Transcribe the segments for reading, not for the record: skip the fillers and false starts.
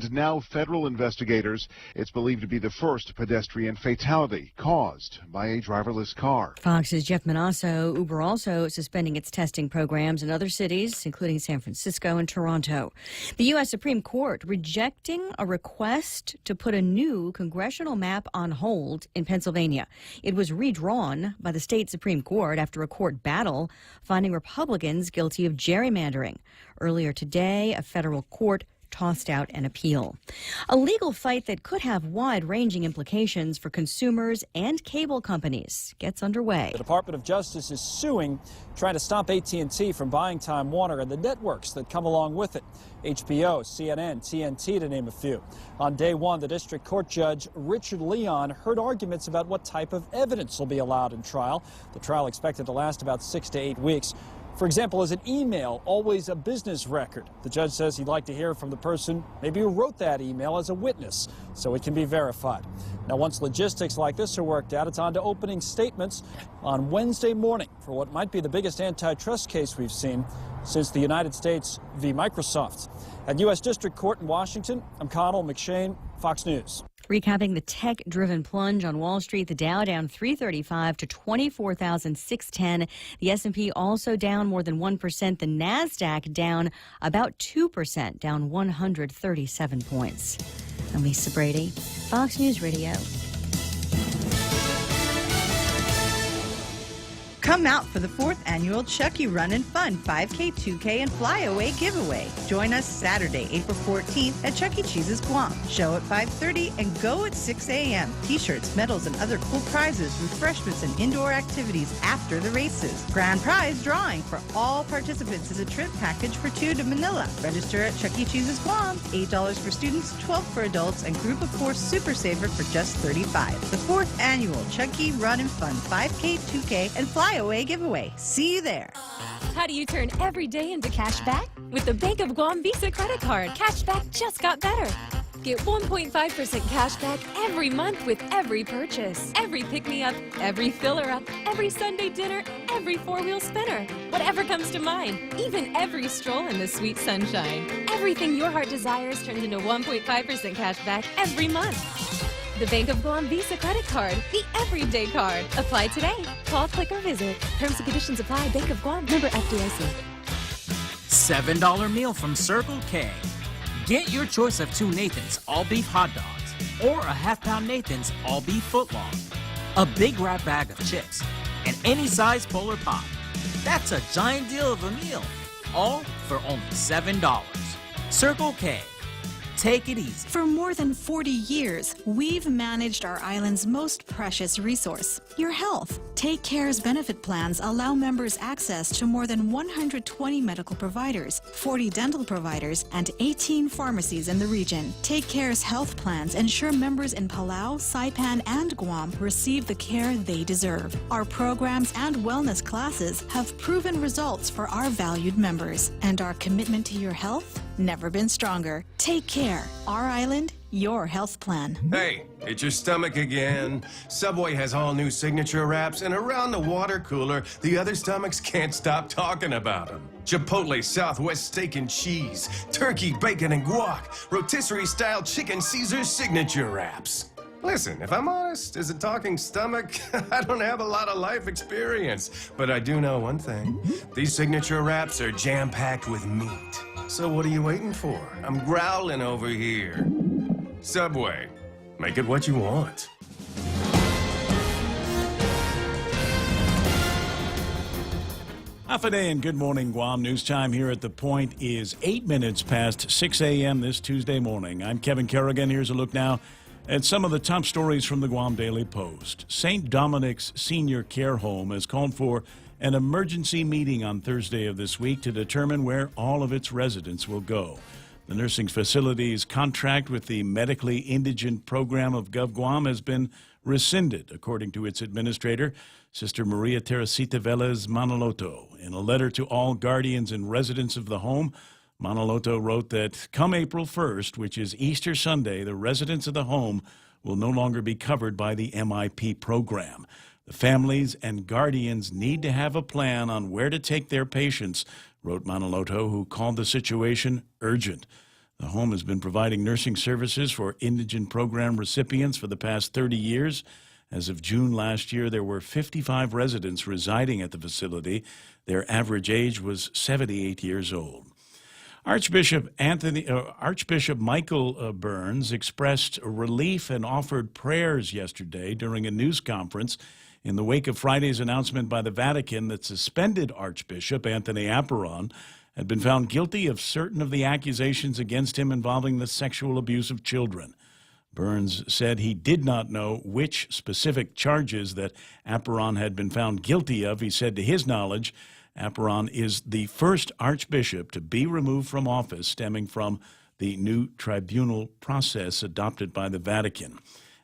and now federal investigators. It's believed to be the first pedestrian fatality caused by a driverless car. Fox's Jeff Manasso. Uber also suspending its testing programs in other cities, including San Francisco and Toronto. The U.S. Supreme Court rejecting a request to put a new congressional map on hold in Pennsylvania. It was redrawn by the state Supreme Court after a court battle finding Republicans guilty of gerrymandering. Earlier today, a federal court tossed out an appeal. A legal fight that could have wide-ranging implications for consumers and cable companies gets underway. The Department of Justice is suing, trying to stop AT&T from buying Time Warner and the networks that come along with it. HBO, CNN, TNT, to name a few. On day one, the district court judge Richard Leon heard arguments about what type of evidence will be allowed in trial. The trial expected to last about 6 to 8 weeks. For example, is an email always a business record? The judge says he'd like to hear from the person maybe who wrote that email as a witness so it can be verified. Now, once logistics like this are worked out, it's on to opening statements on Wednesday morning for what might be the biggest antitrust case we've seen since the United States v. Microsoft. At U.S. District Court in Washington, I'm Connell McShane, Fox News. Recapping the tech-driven plunge on Wall Street, the Dow down 335 to 24,610. The S&P also down more than 1%. The Nasdaq down about 2%, down 137 points. I'm Lisa Brady, Fox News Radio. Come out for the 4th annual Chucky Run and Fun 5K, 2K, and Flyaway giveaway. Join us Saturday, April 14th at Chuck E. Cheese's Guam. Show at 5:30 and go at 6 a.m. T-shirts, medals, and other cool prizes, refreshments, and indoor activities after the races. Grand prize drawing for all participants is a trip package for 2 to Manila. Register at Chuck E. Cheese's Guam. $8 for students, $12 for adults, and Group of 4 Super Saver for just $35. The 4th annual Chuck E. Run and Fun 5K, 2K, and Flyaway giveaway. See you there. How do you turn every day into cash back? With the Bank of Guam Visa credit card, cash back just got better. Get 1.5% cash back every month with every purchase, every pick-me-up, every filler-up, every Sunday dinner, every four-wheel spinner. Whatever comes to mind, even every stroll in the sweet sunshine. Everything your heart desires turns into 1.5% cash back every month. The Bank of Guam Visa credit card, the everyday card. Apply today. Call, click, or visit. Terms and conditions apply. Bank of Guam, member FDIC. $7 meal from Circle K. Get your choice of 2 Nathan's all-beef hot dogs or a half-pound Nathan's all-beef footlong, a big wrap bag of chips, and any size Polar Pop. That's a giant deal of a meal, all for only $7. Circle K. Take it easy. For more than 40 years, we've managed our island's most precious resource, your health. Take Care's benefit plans allow members access to more than 120 medical providers, 40 dental providers, and 18 pharmacies in the region. Take Care's health plans ensure members in Palau, Saipan, and Guam receive the care they deserve. Our programs and wellness classes have proven results for our valued members, and our commitment to your health never been stronger. Take Care. Our island, your health plan. Hey, it's your stomach again. Subway has all new signature wraps, and around the water cooler, the other stomachs can't stop talking about them. Chipotle Southwest steak and cheese, turkey, bacon, and guac, rotisserie-style chicken Caesar signature wraps. Listen, if I'm honest, as a talking stomach, I don't have a lot of life experience. But I do know one thing. These signature wraps are jam-packed with meat. So what are you waiting for? I'm growling over here. Subway, make it what you want. Half a day and good morning, Guam. News time here at The Point is 8 minutes past 6 a.m. this Tuesday morning. I'm Kevin Kerrigan. Here's a look now at some of the top stories from the Guam Daily Post. St. Dominic's Senior Care Home has called for an emergency meeting on Thursday of this week to determine where all of its residents will go. The nursing facility's contract with the Medically Indigent Program of GovGuam has been rescinded, according to its administrator, Sister Maria Teresita Velez Manaloto. In a letter to all guardians and residents of the home, Manaloto wrote that come April 1st, which is Easter Sunday, the residents of the home will no longer be covered by the MIP program. The families and guardians need to have a plan on where to take their patients, wrote Manaloto, who called the situation urgent. The home has been providing nursing services for indigent program recipients for the past 30 years. As of June last year, there were 55 residents residing at the facility. Their average age was 78 years old. Archbishop Michael Burns expressed relief and offered prayers yesterday during a news conference in the wake of Friday's announcement by the Vatican that suspended Archbishop Anthony Apparon had been found guilty of certain of the accusations against him involving the sexual abuse of children. Burns said he did not know which specific charges that Apparon had been found guilty of. He said to his knowledge, Apparon is the first archbishop to be removed from office stemming from the new tribunal process adopted by the Vatican.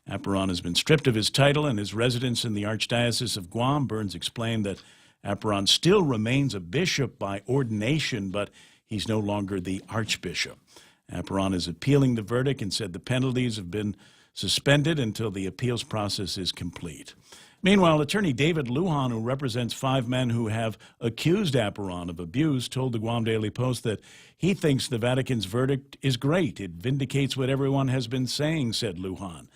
Apparon has been stripped of his title and his residence in the Archdiocese of Guam. Burns explained that Apparon still remains a bishop by ordination, but he's no longer the archbishop. Apparon is appealing the verdict and said the penalties have been suspended until the appeals process is complete. Meanwhile, attorney David Lujan, who represents 5 men who have accused Apparon of abuse, told the Guam Daily Post that he thinks the Vatican's verdict is great. It vindicates what everyone has been saying, said Lujan.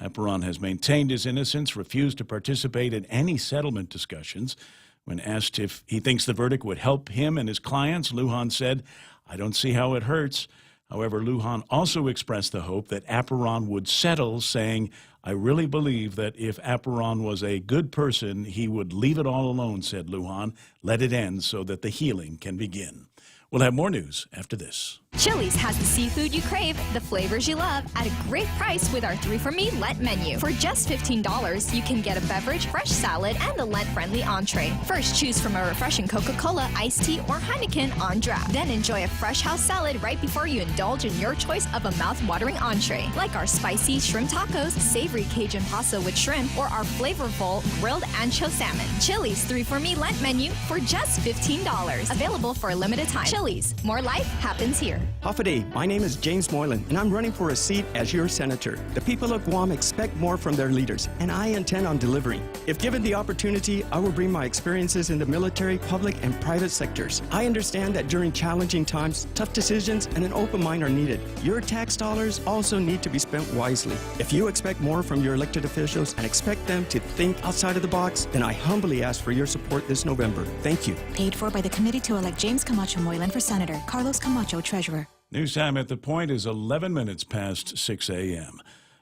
Apparon has maintained his innocence, refused to participate in any settlement discussions. When asked if he thinks the verdict would help him and his clients, Lujan said, "I don't see how it hurts." However, Lujan also expressed the hope that Apparon would settle, saying, "I really believe that if Apparon was a good person, he would leave it all alone," said Lujan. "Let it end so that the healing can begin." We'll have more news after this. Chili's has the seafood you crave, the flavors you love, at a great price with our 3 for Me Lent menu. For just $15, you can get a beverage, fresh salad, and a Lent-friendly entree. First, choose from a refreshing Coca-Cola, iced tea, or Heineken on draft. Then enjoy a fresh house salad right before you indulge in your choice of a mouth-watering entree, like our spicy shrimp tacos, savory Cajun pasta with shrimp, or our flavorful grilled ancho salmon. Chili's 3 for Me Lent menu for just $15. Available for a limited time. Chili's, more life happens here. Hafaday, my name is James Moylan, and I'm running for a seat as your senator. The people of Guam expect more from their leaders, and I intend on delivering. If given the opportunity, I will bring my experiences in the military, public, and private sectors. I understand that during challenging times, tough decisions and an open mind are needed. Your tax dollars also need to be spent wisely. If you expect more from your elected officials and expect them to think outside of the box, then I humbly ask for your support this November. Thank you. Paid for by the committee to elect James Camacho Moylan for Senator, Carlos Camacho, Treasurer. News time at the point is 11 minutes past 6 a.m.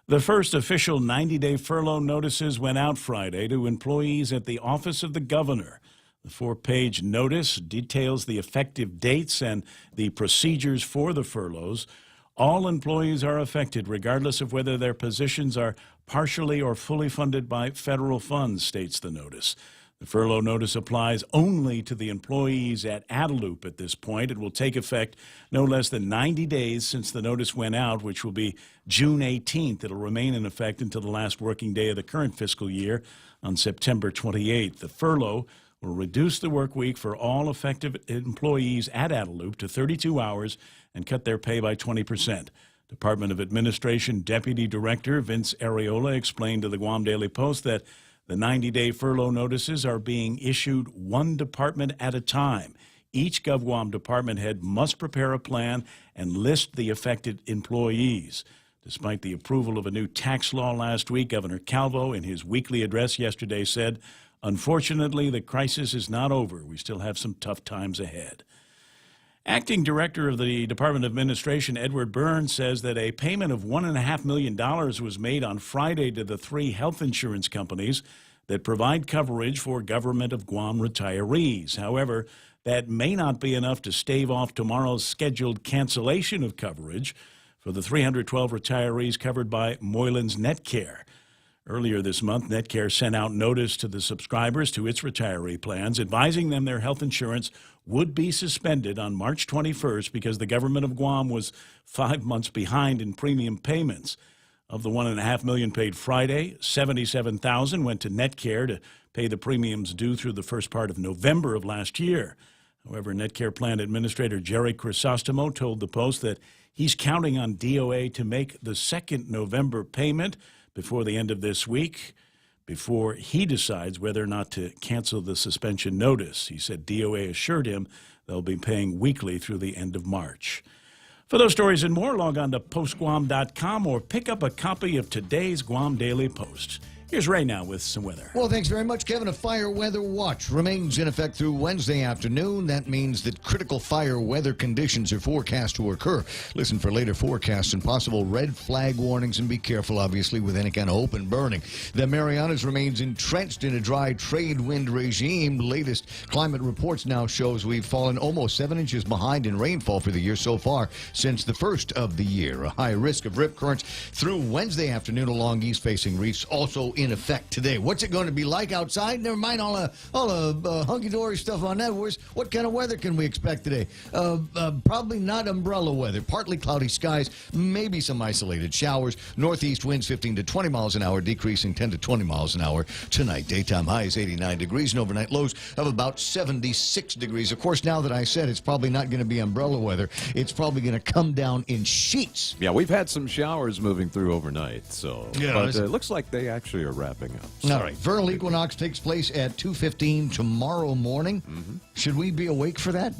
The first official 90-day furlough notices went out Friday to employees at the Office of the Governor. The 4-page notice details the effective dates and the procedures for the furloughs. All employees are affected regardless of whether their positions are partially or fully funded by federal funds, states the notice. The furlough notice applies only to the employees at Adelup at this point. It will take effect no less than 90 days since the notice went out, which will be June 18th. It will remain in effect until the last working day of the current fiscal year on September 28th. The furlough will reduce the work week for all effective employees at Adelup to 32 hours and cut their pay by 20%. Department of Administration Deputy Director Vince Areola explained to the Guam Daily Post that the 90-day furlough notices are being issued one department at a time. Each GovGuam department head must prepare a plan and list the affected employees. Despite the approval of a new tax law last week, Governor Calvo, in his weekly address yesterday, said, "Unfortunately, the crisis is not over. We still have some tough times ahead." Acting Director of the Department of Administration, Edward Burns, says that a payment of $1.5 million was made on Friday to the 3 health insurance companies that provide coverage for Government of Guam retirees. However, that may not be enough to stave off tomorrow's scheduled cancellation of coverage for the 312 retirees covered by Moylan's Netcare. Earlier this month, Netcare sent out notice to the subscribers to its retiree plans, advising them their health insurance would be suspended on March 21st because the government of Guam was 5 months behind in premium payments. Of the $1.5 million paid Friday, $77,000 went to Netcare to pay the premiums due through the first part of November of last year. However, Netcare plan administrator Jerry Crisostomo told the Post that he's counting on DOA to make the second November payment before the end of this week, before he decides whether or not to cancel the suspension notice. He said DOA assured him they'll be paying weekly through the end of March. For those stories and more, log on to postguam.com or pick up a copy of today's Guam Daily Post. Here's Ray now with some weather. Well, thanks very much, Kevin. A fire weather watch remains in effect through Wednesday afternoon. That means that critical fire weather conditions are forecast to occur. Listen for later forecasts and possible red flag warnings, and be careful, obviously, with any kind of open burning. The Marianas remains entrenched in a dry trade wind regime. Latest climate reports now shows we've fallen almost 7 inches behind in rainfall for the year so far since the first of the year. A high risk of rip currents through Wednesday afternoon along east-facing reefs also in effect today. What's it going to be like outside? Never mind all the hunky-dory stuff on that. What kind of weather can we expect today? Probably not umbrella weather. Partly cloudy skies, maybe some isolated showers. Northeast winds 15 to 20 miles an hour, decreasing 10 to 20 miles an hour tonight. Daytime highs 89 degrees and overnight lows of about 76 degrees. Of course, now that I said it's probably not going to be umbrella weather, it's probably going to come down in sheets. Yeah, we've had some showers moving through overnight, so but it looks like they actually are wrapping up. So. All right. Vernal equinox takes place at 2:15 tomorrow morning. Should we be awake for that?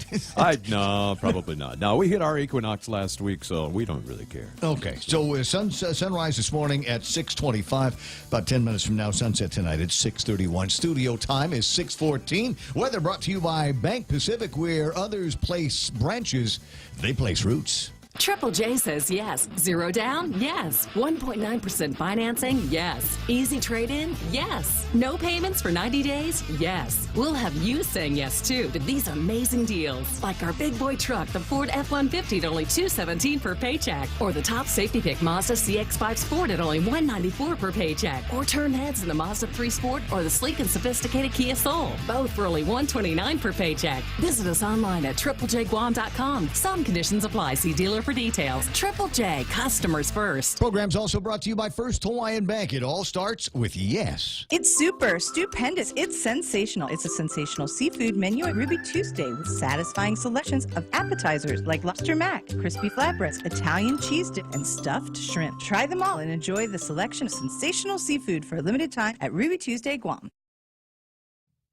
No, probably not. No, we hit our equinox last week, so we don't really care. Okay. So sunrise this morning at 6:25. About 10 minutes from now, sunset tonight at 6:31. Studio time is 6:14. Weather brought to you by Bank Pacific, where others place branches, they place roots. Triple J says yes. Zero down? Yes. 1.9% financing? Yes. Easy trade-in? Yes. No payments for 90 days? Yes. We'll have you saying yes, too, to these amazing deals. Like our big boy truck, the Ford F-150 at only $217 per paycheck. Or the top safety pick Mazda CX-5 Sport at only $194 per paycheck. Or turn heads in the Mazda 3 Sport or the sleek and sophisticated Kia Soul. Both for only $129 per paycheck. Visit us online at triplejguam.com. Some conditions apply. See dealer for details. Triple J, customers first. Program's also brought to you by First Hawaiian Bank. It all starts with yes. It's super, stupendous. It's sensational. It's a sensational seafood menu at Ruby Tuesday with satisfying selections of appetizers like lobster mac, crispy flatbreads, Italian cheese dip, and stuffed shrimp. Try them all and enjoy the selection of sensational seafood for a limited time at Ruby Tuesday, Guam.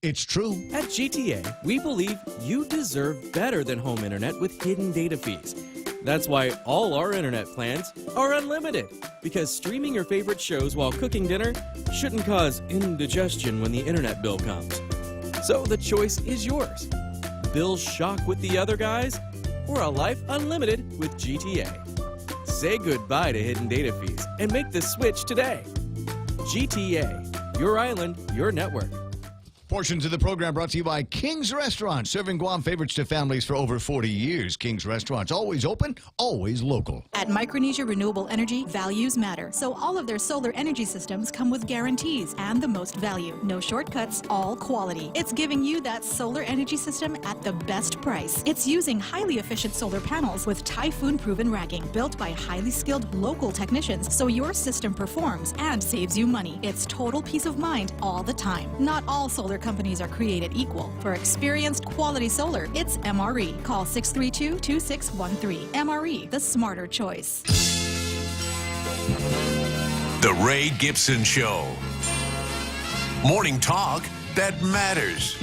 It's true. At GTA, we believe you deserve better than home internet with hidden data fees. That's why all our internet plans are unlimited, because streaming your favorite shows while cooking dinner shouldn't cause indigestion when the internet bill comes. So the choice is yours. Bill shock with the other guys, or a life unlimited with GTA. Say goodbye to hidden data fees and make the switch today. GTA, your island, your network. Portions of the program brought to you by King's Restaurant, serving Guam favorites to families for over 40 years. King's Restaurant's always open, always local. At Micronesia Renewable Energy, values matter. So all of their solar energy systems come with guarantees and the most value. No shortcuts, all quality. It's giving you that solar energy system at the best price. It's using highly efficient solar panels with typhoon-proven racking, built by highly skilled local technicians, so your system performs and saves you money. It's total peace of mind all the time. Not all solar companies are created equal. For experienced quality solar, it's MRE. Call 632-2613. MRE, the smarter choice. The Ray Gibson Show. Morning talk that matters.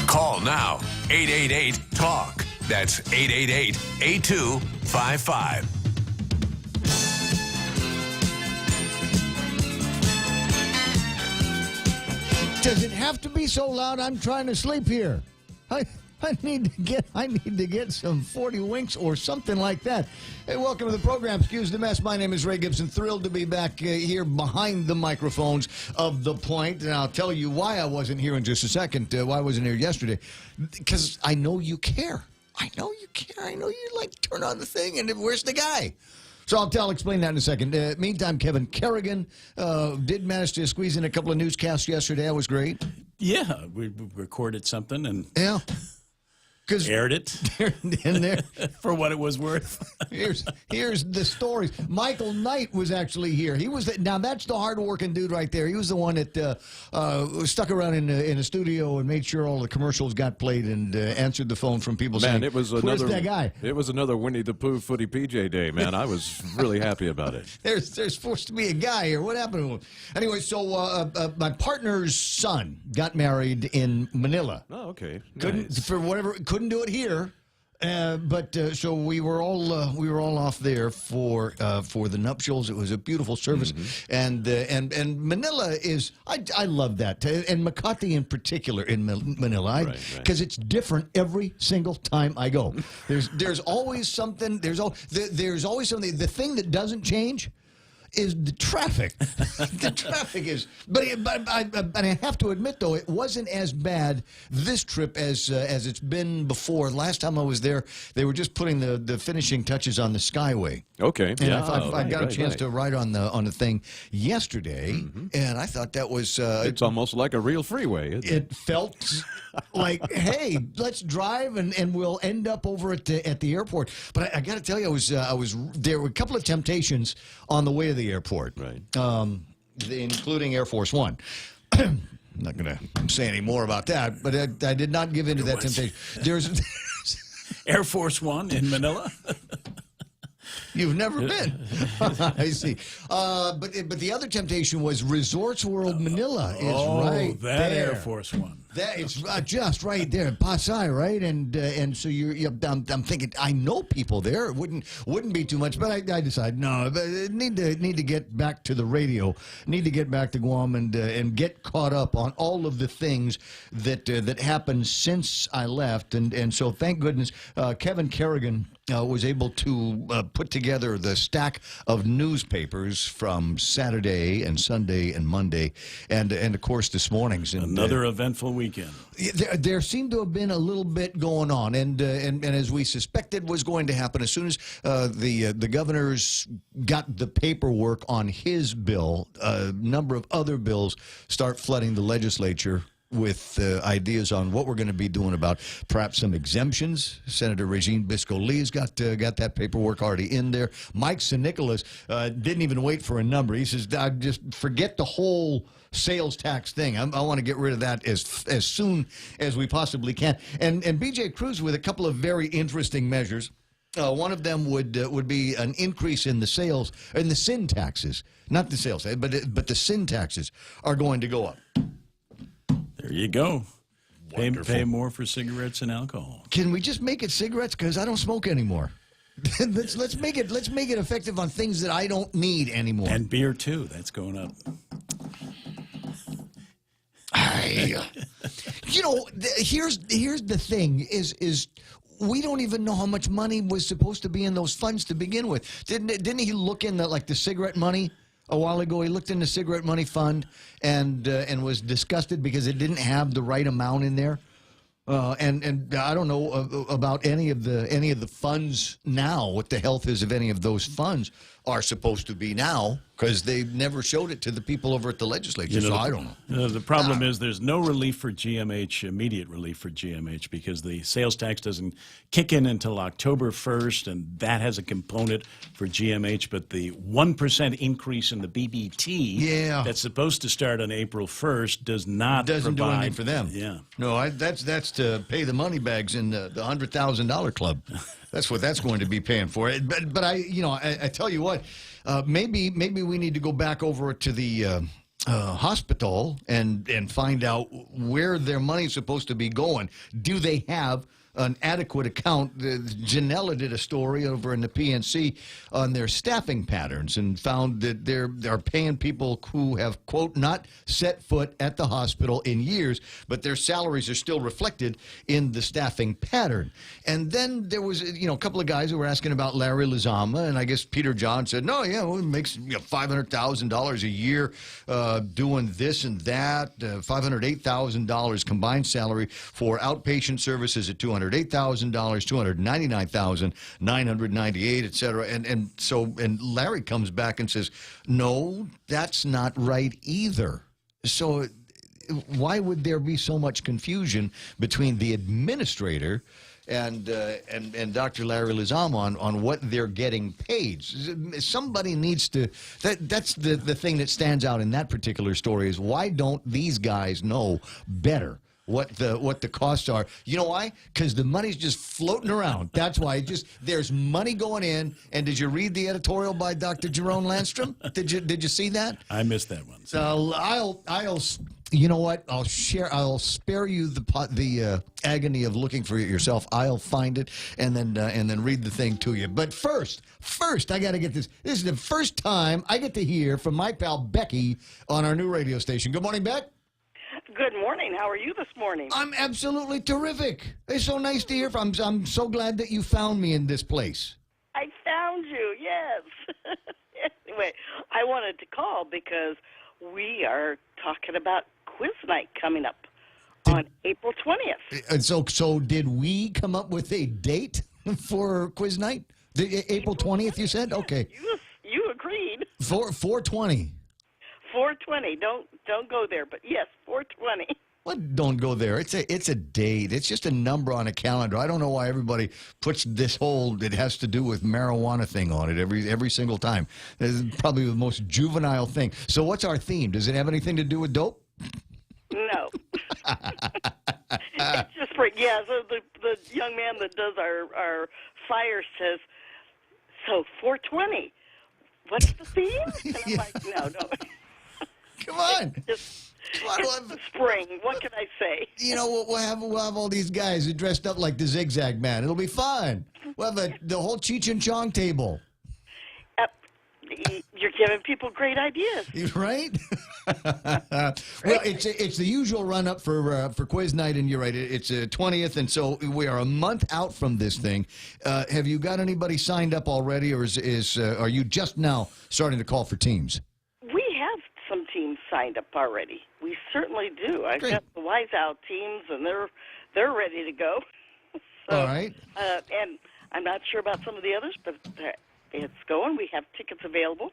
Call now, 888-TALK. That's 888-8255. Does it have to be so loud? I'm trying to sleep here. I need to get some 40 winks or something like that. Hey, welcome to the program. Excuse the mess. My name is Ray Gibson. Thrilled to be back here behind the microphones of The Point. And I'll tell you why I wasn't here in just a second. Why I wasn't here yesterday. Because I know you care. I know you care. I know you turn on the thing and where's the guy? So I'll explain that in a second. Meantime, Kevin Kerrigan did manage to squeeze in a couple of newscasts yesterday. That was great. Yeah, we recorded something and aired it in there for what it was worth. Here's the stories. Michael Knight was actually here. He was now that's the hard-working dude right there. He was the one that stuck around in a studio and made sure all the commercials got played and answered the phone from people saying, it was "Where's that guy?" It was another Winnie the Pooh Footy PJ day, man. I was really happy about it. There's supposed to be a guy here. What happened to him? Anyway, so my partner's son got married in Manila. Oh, okay. Couldn't do it here. So we were all off there for the nuptials. It was a beautiful service, and Manila is I love that, and Makati in particular in Manila, because it's different every single time I go. There's always something. There's always something. The thing that doesn't change is the traffic. The traffic is, but I have to admit though, it wasn't as bad this trip as it's been before. Last time I was there, they were just putting the finishing touches on the Skyway. Okay, and I got a chance to ride on the thing yesterday, and I thought that was it's almost like a real freeway. Isn't it? It felt like, hey, let's drive and we'll end up over at the airport. But I got to tell you, I was there were a couple of temptations on the way to the airport, including Air Force One. I'm not going to say any more about that, but I did not give in to that temptation. There's Air Force One in Manila. You've never been. I see. But the other temptation was Resorts World Manila is right that there. Air Force One. That it's just right there in Pasay, right? And so I'm thinking I know people there. It wouldn't be too much, but I decided no. But need to get back to the radio. Need to get back to Guam and get caught up on all of the things that happened since I left. And so thank goodness Kevin Kerrigan was able to put together the stack of newspapers from Saturday and Sunday and Monday, and of course this morning's. Another eventful weekend. There seemed to have been a little bit going on, and as we suspected was going to happen, as soon as the governors got the paperwork on his bill, a number of other bills start flooding the legislature with ideas on what we're going to be doing about perhaps some exemptions. Senator Regine Bisco-Lee's got that paperwork already in there. Mike San Nicolas didn't even wait for a number. He says, just forget the whole sales tax thing. I want to get rid of that as soon as we possibly can. And BJ Cruz with a couple of very interesting measures. One of them would be an increase in the sales and the sin taxes, not the sales, but the sin taxes are going to go up. There you go. Pay more for cigarettes and alcohol. Can we just make it cigarettes? Because I don't smoke anymore. let's make it effective on things that I don't need anymore. And beer too. That's going up. Here's the thing is we don't even know how much money was supposed to be in those funds to begin with. Didn't he look in the cigarette money? A while ago, he looked in the cigarette money fund and was disgusted because it didn't have the right amount in there. And I don't know about any of the funds now. What the health is of any of those funds are supposed to be now, because they never showed it to the people over at the legislature. So I don't know. The problem is there's no relief for GMH, immediate relief for GMH, because the sales tax doesn't kick in until October 1st, and that has a component for GMH. But the 1% increase in the BBT that's supposed to start on April 1st doesn't do anything for them. Yeah. No, that's to pay the money bags in the $100,000 club. That's what that's going to be paying for it. But I tell you what, maybe we need to go back over to the hospital and find out where their money's supposed to be going. Do they have an adequate account? Janella did a story over in the PNC on their staffing patterns and found that they're paying people who have, quote, not set foot at the hospital in years, but their salaries are still reflected in the staffing pattern. And then there was, a couple of guys who were asking about Larry Lizama, and I guess Peter John said, no, it makes $500,000 a year doing this and that, $508,000 combined salary for outpatient services at $208,000, $299,998, etc. And Larry comes back and says, no, that's not right either. So why would there be so much confusion between the administrator and Dr. Larry Lizama on what they're getting paid? Somebody needs to. That's the thing that stands out in that particular story is, why don't these guys know better what the costs are? You know why? Because the money's just floating around. That's why. There's money going in. And did you read the editorial by Dr. Jerome Landstrom? Did you see that? I missed that one. So You know what? I'll spare you the agony of looking for it yourself. I'll find it and then read the thing to you. But first, I got to get this. This is the first time I get to hear from my pal Becky on our new radio station. Good morning, Beck. Good morning. How are you this morning? I'm absolutely terrific. It's so nice to hear from. I'm so glad that you found me in this place. I found you. Yes. Anyway, I wanted to call because we are talking about quiz night coming up on April 20th. And so did we come up with a date for quiz night? April 20th, you said? Okay. You agreed. 420. 420. Don't go there, but yes, 420. What? Don't go there. It's a date. It's just a number on a calendar. I don't know why everybody puts this whole it has to do with marijuana thing on it every single time. It's probably the most juvenile thing. So what's our theme? Does it have anything to do with dope? No. It's just so the young man that does our fire says, so 420. What's the theme? And I'm like, no. Come on. It's the spring. What can I say? You know, we'll have all these guys dressed up like the Zigzag Man. It'll be fun. We'll have the whole Cheech and Chong table. You're giving people great ideas. Right? Well, it's the usual run-up for quiz night, and you're right. It's 20th, and so we are a month out from this thing. Have you got anybody signed up already, or are you just now starting to call for teams? We have some teams signed up already. We certainly do. I've got the Wise Out teams, and they're ready to go. So, all right. And I'm not sure about some of the others, but it's going. We have tickets available.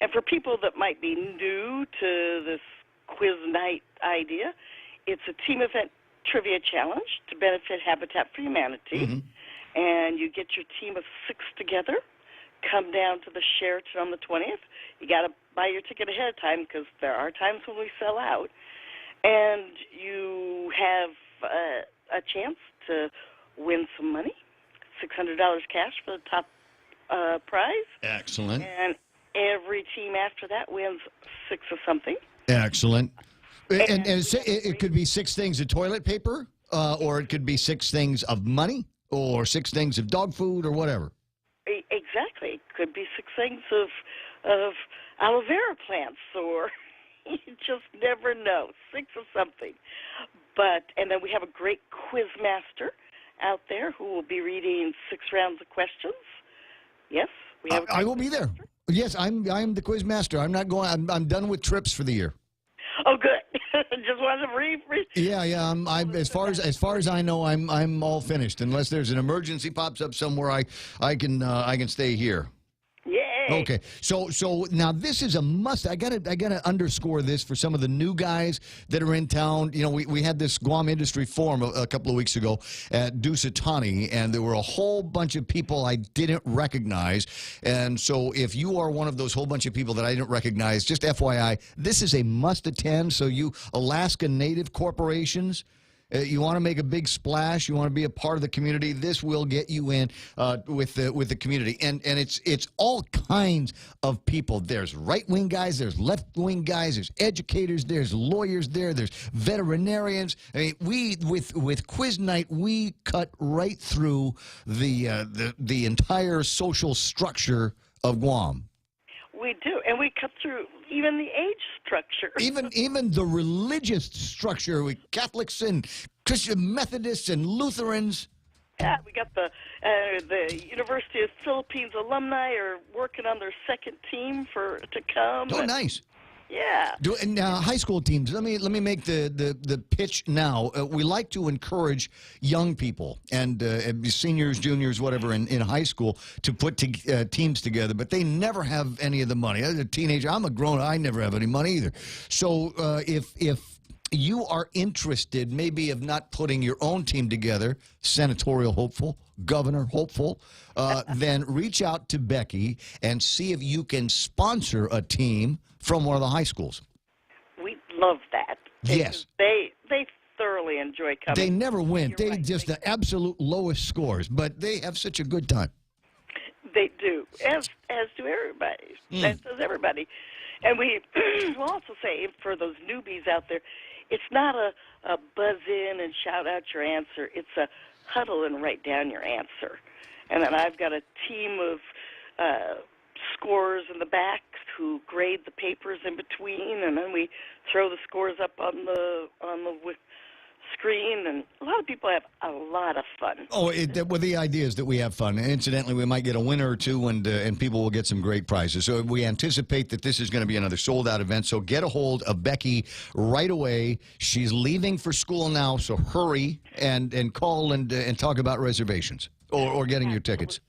And for people that might be new to this quiz night idea, it's a team event trivia challenge to benefit Habitat for Humanity. Mm-hmm. And you get your team of 6 together, come down to the Sheraton on the 20th. You got to buy your ticket ahead of time because there are times when we sell out. And you have a chance to win some money, $600 cash for the top prize. Excellent. And every team after that wins 6 of something. Excellent. And it could be 6 things of toilet paper, or it could be 6 things of money, or 6 things of dog food, or whatever. Exactly. It could be 6 things of aloe vera plants, or you just never know. 6 of something. And then we have a great quiz master out there who will be reading 6 rounds of questions. Yes, we have. I will be there. Yes, I'm the quiz master. I'm not going. I'm done with trips for the year. Oh, good. Just wanted to read. Yeah. I'm as far as I know, I'm all finished. Unless there's an emergency pops up somewhere, I can stay here. Yay. Okay, so now this is a must. I gotta underscore this for some of the new guys that are in town. You know, we had this Guam Industry Forum a couple of weeks ago at Dusatani, and there were a whole bunch of people I didn't recognize. And so if you are one of those whole bunch of people that I didn't recognize, just FYI, this is a must attend. So you Alaska Native corporations, you want to make a big splash, you want to be a part of the community, this will get you in with the community. And it's all kinds of people. There's right-wing guys, there's left-wing guys, there's educators, there's lawyers there's veterinarians. I mean, we with Quiz Night, we cut right through the entire social structure of Guam. We do, and we cut through even the age structure. Even the religious structure with Catholics and Christian Methodists and Lutherans. Yeah, we got the University of Philippines alumni are working on their second team to come. Oh, nice. Yeah. And high school teams. Let me make the pitch now. We like to encourage young people and seniors, juniors, whatever, in high school to put teams together, but they never have any of the money. As a teenager, I'm a grown. I never have any money either. So if you are interested, maybe of not putting your own team together, senatorial hopeful, governor hopeful, then reach out to Becky and see if you can sponsor a team from one of the high schools. We love that. Yes. They thoroughly enjoy coming. They never win. They just the absolute lowest scores, but they have such a good time. They do, as do everybody. As does everybody. And we will also say, for those newbies out there, it's not a buzz in and shout out your answer. It's a huddle and write down your answer. And then I've got a team of scorers in the back who grade the papers in between, and then we throw the scores up on the screen, and a lot of people have a lot of fun. Oh, well, the idea is that we have fun. And incidentally, we might get a winner or two, and people will get some great prizes. So we anticipate that this is going to be another sold-out event. So get a hold of Becky right away. She's leaving for school now, so hurry and call and talk about reservations or getting your tickets.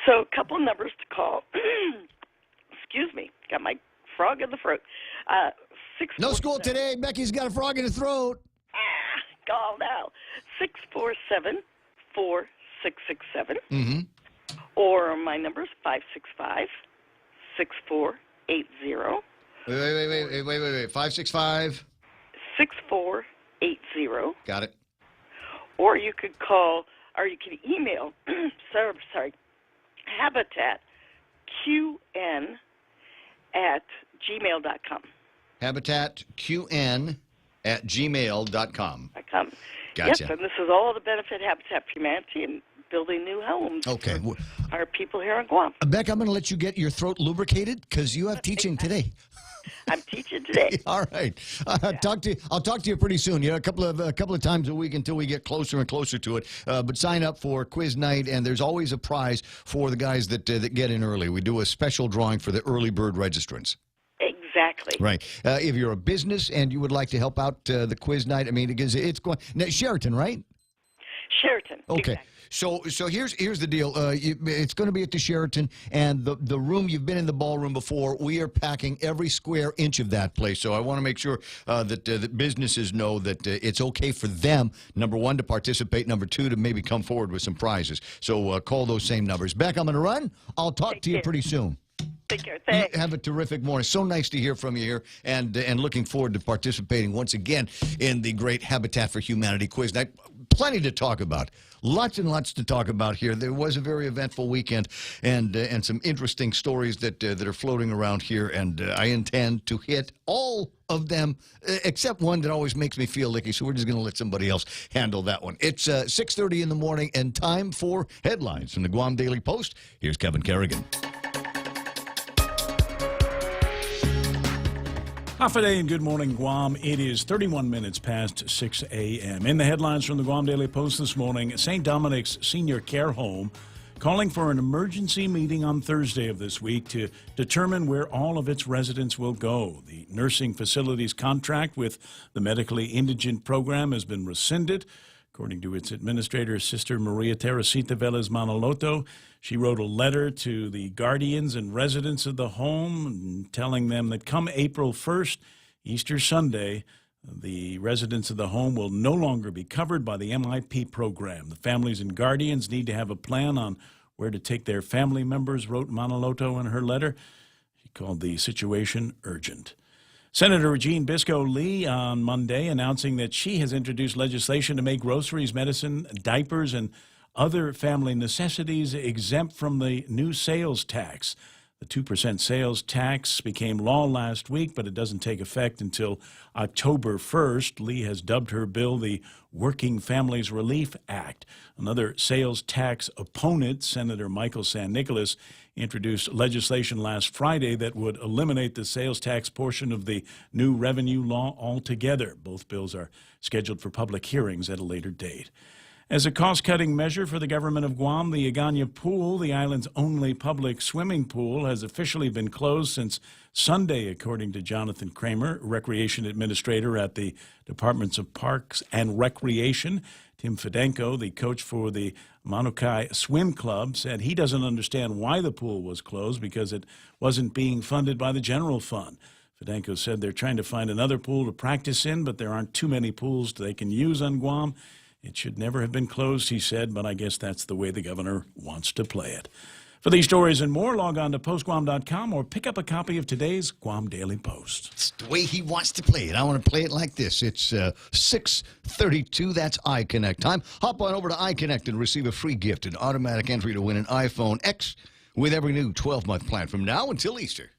So a couple of numbers to call. Excuse me, got my frog in the throat. No school today. Becky's got a frog in her throat. Call now. 647-4667. Mm-hmm. Or my number is 565-6480. Wait. 565. 6480. Got it. Or you could call, or you can email, habitatqn@gmail.com. habitatqn@gmail.com. Gotcha. Yes, and this is all to benefit Habitat for Humanity and building new homes okay. for our people here on Guam. Beck, I'm going to let you get your throat lubricated because you have teaching today. I'm teaching today. All right. I'll talk to you pretty soon. You know, a couple of times a week until we get closer and closer to it. But sign up for quiz night, and there's always a prize for the guys that get in early. We do a special drawing for the early bird registrants. Exactly. Right. If you're a business and you would like to help out the quiz night, I mean, because it's going now, Sheraton, right? Sheraton. Okay. Exactly. So here's the deal. It's going to be at the Sheraton, and the room, you've been in the ballroom before. We are packing every square inch of that place. So I want to make sure that businesses know that it's okay for them, number one, to participate, number two, to maybe come forward with some prizes. So call those same numbers. Beck, I'm going to run. I'll talk to you pretty soon. Take care. Thanks. Have a terrific morning. So nice to hear from you here, and looking forward to participating once again in the great Habitat for Humanity quiz night. Plenty to talk about. Lots and lots to talk about here. There was a very eventful weekend, and some interesting stories that are floating around here, and I intend to hit all of them, except one that always makes me feel licky, so we're just going to let somebody else handle that one. It's 6:30 in the morning, and time for headlines from the Guam Daily Post. Here's Kevin Kerrigan. Half a day and good morning, Guam. It is 31 minutes past 6 a.m. In the headlines from the Guam Daily Post this morning, St. Dominic's Senior Care Home calling for an emergency meeting on Thursday of this week to determine where all of its residents will go. The nursing facility's contract with the medically indigent program has been rescinded. According to its administrator, Sister Maria Teresita Velez Manaloto, she wrote a letter to the guardians and residents of the home telling them that come April 1st, Easter Sunday, the residents of the home will no longer be covered by the MIP program. The families and guardians need to have a plan on where to take their family members, wrote Manaloto in her letter. She called the situation urgent. Senator Regine Biscoe-Lee on Monday announcing that she has introduced legislation to make groceries, medicine, diapers, and other family necessities exempt from the new sales tax. The 2% sales tax became law last week, but it doesn't take effect until October 1st. Lee has dubbed her bill the Working Families Relief Act. Another sales tax opponent, Senator Michael San Nicolas, introduced legislation last Friday that would eliminate the sales tax portion of the new revenue law altogether. Both bills are scheduled for public hearings at a later date. As a cost-cutting measure for the government of Guam, the Agana Pool, the island's only public swimming pool, has officially been closed since Sunday, according to Jonathan Kramer, Recreation Administrator at the Departments of Parks and Recreation. Tim Fedenko, the coach for the Manukai Swim Club, said he doesn't understand why the pool was closed because it wasn't being funded by the general fund. Fedenko said they're trying to find another pool to practice in, but there aren't too many pools they can use on Guam. It should never have been closed, he said, but I guess that's the way the governor wants to play it. For these stories and more, log on to postguam.com or pick up a copy of today's Guam Daily Post. It's the way he wants to play it. I want to play it like this. It's 6:32. That's iConnect time. Hop on over to iConnect and receive a free gift, an automatic entry to win an iPhone X with every new 12-month plan from now until Easter.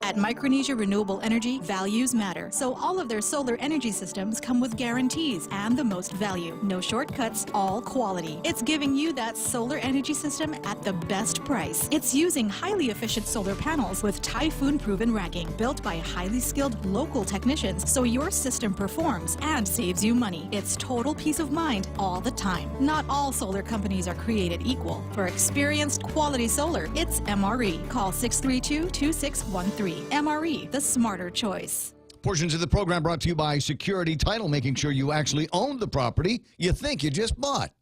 At Micronesia Renewable Energy, values matter. So all of their solar energy systems come with guarantees and the most value. No shortcuts, all quality. It's giving you that solar energy system at the best price. It's using highly efficient solar panels with typhoon-proven racking, built by highly skilled local technicians, so your system performs and saves you money. It's total peace of mind all the time. Not all solar companies are created equal. For experienced quality solar, it's MRE. Call 632-2613. MRE, the smarter choice. Portions of the program brought to you by Security Title, making sure you actually own the property you think you just bought.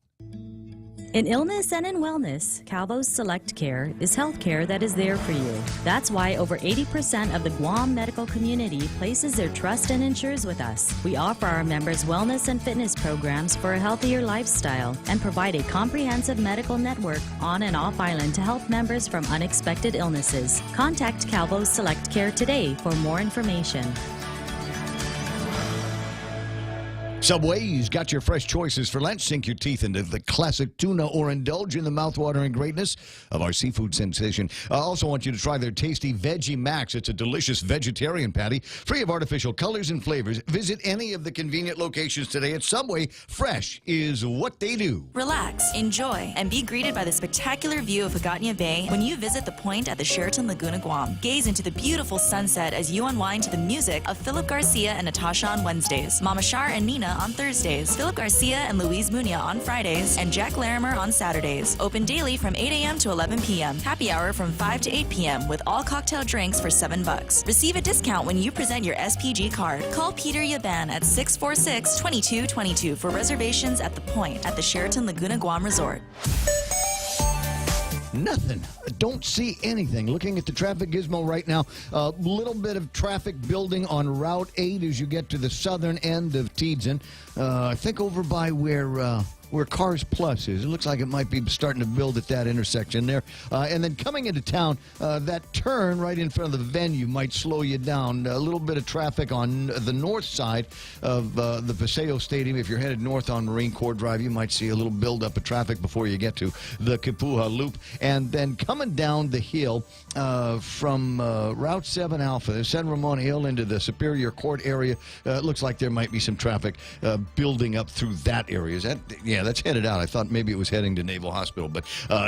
In illness and in wellness, Calvo's Select Care is health care that is there for you. That's why over 80% of the Guam medical community places their trust and insures with us. We offer our members wellness and fitness programs for a healthier lifestyle and provide a comprehensive medical network on and off island to help members from unexpected illnesses. Contact Calvo's Select Care today for more information. Subway's got your fresh choices for lunch. Sink your teeth into the classic tuna or indulge in the mouthwatering greatness of our seafood sensation. I also want you to try their tasty Veggie Max. It's a delicious vegetarian patty, free of artificial colors and flavors. Visit any of the convenient locations today at Subway. Fresh is what they do. Relax, enjoy, and be greeted by the spectacular view of Hagåtña Bay when you visit the point at the Sheraton Laguna Guam. Gaze into the beautiful sunset as you unwind to the music of Philip Garcia and Natasha on Wednesdays, Mama Shar and Nina on Thursdays, Philip Garcia and Louise Munia on Fridays, and Jack Larimer on Saturdays. Open daily from 8 a.m. to 11 p.m. Happy hour from 5 to 8 p.m. with all cocktail drinks for $7. Receive a discount when you present your SPG card. Call Peter Yaban at 646-2222 for reservations at the point at the Sheraton Laguna Guam Resort. Nothing. Don't see anything. Looking at the traffic gizmo right now, a little bit of traffic building on Route 8 as you get to the southern end of Tiedzin. I think over by where Cars Plus is. It looks like it might be starting to build at that intersection there. And then coming into town, that turn right in front of the venue might slow you down. A little bit of traffic on the north side of the Paseo Stadium. If you're headed north on Marine Corps Drive, you might see a little buildup of traffic before you get to the Kapuha Loop. And then coming down the hill from Route 7 Alpha, San Ramon Hill into the Superior Court area, it looks like there might be some traffic building up through that area. Is that, yeah, that's headed out. I thought maybe it was heading to Naval Hospital, but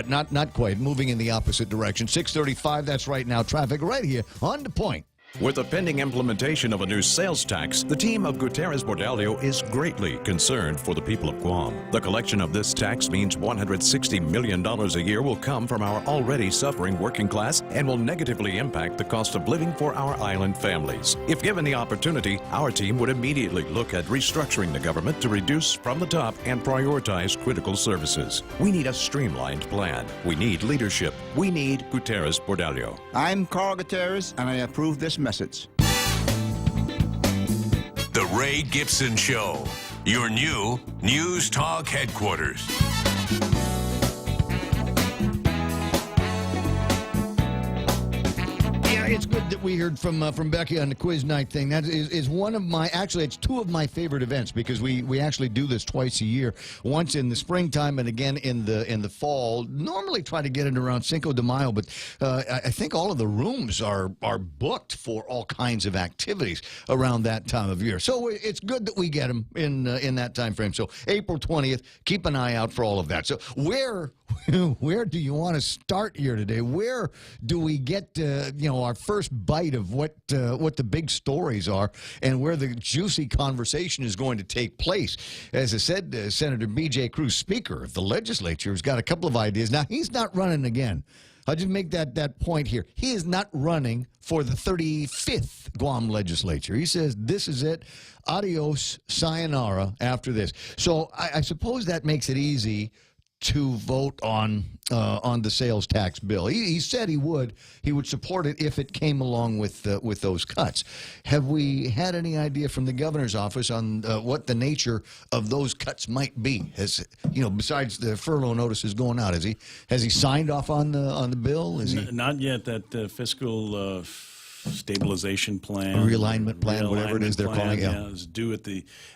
not quite. Moving in the opposite direction. 635, that's right now. Traffic right here on the point. With the pending implementation of a new sales tax, the team of Gutierrez Bordalio is greatly concerned for the people of Guam. The collection of this tax means $160 million a year will come from our already suffering working class and will negatively impact the cost of living for our island families. If given the opportunity, our team would immediately look at restructuring the government to reduce from the top and prioritize critical services. We need a streamlined plan. We need leadership. We need Gutierrez Bordalio. I'm Carl Gutierrez, and I approve this message. The Ray Gibson Show, your new News Talk headquarters. It's good that we heard from Becky on the quiz night thing. That is one of my, actually, it's two of my favorite events because we actually do this twice a year. Once in the springtime and again in the fall. Normally try to get it around Cinco de Mayo, but I think all of the rooms are booked for all kinds of activities around that time of year. So it's good that we get them in that time frame. So April 20th, keep an eye out for all of that. So where do you want to start here today? Where do we get our first bite of what the big stories are and where the juicy conversation is going to take place? As I said, Senator B.J. Cruz, Speaker of the Legislature, has got a couple of ideas. Now, he's not running again. I'll just make that point here. He is not running for the 35th Guam Legislature. He says this is it. Adios, sayonara after this. So I suppose that makes it easy to vote on the sales tax bill. He said he would support it if it came along with those cuts. Have we had any idea from the governor's office on what the nature of those cuts might be? Has besides the furlough notices going out, has he signed off on the bill? Not yet. That fiscal stabilization plan, realignment plan, whatever it is they're calling it, is due at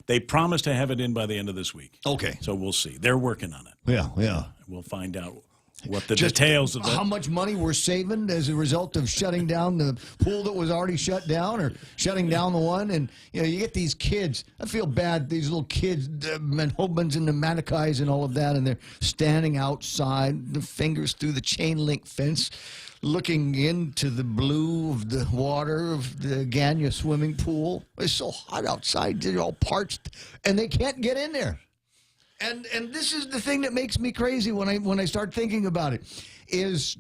they promised to have it in by the end of this week. Okay, so we'll see. They're working on it. Yeah. We'll find out what the details of that. How much money we're saving as a result of shutting down the pool that was already shut down, or shutting down the one. And you get these kids. I feel bad. These little kids, the Manhobans and the Manakais and all of that, and they're standing outside, the fingers through the chain link fence, looking into the blue of the water of the Ganya swimming pool. It's so hot outside. They're all parched, and they can't get in there. And this is the thing that makes me crazy when I start thinking about it, is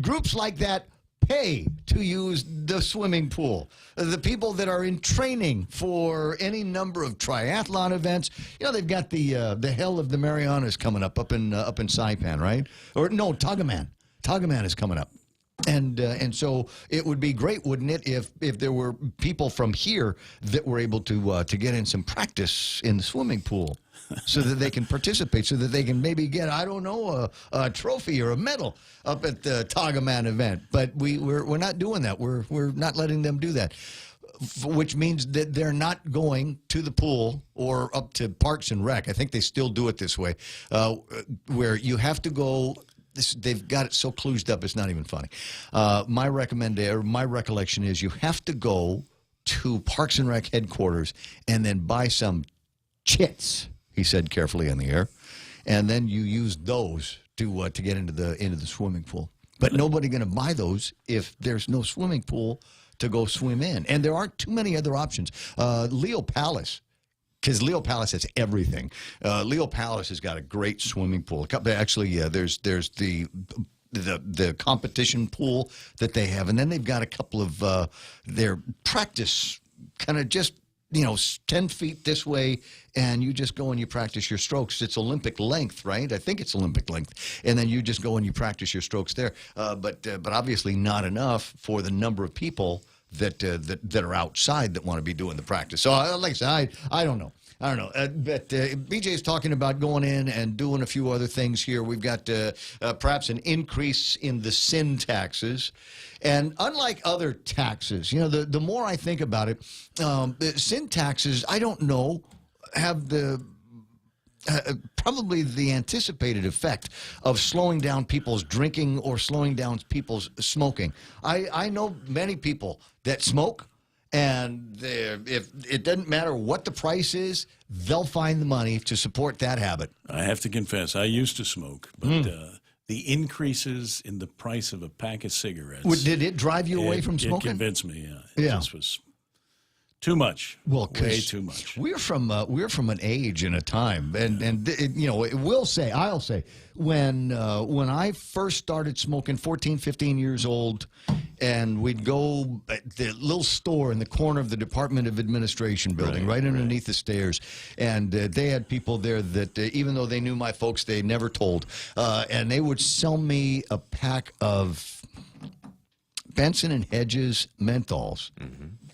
groups like that pay to use the swimming pool. The people that are in training for any number of triathlon events, they've got the Hell of the Marianas coming up in Saipan, right? Or no, Tagaman. Tagaman is coming up. And so it would be great, wouldn't it, if there were people from here that were able to get in some practice in the swimming pool, so that they can participate, so that they can maybe get, I don't know, a trophy or a medal up at the Tagaman event. But we're not doing that. We're not letting them do that, which means that they're not going to the pool or up to Parks and Rec. I think they still do it this way, where you have to go. They've got it so kludged up, it's not even funny. My recollection is you have to go to Parks and Rec headquarters and then buy some chits, he said carefully in the air, and then you use those to get into the swimming pool. But nobody going to buy those if there's no swimming pool to go swim in, and there aren't too many other options. Leo Palace. Because Leo Palace has everything. Leo Palace has got a great swimming pool. Actually, there's the competition pool that they have, and then they've got a couple of their practice, kind of just 10 feet this way, and you just go and you practice your strokes. It's Olympic length, right? I think it's Olympic length, and then you just go and you practice your strokes there. But obviously not enough for the number of people that are outside that want to be doing the practice. So, like I said, I don't know. But BJ's talking about going in and doing a few other things here. We've got perhaps an increase in the sin taxes. And unlike other taxes, the more I think about it, the sin taxes, I don't know, have the probably the anticipated effect of slowing down people's drinking or slowing down people's smoking. I know many people that smoke, and if it doesn't matter what the price is, they'll find the money to support that habit. I have to confess, I used to smoke, but the increases in the price of a pack of cigarettes. Did it drive you away from smoking? It convinced me, yeah. It just was too much. Well, way too much. We're from an age and a time, and I'll say when I first started smoking, 14, 15 years old, and we'd go at the little store in the corner of the Department of Administration building, right underneath the stairs, and they had people there that even though they knew my folks, they never told, and they would sell me a pack of Benson and Hedges menthols,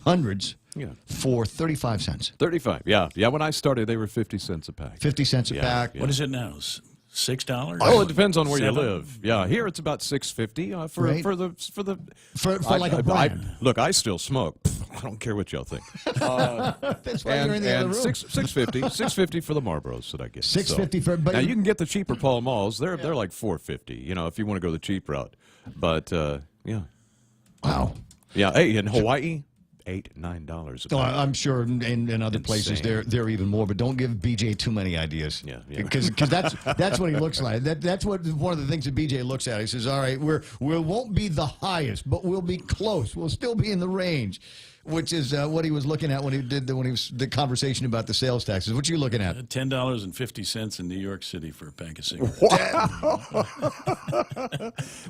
hundreds. Yeah. For 35 cents. 35, yeah. Yeah, when I started, they were 50 cents a pack. 50 cents a pack. What is it now? $6? Oh, it depends on where you live. Yeah, here it's about $6.50 for like a brand. Look, I still smoke. I don't care what y'all think. That's why you're in the other room. $6.50 for the Marlboros that I get. $6.50 for. Now you can get the cheaper Pall Malls. They're like $4.50. If you want to go the cheap route. But yeah. Wow. Yeah. Hey, in Hawaii, $8, $9. Oh, I'm sure in other places they're even more, but don't give BJ too many ideas. Yeah. Because that's what he looks like. That's what one of the things that BJ looks at. He says, "All right, we won't be the highest, but we'll be close. We'll still be in the range." Which is what he was looking at when he was the conversation about the sales taxes. What you looking at? $10.50 in New York City for a pack of cigarettes.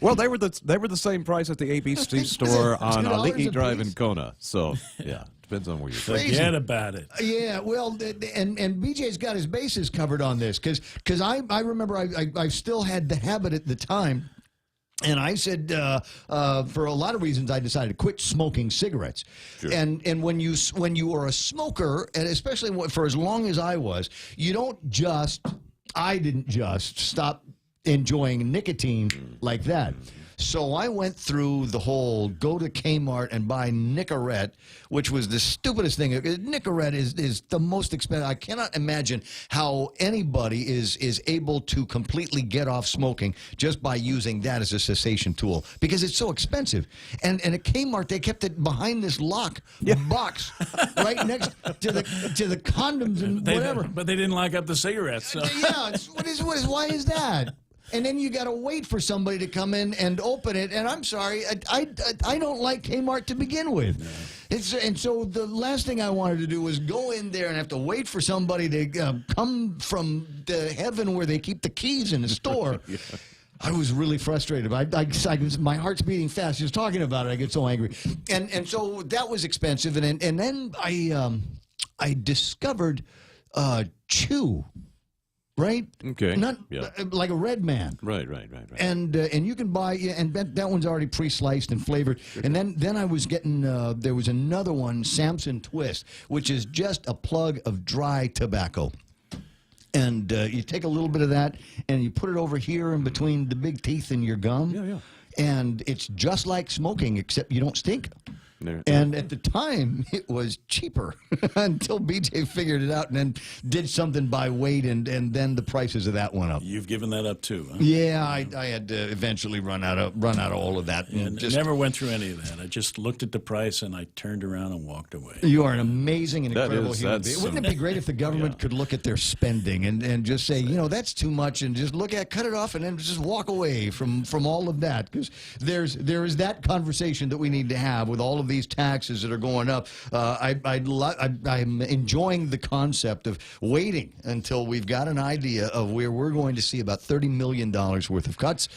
Well, they were the same price at the ABC store on Aliki Drive in Kona. So yeah, depends on where you're. Forget about it. Yeah, well, and BJ's got his bases covered on this because I remember I still had the habit at the time. And I said, for a lot of reasons, I decided to quit smoking cigarettes. Sure. And when you are a smoker, and especially for as long as I was, I didn't just stop enjoying nicotine like that. So I went through the whole go to Kmart and buy Nicorette, which was the stupidest thing. Nicorette is the most expensive. I cannot imagine how anybody is able to completely get off smoking just by using that as a cessation tool, because it's so expensive. And at Kmart, they kept it behind this lock box right next to the condoms and whatever. But they didn't lock up the cigarettes. So. Yeah, why is that? And then you got to wait for somebody to come in and open it. And I'm sorry, I don't like Kmart to begin with. No. And so the last thing I wanted to do was go in there and have to wait for somebody to come from the heaven where they keep the keys in the store. Yeah. I was really frustrated. My heart's beating fast. Just talking about it, I get so angry. And so that was expensive. And then I discovered Chew. Right? Okay. Not like a Red Man. Right. And you can buy, and that one's already pre-sliced and flavored. And then I was getting, there was another one, Samson Twist, which is just a plug of dry tobacco. And you take a little bit of that, and you put it over here in between the big teeth in your gum. Yeah. And it's just like smoking, except you don't stink. And at the time, it was cheaper until BJ figured it out and then did something by weight, and then the prices of that went up. You've given that up too, huh? Yeah, I had to eventually run out of all of that. And just never went through any of that. I just looked at the price and I turned around and walked away. You are an amazing and incredible human being. Wouldn't it be great if the government could look at their spending and just say, that's too much, and just cut it off and then just walk away from all of that? Because there is that conversation that we need to have with all of these taxes that are going up. I'm enjoying the concept of waiting until we've got an idea of where we're going to see about $30 million worth of cuts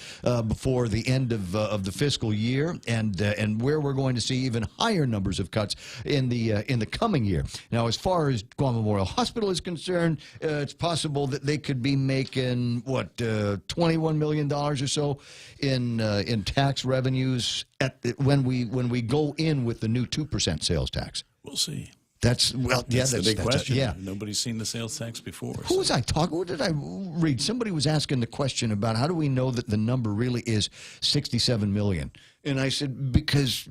before the end of the fiscal year, and where we're going to see even higher numbers of cuts in the coming year. Now, as far as Guam Memorial Hospital is concerned, it's possible that they could be making $21 million or so in tax revenues when we go in with the new 2% sales tax. We'll see. That's the big question. Yeah. Nobody's seen the sales tax before. Who was I talking? What did I read? Somebody was asking the question about how do we know that the number really is 67 million? And I said, because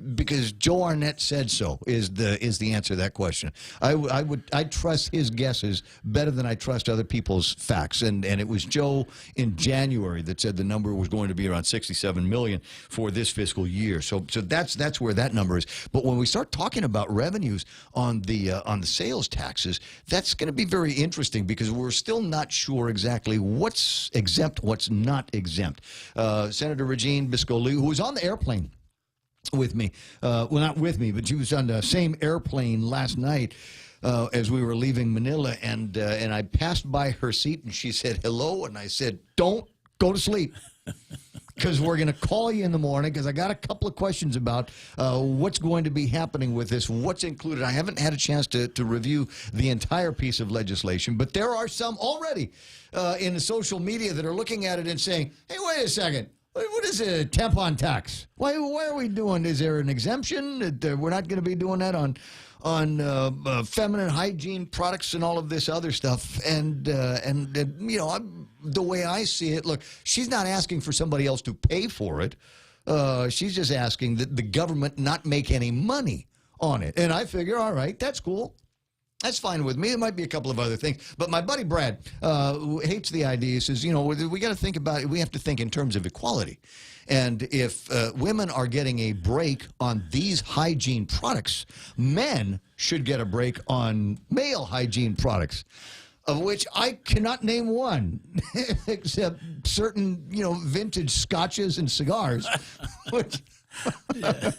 Joe Arnett said so is the answer to that question. I trust his guesses better than I trust other people's facts. And it was Joe in January that said the number was going to be around 67 million for this fiscal year. So that's where that number is. But when we start talking about revenues on the sales taxes, that's going to be very interesting because we're still not sure exactly what's exempt, what's not exempt. Senator Regine Biscoli, who was on the airplane with me, well, not with me, but she was on the same airplane last night as we were leaving Manila, and I passed by her seat, and she said hello, and I said, don't go to sleep, because we're going to call you in the morning, because I got a couple of questions about what's going to be happening with this, what's included. I haven't had a chance to review the entire piece of legislation, but there are some already in the social media that are looking at it and saying, hey, wait a second. What is a tampon tax? Why are we doing? Is there an exemption? We're not going to be doing that on feminine hygiene products and all of this other stuff. And the way I see it, look, she's not asking for somebody else to pay for it. She's just asking that the government not make any money on it. And I figure, all right, that's cool. That's fine with me. There might be a couple of other things. But my buddy Brad, who hates the idea, says, we got to think about it. We have to think in terms of equality. And if women are getting a break on these hygiene products, men should get a break on male hygiene products, of which I cannot name one, except certain, vintage scotches and cigars, which... Yeah.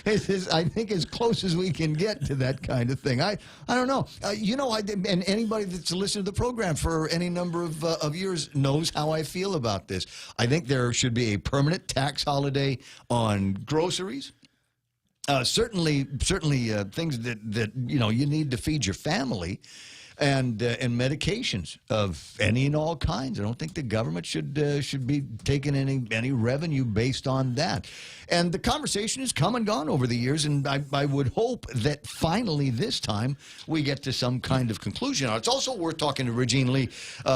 It's I think as close as we can get to that kind of thing. I don't know. And anybody that's listened to the program for any number of years knows how I feel about this. I think there should be a permanent tax holiday on groceries. Certainly things that you need to feed your family. and medications of any and all kinds. I don't think the government should be taking any revenue based on that. And the conversation has come and gone over the years, and I would hope that finally this time we get to some kind of conclusion. Now, it's also worth talking to Regine Lee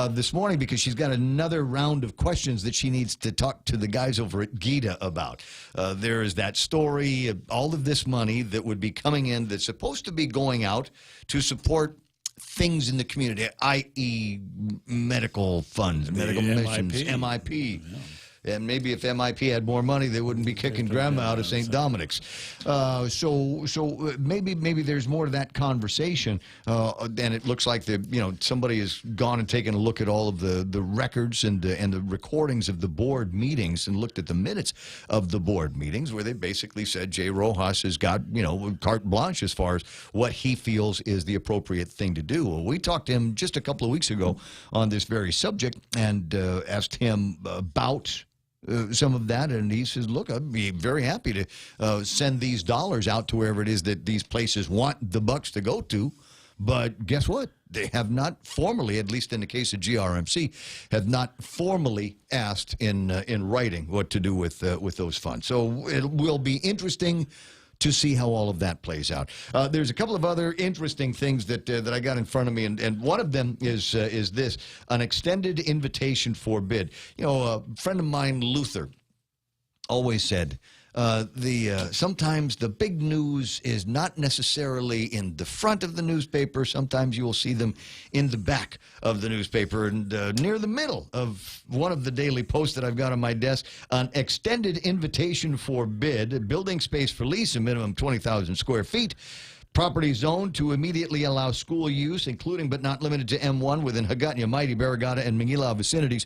this morning because she's got another round of questions that she needs to talk to the guys over at GETA about. There is that story, all of this money that would be coming in that's supposed to be going out to support things in the community, i.e. medical funds, medical missions, MIP. Yeah. And maybe if MIP had more money, they wouldn't be kicking grandma out of St. Dominic's. So maybe there's more to that conversation. And it looks like somebody has gone and taken a look at all of the records and the recordings of the board meetings and looked at the minutes of the board meetings where they basically said Jay Rojas has got carte blanche as far as what he feels is the appropriate thing to do. Well, we talked to him just a couple of weeks ago on this very subject and asked him about some of that, and he says, look, I'd be very happy to send these dollars out to wherever it is that these places want the bucks to go to. But guess what? They have not formally, at least in the case of GRMC, have not formally asked in writing what to do with those funds. So it will be interesting to see how all of that plays out. There's a couple of other interesting things that I got in front of me, and one of them is this: an extended invitation for bid. A friend of mine, Luther, always said sometimes the big news is not necessarily in the front of the newspaper. Sometimes you will see them in the back of the newspaper and near the middle of one of the daily posts that I've got on my desk. An extended invitation for bid, building space for lease, a minimum 20,000 square feet. Property zoned to immediately allow school use, including but not limited to M1 within Hagåtña, Mighty, Barrigada, and Manguilao vicinities,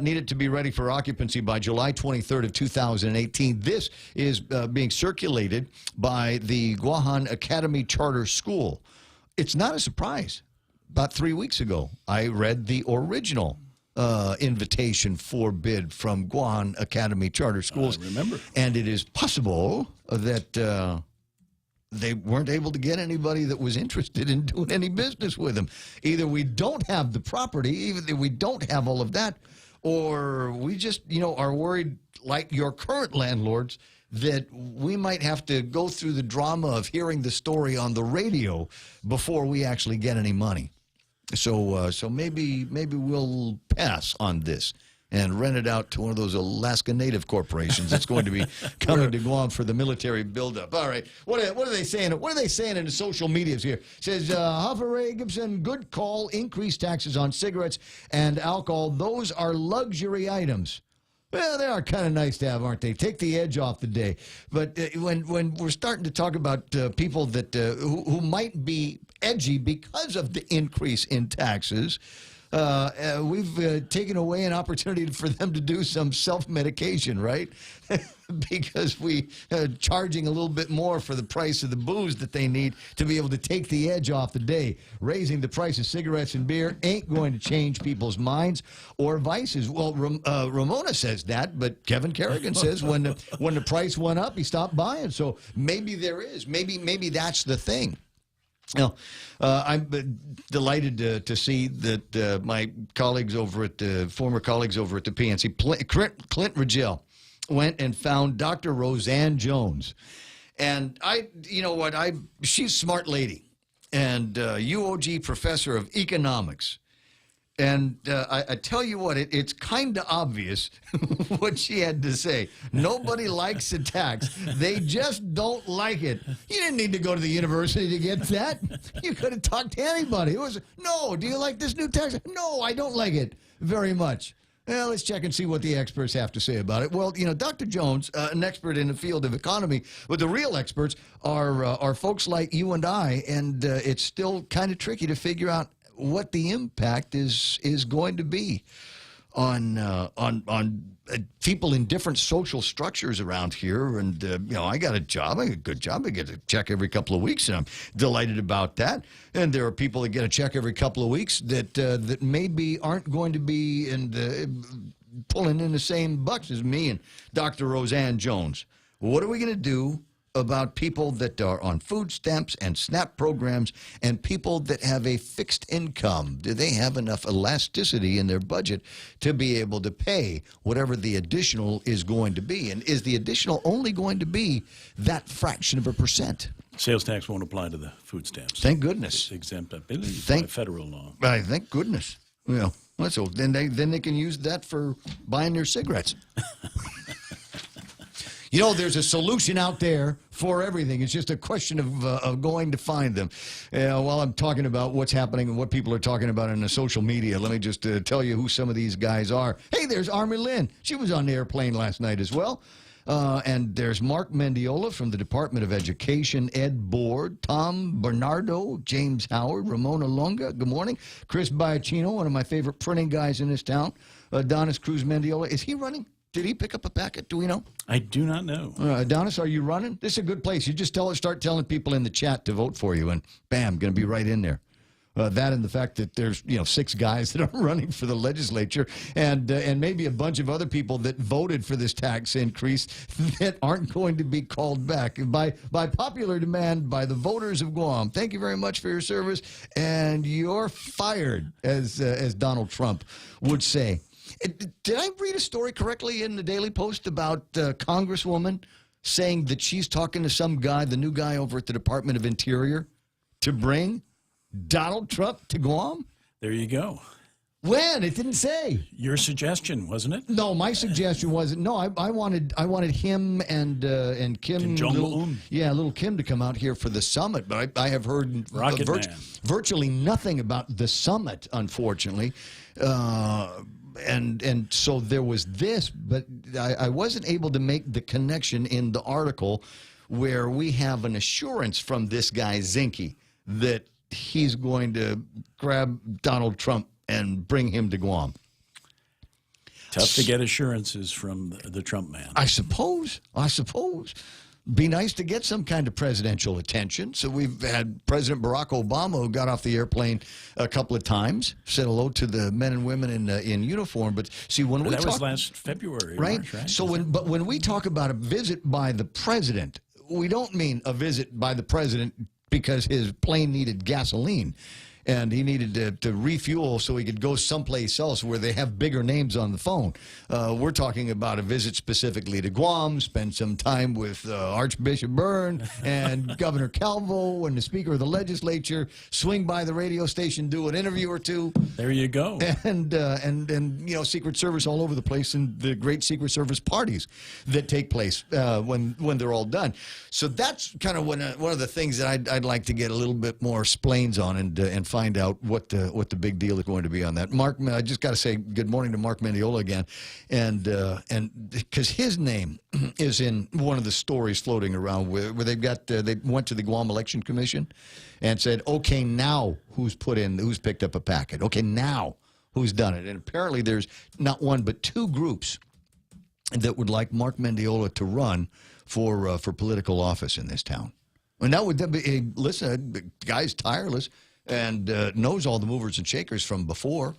needed to be ready for occupancy by July 23rd of 2018. This is being circulated by the Guahan Academy Charter School. It's not a surprise. About 3 weeks ago, I read the original invitation for bid from Guahan Academy Charter Schools. I remember. And it is possible that they weren't able to get anybody that was interested in doing any business with them. Either we don't have the property, either we don't have all of that, or we just, are worried, like your current landlords, that we might have to go through the drama of hearing the story on the radio before we actually get any money. So maybe we'll pass on this and rent it out to one of those Alaska Native corporations that's going to be coming to Guam for the military buildup. All right, what are they saying? What are they saying in the social medias here? It says, Huffer Ray Gibson, good call, increased taxes on cigarettes and alcohol. Those are luxury items. Well, they are kind of nice to have, aren't they? Take the edge off the day. But when we're starting to talk about people that who might be edgy because of the increase in taxes, we've taken away an opportunity for them to do some self-medication, right? Because we charging a little bit more for the price of the booze that they need to be able to take the edge off the day. Raising the price of cigarettes and beer ain't going to change people's minds or vices. Well, Ramona says that, but Kevin Kerrigan says when the price went up, he stopped buying. So maybe there is. Maybe that's the thing. Now, I'm delighted to see that my colleagues over at former colleagues over at the PNC, Clint Rigel, went and found Dr. Roseanne Jones, and she's a smart lady, and UOG professor of economics. And I tell you what, it's kind of obvious what she had to say. Nobody likes a tax. They just don't like it. You didn't need to go to the university to get that. You could have talked to anybody. It was, no, do you like this new tax? No, I don't like it very much. Well, let's check and see what the experts have to say about it. Well, Dr. Jones, an expert in the field of economy, but the real experts are folks like you and I, and it's still kind of tricky to figure out what the impact is going to be on people in different social structures around here. And I got a job, I got a good job, I get a check every couple of weeks, and I'm delighted about that. And there are people that get a check every couple of weeks that maybe aren't going to be pulling in the same bucks as me and Dr. Roseanne Jones. What are we going to do about people that are on food stamps and SNAP programs and people that have a fixed income? Do they have enough elasticity in their budget to be able to pay whatever the additional is going to be? And is the additional only going to be that fraction of a percent? Sales tax won't apply to the food stamps. Thank goodness. It's exempt, I believe, by federal law. Thank goodness. Well, so then they can use that for buying their cigarettes. You know, there's a solution out there for everything. It's just a question of going to find them. While I'm talking about what's happening and what people are talking about in the social media, let me just tell you who some of these guys are. Hey, there's Army Lynn. She was on the airplane last night as well. And there's Mark Mendiola from the Department of Education, Ed Board, Tom Bernardo, James Howard, Ramona Longa, good morning. Chris Biacchino, one of my favorite printing guys in this town. Adonis Cruz Mendiola, is he running? Did he pick up a packet? Do we know? I do not know. Adonis, are you running? This is a good place. You just start telling people in the chat to vote for you, and bam, going to be right in there. That and the fact that there's 6 guys that are running for the legislature, and maybe a bunch of other people that voted for this tax increase that aren't going to be called back by popular demand by the voters of Guam. Thank you very much for your service, and you're fired, as Donald Trump would say. Did I read a story correctly in the Daily Post about a Congresswoman saying that she's talking to some guy, the new guy over at the Department of Interior, to bring Donald Trump to Guam? There you go. When? It didn't say. Your suggestion, wasn't it? No, my suggestion wasn't. No, I wanted him and Kim Jong-un. Little Kim to come out here for the summit. But I have heard virtually nothing about the summit, unfortunately. And so there was this, but I wasn't able to make the connection in the article where we have an assurance from this guy Zinke that he's going to grab Donald Trump and bring him to Guam. Tough to get assurances from the Trump man. I suppose. Be nice to get some kind of presidential attention. So we've had President Barack Obama, who got off the airplane a couple of times, said hello to the men and women in uniform. But see, when we that talk, was last February, right? March, right? So when we talk about a visit by the president, we don't mean a visit by the president because his plane needed gasoline and he needed to refuel so he could go someplace else where they have bigger names on the phone. We're talking about a visit specifically to Guam, spend some time with Archbishop Byrne and Governor Calvo and the Speaker of the Legislature, swing by the radio station, do an interview or two. There you go. And Secret Service all over the place and the great Secret Service parties that take place when they're all done. So that's kind of one of the things that I'd like to get a little bit more splains on and find out what the big deal is going to be on that. Mark, I just got to say good morning to Mark Mendiola again, and because his name is in one of the stories floating around where they went to the Guam Election Commission and said, okay, now who's picked up a packet? Okay, now who's done it? And apparently there's not one but 2 groups that would like Mark Mendiola to run for political office in this town. And that would be listen, the guy's tireless and knows all the movers and shakers from before.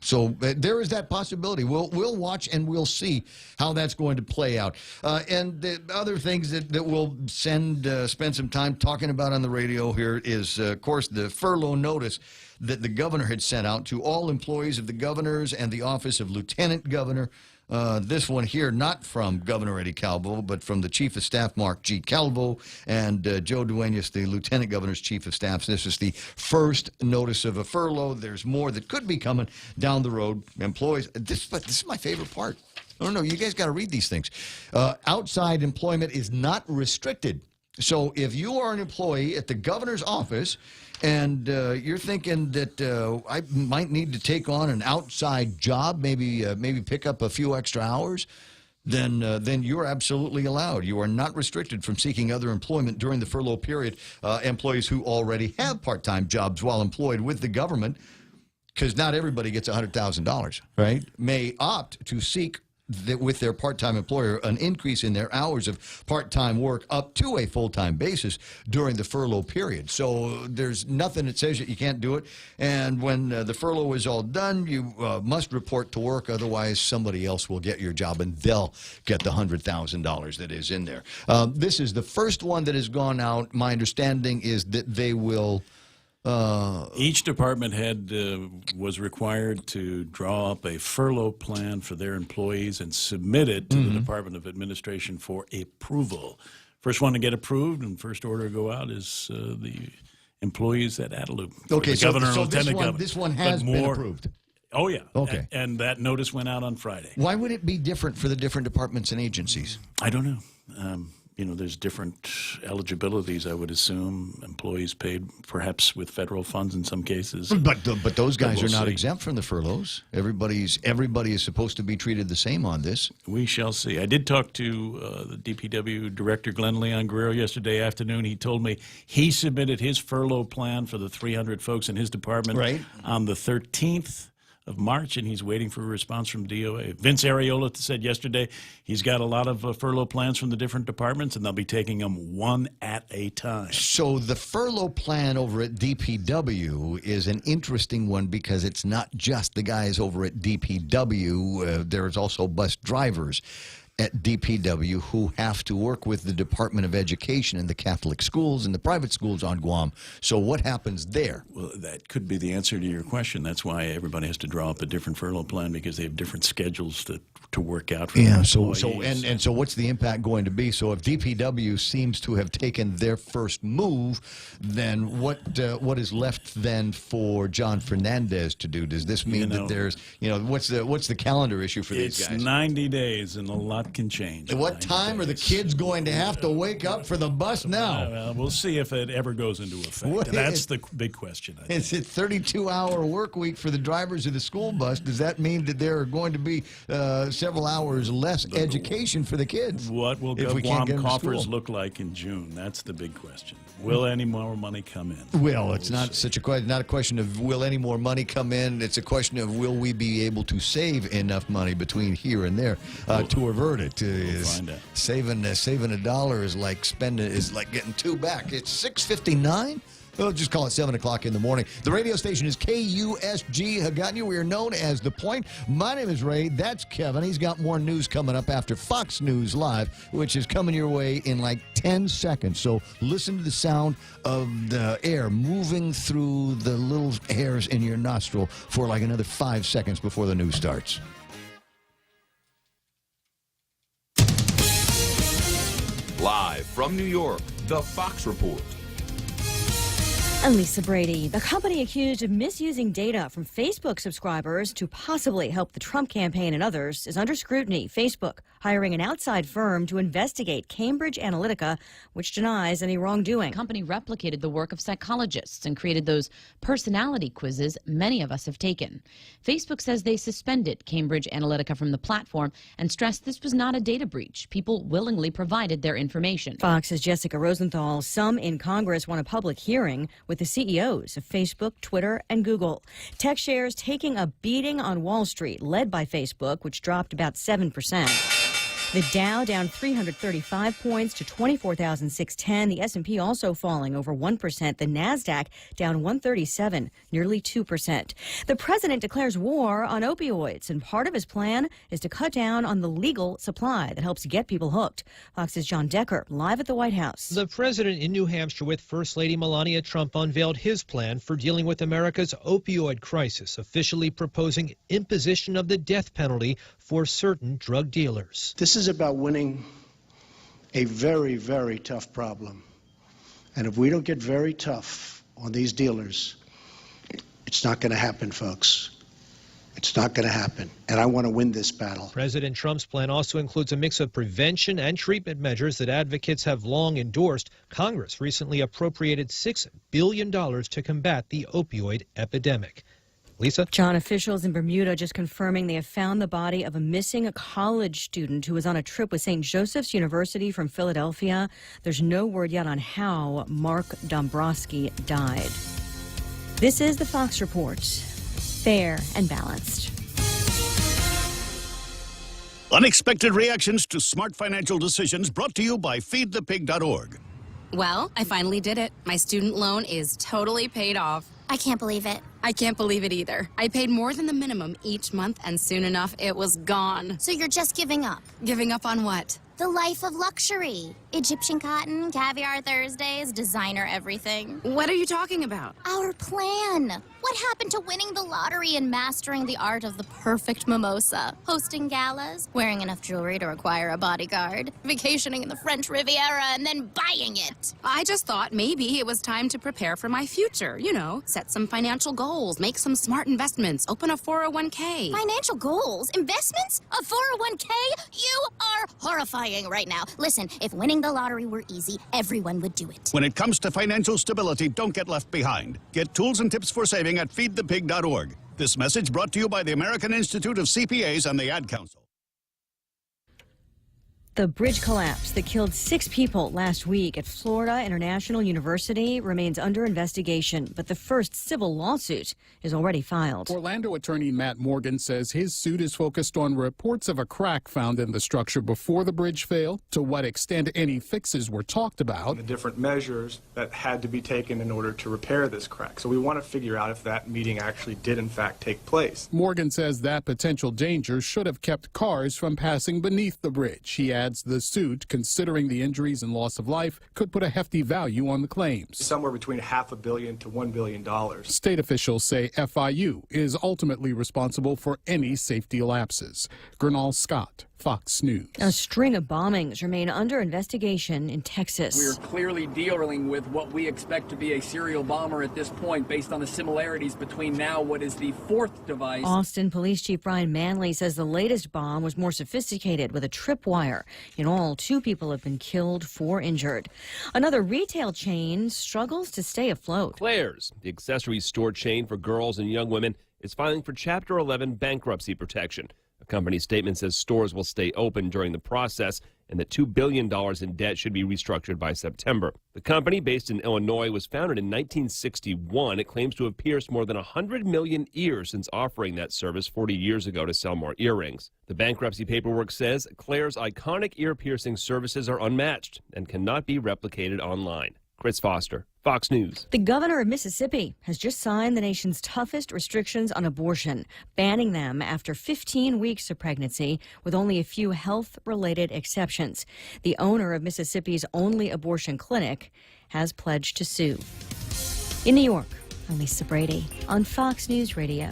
So there is that possibility. We'll watch and we'll see how that's going to play out. And the other things that we'll spend some time talking about on the radio here is, of course, the furlough notice that the governor had sent out to all employees of the governors and the office of lieutenant governor. This one here, not from Governor Eddie Calvo, but from the Chief of Staff, Mark G. Calvo, and Joe Duenas, the Lieutenant Governor's Chief of Staff. This is the first notice of a furlough. There's more that could be coming down the road. Employees, this is my favorite part. I don't know, you guys got to read these things. Outside employment is not restricted. So if you are an employee at the governor's office and you're thinking that I might need to take on an outside job, maybe pick up a few extra hours, then you're absolutely allowed. You are not restricted from seeking other employment during the furlough period. Employees who already have part-time jobs while employed with the government, because not everybody gets $100,000, right, may opt to seek with their part-time employer an increase in their hours of part-time work up to a full-time basis during the furlough period. So there's nothing that says that you can't do it. And when the furlough is all done, you must report to work. Otherwise, somebody else will get your job, and they'll get the $100,000 that is in there. This is the first one that has gone out. My understanding is that they will... Each department head was required to draw up a furlough plan for their employees and submit it to the Department of Administration for approval. First one to get approved and first order to go out is the employees at Adelube. Okay, the governor and lieutenant governor. This one has been approved. Oh, yeah. Okay. And that notice went out on Friday. Why would it be different for the different departments and agencies? I don't know. There's different eligibilities, I would assume. Employees paid perhaps with federal funds in some cases. But those guys we'll are not see. exempt from the furloughs. Everybody is supposed to be treated the same on this. We shall see. I did talk to the DPW director, Glenn Leon Guerrero, yesterday afternoon. He told me he submitted his furlough plan for the 300 folks in his department on the 13th of March, and he's waiting for a response from DOA. Vince Areola said yesterday he's got a lot of furlough plans from the different departments, and they'll be taking them one at a time. So the furlough plan over at DPW is an interesting one because it's not just the guys over at DPW. There's also bus drivers at DPW who have to work with the Department of Education and the Catholic schools and the private schools on Guam. So what happens there? Well, that could be the answer to your question. That's why everybody has to draw up a different furlough plan, because they have different schedules to work out for their employees. So what's the impact going to be? So if DPW seems to have taken their first move, then what is left then for John Fernandez to do? Does this mean that there's, what's the calendar issue for these guys? It's 90 days, and a lot can change. At what time are the kids going to have to wake up for the bus now? Well, we'll see if it ever goes into effect. That's the big question. It's a 32-hour work week for the drivers of the school bus. Does that mean that there are going to be several hours less education for the kids? What will Guam coffers look like in June? That's the big question. Will any more money come in? Well, it's not a question of will any more money come in. It's a question of will we be able to save enough money between here and there to avert it. We'll find out. Saving $1 is like getting two back. It's 6:59. We'll just call it 7 o'clock in the morning. The radio station is KUSG Hagåtña. We are known as The Point. My name is Ray. That's Kevin. He's got more news coming up after Fox News Live, which is coming your way in like 10 seconds. So listen to the sound of the air moving through the little hairs in your nostril for like another 5 seconds before the news starts. Live from New York, The Fox Report. I'm Lisa Brady. The company accused of misusing data from Facebook subscribers to possibly help the Trump campaign and others is under scrutiny. Facebook hiring an outside firm to investigate Cambridge Analytica, which denies any wrongdoing. The company replicated the work of psychologists and created those personality quizzes many of us have taken. Facebook says they suspended Cambridge Analytica from the platform and stressed this was not a data breach. People willingly provided their information. Fox's Jessica Rosenthal. Some in Congress want a public hearing with the CEOs of Facebook, Twitter, and Google. Tech shares taking a beating on Wall Street, led by Facebook, which dropped about 7%. The Dow down 335 points to 24,610. The S&P also falling over 1%. The Nasdaq down 137, nearly 2%. The president declares war on opioids, and part of his plan is to cut down on the legal supply that helps get people hooked. Fox's John Decker, live at the White House. The president in New Hampshire with First Lady Melania Trump unveiled his plan for dealing with America's opioid crisis, officially proposing imposition of the death penalty for certain drug dealers. This is about winning a very, very tough problem. And if we don't get very tough on these dealers, it's not going to happen, folks. It's not going to happen. And I want to win this battle. President Trump's plan also includes a mix of prevention and treatment measures that advocates have long endorsed. Congress recently appropriated $6 billion to combat the opioid epidemic. Lisa? John, officials in Bermuda just confirming they have found the body of a missing college student who was on a trip with St. Joseph's University from Philadelphia. There's no word yet on how Mark Dombrowski died. This is the Fox Report. Fair and balanced. Unexpected reactions to smart financial decisions brought to you by feedthepig.org. Well, I finally did it. My student loan is totally paid off. I can't believe it. I can't believe it either. I paid more than the minimum each month, and soon enough, it was gone. So you're just giving up? Giving up on what? The life of luxury. Egyptian cotton, caviar Thursdays, designer everything. What are you talking about? Our plan. What happened to winning the lottery and mastering the art of the perfect mimosa? Hosting galas, wearing enough jewelry to require a bodyguard, vacationing in the French Riviera, and then buying it. I just thought maybe it was time to prepare for my future. You know, set some financial goals, make some smart investments, open a 401k. Financial goals? Investments? A 401k? You are horrifying right now. Listen, if winning the lottery were easy, everyone would do it. When it comes to financial stability, don't get left behind. Get tools and tips for saving at feedthepig.org. This message brought to you by the American Institute of CPAs and the Ad Council. The bridge collapse that killed 6 people last week at Florida International University remains under investigation, but the first civil lawsuit is already filed. Orlando attorney Matt Morgan says his suit is focused on reports of a crack found in the structure before the bridge failed, to what extent any fixes were talked about, the different measures that had to be taken in order to repair this crack. So we want to figure out if that meeting actually did in fact take place. Morgan says that potential danger should have kept cars from passing beneath the bridge. He adds the suit, considering the injuries and loss of life, could put a hefty value on the claims. Somewhere between $500 million to $1 billion. State officials say FIU is ultimately responsible for any safety lapses. Gernal Scott, Fox News. A string of bombings remain under investigation in Texas. We're clearly dealing with what we expect to be a serial bomber at this point, based on the similarities between now what is the 4th device. Austin Police Chief Brian Manley says the latest bomb was more sophisticated with a tripwire. In all, 2 people have been killed, 4 injured. Another retail chain struggles to stay afloat. Claire's, the accessory store chain for girls and young women, is filing for Chapter 11 bankruptcy protection. The company's statement says stores will stay open during the process and that $2 billion in debt should be restructured by September. The company, based in Illinois, was founded in 1961. It claims to have pierced more than 100 million ears since offering that service 40 years ago to sell more earrings. The bankruptcy paperwork says Claire's iconic ear-piercing services are unmatched and cannot be replicated online. Chris Foster, Fox News. The governor of Mississippi has just signed the nation's toughest restrictions on abortion, banning them after 15 weeks of pregnancy with only a few health-related exceptions. The owner of Mississippi's only abortion clinic has pledged to sue. In New York, I'm Lisa Brady on Fox News Radio.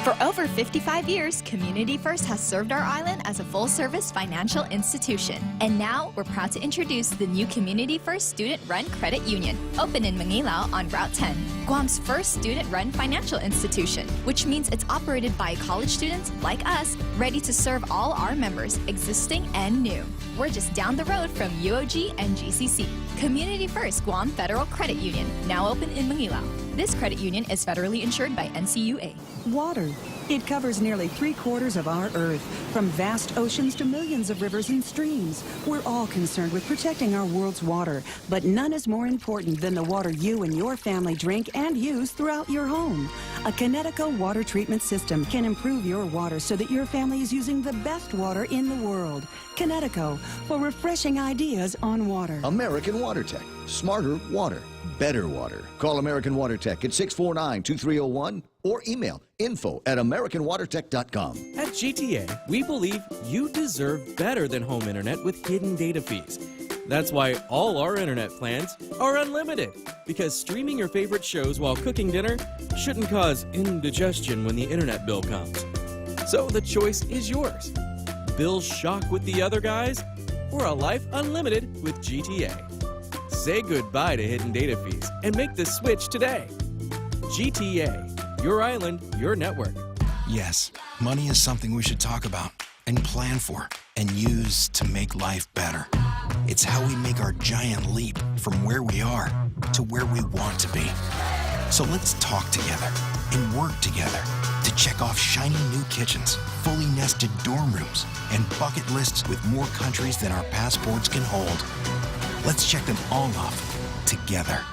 For over 55 years, Community First has served our island as a full-service financial institution. And now, we're proud to introduce the new Community First Student-Run Credit Union, open in Manilao on Route 10, Guam's first student-run financial institution, which means it's operated by college students like us, ready to serve all our members, existing and new. We're just down the road from UOG and GCC. Community First Guam Federal Credit Union, now open in Manilao. This credit union is federally insured by NCUA. Water. It covers nearly 3/4 of our Earth, from vast oceans to millions of rivers and streams. We're all concerned with protecting our world's water, but none is more important than the water you and your family drink and use throughout your home. A Connecticut water treatment system can improve your water so that your family is using the best water in the world. Connecticut, for refreshing ideas on water. American Water Tech. Smarter water. Better water. Call American Water Tech at 649-2301 or email info@americanwatertech.com. At GTA, we believe you deserve better than home internet with hidden data fees. That's why all our internet plans are unlimited, because streaming your favorite shows while cooking dinner shouldn't cause indigestion when the internet bill comes. So the choice is yours. Bill shock with the other guys, or a life unlimited with GTA. Say goodbye to hidden data fees and make the switch today. GTA, your island, your network. Yes, money is something we should talk about and plan for and use to make life better. It's how we make our giant leap from where we are to where we want to be. So let's talk together and work together to check off shiny new kitchens, fully nested dorm rooms, and bucket lists with more countries than our passports can hold. Let's check them all off together.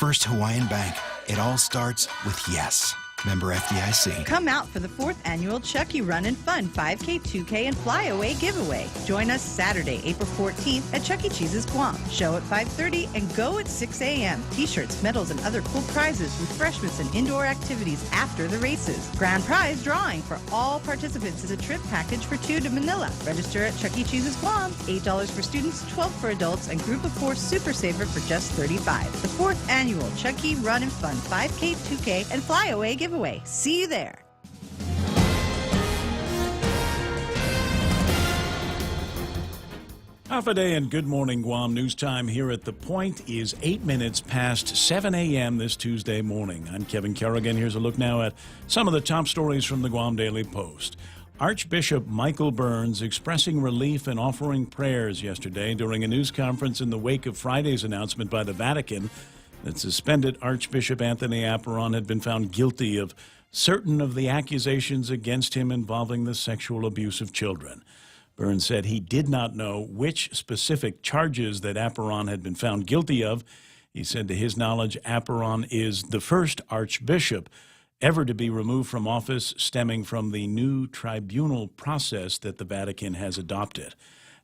First Hawaiian Bank. It all starts with yes. Member FDIC. Come out for the 4th annual Chucky Run and Fun 5K, 2K, and Flyaway giveaway. Join us Saturday, April 14th at Chuck E. Cheese's Guam. Show at 5:30 and go at 6 a.m. T-shirts, medals, and other cool prizes, refreshments, and indoor activities after the races. Grand prize drawing for all participants is a trip package for 2 to Manila. Register at Chuck E. Cheese's Guam. $8 for students, $12 for adults, and Group of 4 Super Saver for just $35. The 4th annual Chuck E. Run and Fun 5K, 2K, and Flyaway giveaway. See you there. Half a day and good morning, Guam. News time here at The Point is 8 minutes past 7 a.m. this Tuesday morning. I'm Kevin Kerrigan. Here's a look now at some of the top stories from the Guam Daily Post. Archbishop Michael Burns expressing relief and offering prayers yesterday during a news conference in the wake of Friday's announcement by the Vatican that suspended Archbishop Anthony Apparon had been found guilty of certain of the accusations against him involving the sexual abuse of children. Burns said he did not know which specific charges that Apparon had been found guilty of. He said to his knowledge, Apparon is the first archbishop ever to be removed from office stemming from the new tribunal process that the Vatican has adopted.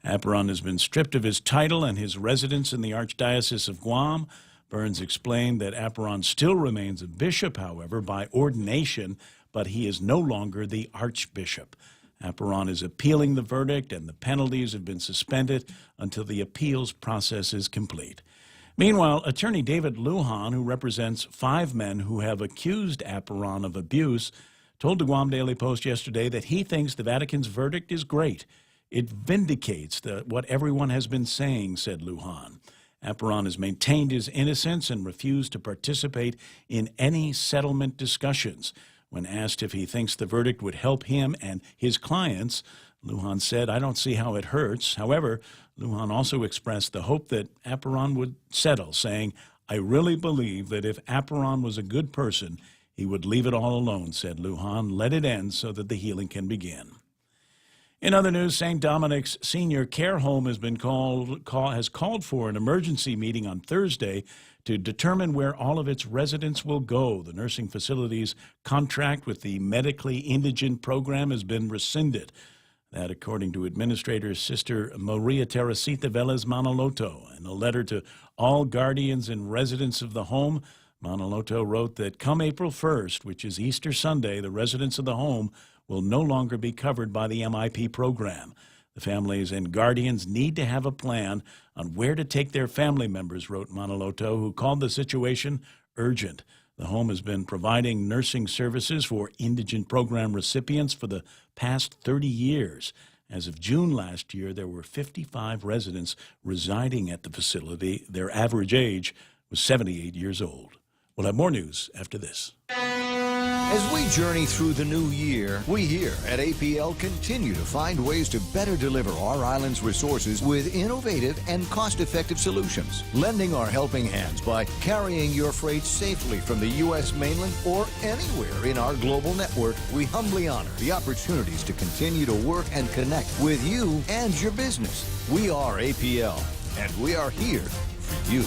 Apparon has been stripped of his title and his residence in the Archdiocese of Guam. Burns explained that Apparon still remains a bishop, however, by ordination, but he is no longer the archbishop. Apparon is appealing the verdict, and the penalties have been suspended until the appeals process is complete. Meanwhile, attorney David Lujan, who represents 5 men who have accused Apparon of abuse, told the Guam Daily Post yesterday that he thinks the Vatican's verdict is great. It vindicates what everyone has been saying, said Lujan. Apparon has maintained his innocence and refused to participate in any settlement discussions. When asked if he thinks the verdict would help him and his clients, Lujan said, "I don't see how it hurts." However, Lujan also expressed the hope that Apparon would settle, saying, "I really believe that if Apparon was a good person, he would leave it all alone," said Lujan. "Let it end so that the healing can begin." In other news, St. Dominic's Senior Care Home has called for an emergency meeting on Thursday to determine where all of its residents will go. The nursing facility's contract with the medically indigent program has been rescinded. That, according to Administrator Sister Maria Teresita Velez Manaloto. In a letter to all guardians and residents of the home, Manaloto wrote that come April 1st, which is Easter Sunday, the residents of the home will no longer be covered by the MIP program. The families and guardians need to have a plan on where to take their family members, wrote Manaloto, who called the situation urgent. The home has been providing nursing services for indigent program recipients for the past 30 years. As of June last year, there were 55 residents residing at the facility. Their average age was 78 years old. We'll have more news after this. As we journey through the new year, we here at APL continue to find ways to better deliver our island's resources with innovative and cost-effective solutions, lending our helping hands by carrying your freight safely from the U.S. mainland or anywhere in our global network. We humbly honor the opportunities to continue to work and connect with you and your business. We are APL, and we are here for you.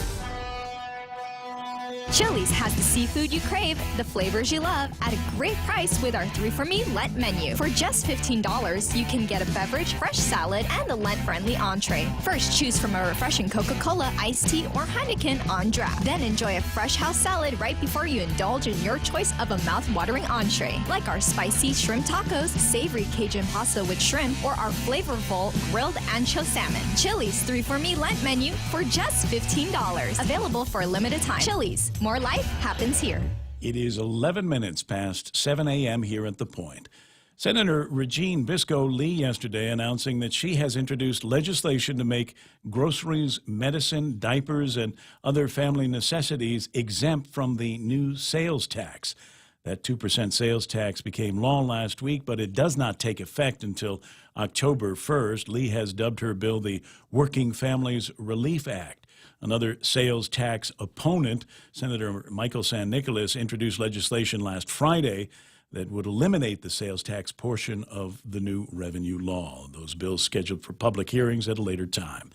Chili's has the seafood you crave, the flavors you love, at a great price with our 3 for Me Lent menu. For just $15, you can get a beverage, fresh salad, and a Lent-friendly entree. First, choose from a refreshing Coca-Cola, iced tea, or Heineken on draft. Then enjoy a fresh house salad right before you indulge in your choice of a mouth-watering entree, like our spicy shrimp tacos, savory Cajun pasta with shrimp, or our flavorful grilled ancho salmon. Chili's 3 for Me Lent menu for just $15. Available for a limited time. Chili's. More life happens here. It is 11 minutes past 7 a.m. here at The Point. Senator Regine Biscoe-Lee yesterday announcing that she has introduced legislation to make groceries, medicine, diapers, and other family necessities exempt from the new sales tax. That 2% sales tax became law last week, but it does not take effect until October 1st. Lee has dubbed her bill the Working Families Relief Act. Another sales tax opponent, Senator Michael San Nicolas, introduced legislation last Friday that would eliminate the sales tax portion of the new revenue law. Those bills scheduled for public hearings at a later time.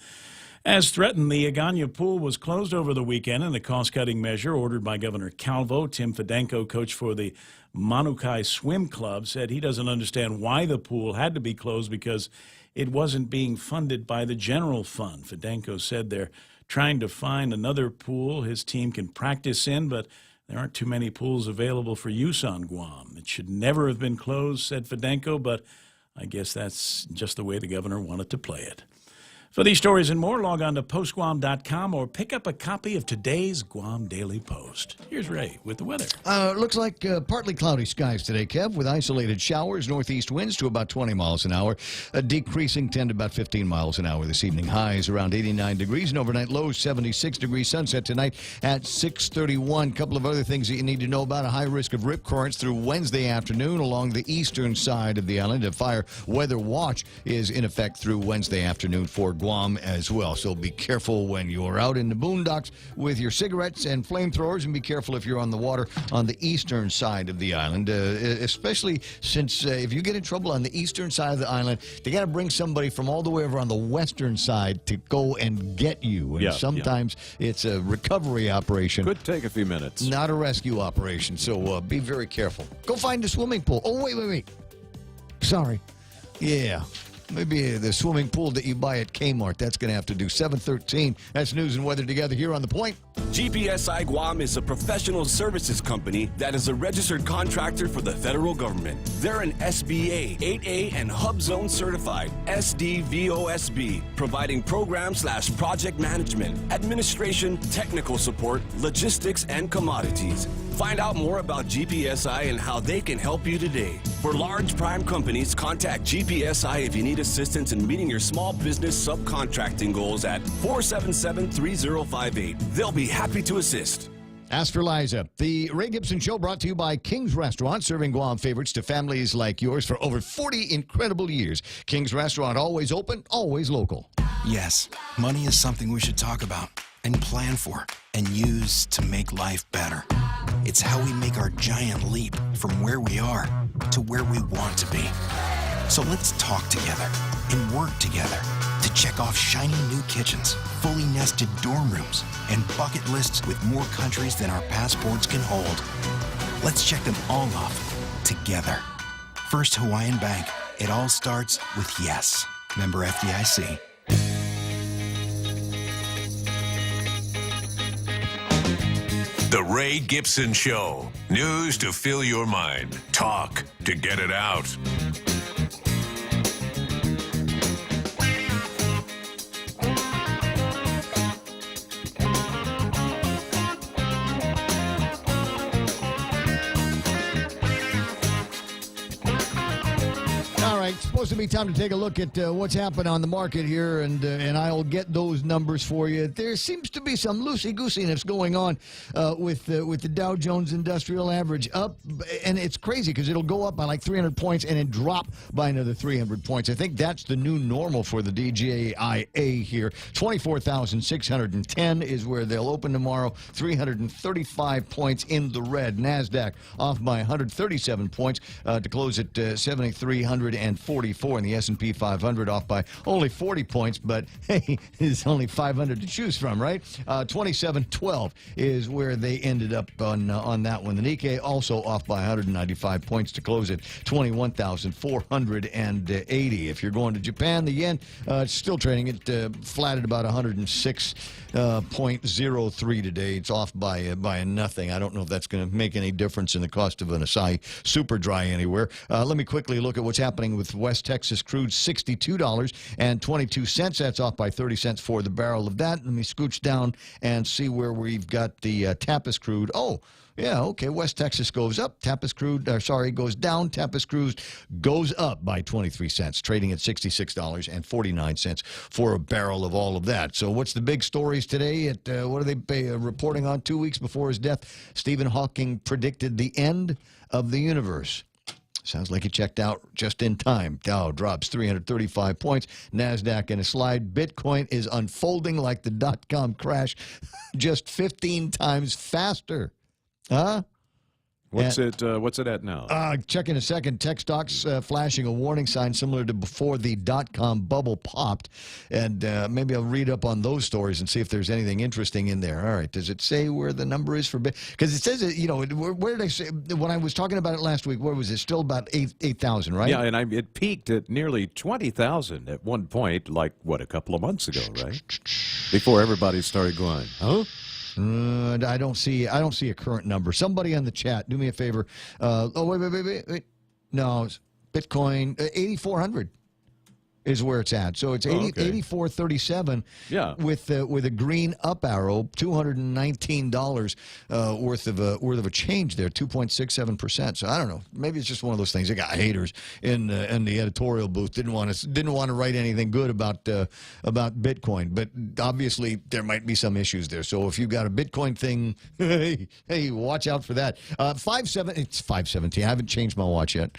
As threatened, the Agana pool was closed over the weekend in a cost-cutting measure ordered by Governor Calvo. Tim Fedenko, coach for the Manukai Swim Club, said he doesn't understand why the pool had to be closed because it wasn't being funded by the general fund. Fedenko said they're trying to find another pool his team can practice in, but there aren't too many pools available for use on Guam. It should never have been closed, said Fedenko, but I guess that's just the way the governor wanted to play it. For these stories and more, log on to postguam.com or pick up a copy of today's Guam Daily Post. Here's Ray with the weather. Looks like partly cloudy skies today, Kev, with isolated showers, northeast winds to about 20 miles an hour, decreasing 10 to about 15 miles an hour this evening. Highs around 89 degrees and overnight lows 76 degrees. Sunset tonight at 6:31. Couple of other things that you need to know about: a high risk of rip currents through Wednesday afternoon along the eastern side of the island. A fire weather watch is in effect through Wednesday afternoon for Guam as well. So be careful when you're out in the boondocks with your cigarettes and flamethrowers, and be careful if you're on the water on the eastern side of the island, especially since if you get in trouble on the eastern side of the island, they got to bring somebody from all the way over on the western side to go and get you. And sometimes it's a recovery operation. Could take a few minutes. Not a rescue operation. So be very careful. Go find a swimming pool. Oh, wait. Sorry. Yeah. Maybe the swimming pool that you buy at Kmart. That's going to have to do. 7:13. That's news and weather together here on The Point. GPSI Guam is a professional services company that is a registered contractor for the federal government. They're an SBA, 8A, and Hub Zone certified SDVOSB, providing program/project management, administration, technical support, logistics, and commodities. Find out more about GPSI and how they can help you today. For large prime companies, contact GPSI if you need assistance in meeting your small business subcontracting goals at 477-3058. They'll be happy to assist. Ask for Liza. The Ray Gibson Show brought to you by King's Restaurant, serving Guam favorites to families like yours for over 40 incredible years. King's Restaurant, always open, always local. Yes, money is something we should talk about and plan for and use to make life better. It's how we make our giant leap from where we are to where we want to be. So let's talk together and work together to check off shiny new kitchens, fully nested dorm rooms, and bucket lists with more countries than our passports can hold. Let's check them all off together. First Hawaiian Bank. It all starts with yes. Member FDIC. The Ray Gibson Show. News to fill your mind. Talk to get it out. It's supposed to be time to take a look at what's happened on the market here, and I'll get those numbers for you. There seems to be some loosey-goosiness going on with the Dow Jones Industrial Average up, and it's crazy because it'll go up by like 300 points and then drop by another 300 points. I think that's the new normal for the DJIA here. 24,610 is where they'll open tomorrow. 335 points in the red. NASDAQ off by 137 points to close at 7,344, and the S&P 500 off by only 40 points, but hey, there's only 500 to choose from, right? 2712 is where they ended up on that one. The Nikkei also off by 195 points to close at 21,480. If you're going to Japan, the yen still trading at flat at about 106.03 today. It's off by nothing. I don't know if that's going to make any difference in the cost of an Asahi Super Dry anywhere. Let me quickly look at what's happening with West Texas crude. $62.22. That's off by 30 cents for the barrel of that. Let me scooch down and see where we've got the Tapis crude. Oh, yeah, okay. West Texas goes up. Tapis crude, goes down. Tapis crude goes up by 23 cents, trading at $66.49 for a barrel of all of that. So what's the big stories today? What are they reporting on 2 weeks before his death? Stephen Hawking predicted the end of the universe. Sounds like he checked out just in time. Dow drops 335 points. NASDAQ in a slide. Bitcoin is unfolding like the dot-com crash, just 15 times faster. Huh? What's it at now? Check in a second. Tech stocks flashing a warning sign similar to before the dot-com bubble popped. And maybe I'll read up on those stories and see if there's anything interesting in there. All right. Does it say where the number is for Bitcoin? Because it says, where did I say? When I was talking about it last week, where was it? Still about 8,000, right? Yeah, and it peaked at nearly 20,000 at one point, like, a couple of months ago, right? Before everybody started going, huh? I don't see a current number. Somebody on the chat, do me a favor. Wait. No, Bitcoin 8,400 is where it's at. So it's 84.37. Yeah. With a green up arrow, $219 worth of a change there, 2.67%. So I don't know. Maybe it's just one of those things. They got haters in the editorial booth. Didn't want to write anything good about Bitcoin, but obviously there might be some issues there. So if you've got a Bitcoin thing, hey, watch out for that. It's 5:17. I haven't changed my watch yet.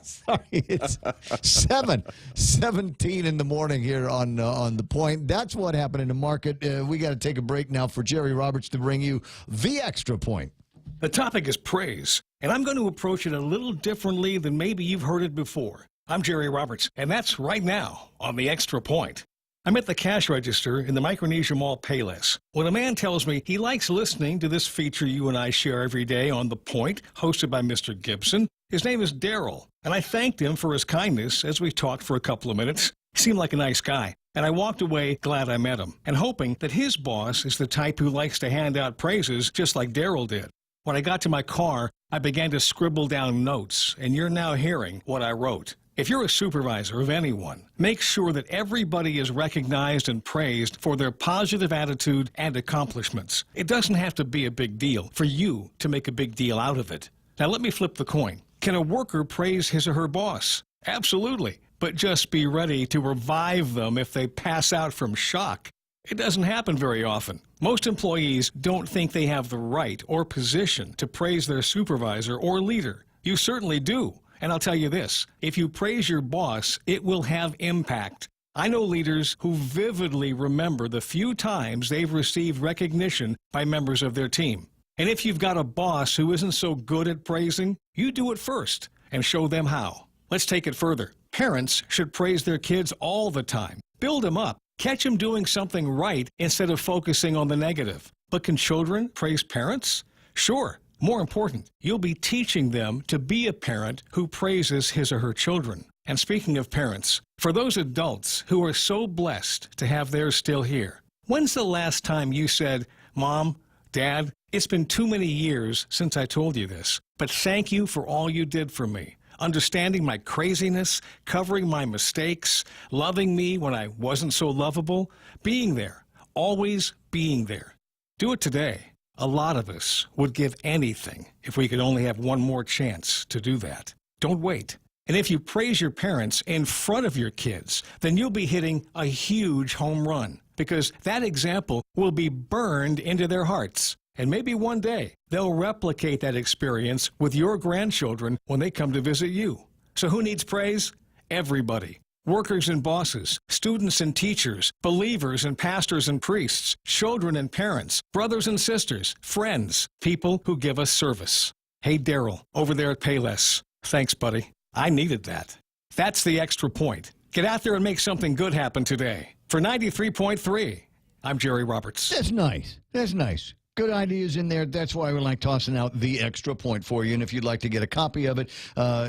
Sorry, it's 7:17 in the morning here on The Point. That's what happened in the market. We got to take a break now for Jerry Roberts to bring you the Extra Point. The topic is praise, and I'm going to approach it a little differently than maybe you've heard it before. I'm Jerry Roberts, and that's right now on the Extra Point. I'm at the cash register in the Micronesia Mall Payless when a man tells me he likes listening to this feature you and I share every day on The Point, hosted by Mr. Gibson. His name is Daryl, and I thanked him for his kindness as we talked for a couple of minutes. He seemed like a nice guy, and I walked away glad I met him, and hoping that his boss is the type who likes to hand out praises just like Daryl did. When I got to my car, I began to scribble down notes, and you're now hearing what I wrote. If you're a supervisor of anyone, make sure that everybody is recognized and praised for their positive attitude and accomplishments. It doesn't have to be a big deal for you to make a big deal out of it. Now let me flip the coin. Can a worker praise his or her boss? Absolutely. But just be ready to revive them if they pass out from shock. It doesn't happen very often. Most employees don't think they have the right or position to praise their supervisor or leader. You certainly do. And I'll tell you this, if you praise your boss, it will have impact. I know leaders who vividly remember the few times they've received recognition by members of their team. And if you've got a boss who isn't so good at praising, you do it first and show them how. Let's take it further. Parents should praise their kids all the time. Build them up. Catch them doing something right instead of focusing on the negative. But can children praise parents? Sure. More important, you'll be teaching them to be a parent who praises his or her children. And speaking of parents, for those adults who are so blessed to have theirs still here, when's the last time you said, Mom, Dad, it's been too many years since I told you this, but thank you for all you did for me, understanding my craziness, covering my mistakes, loving me when I wasn't so lovable, being there, always being there. Do it today. A lot of us would give anything if we could only have one more chance to do that. Don't wait. And if you praise your parents in front of your kids, then you'll be hitting a huge home run because that example will be burned into their hearts. And maybe one day they'll replicate that experience with your grandchildren when they come to visit you. So who needs praise? Everybody. Workers and bosses, students and teachers, believers and pastors and priests, children and parents, brothers and sisters, friends, people who give us service. Hey, Daryl, over there at Payless. Thanks, buddy. I needed that. That's the Extra Point. Get out there and make something good happen today. For 93.3, I'm Jerry Roberts. That's nice. That's nice. Good ideas in there. That's why we like tossing out the Extra Point for you. And if you'd like to get a copy of it,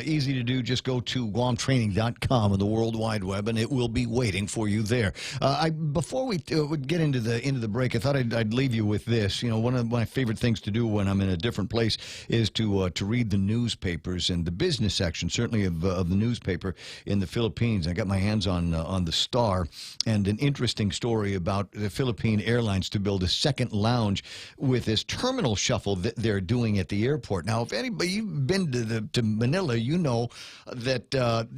easy to do. Just go to GuamTraining.com on the World Wide Web, and it will be waiting for you there. Before we get into the break, I thought I'd leave you with this. You know, one of my favorite things to do when I'm in a different place is to read the newspapers and the business section, certainly of the newspaper in the Philippines. I got my hands on the Star, and an interesting story about the Philippine Airlines to build a second lounge with this terminal shuffle that they're doing at the airport. Now, if anybody you've been to Manila, you know that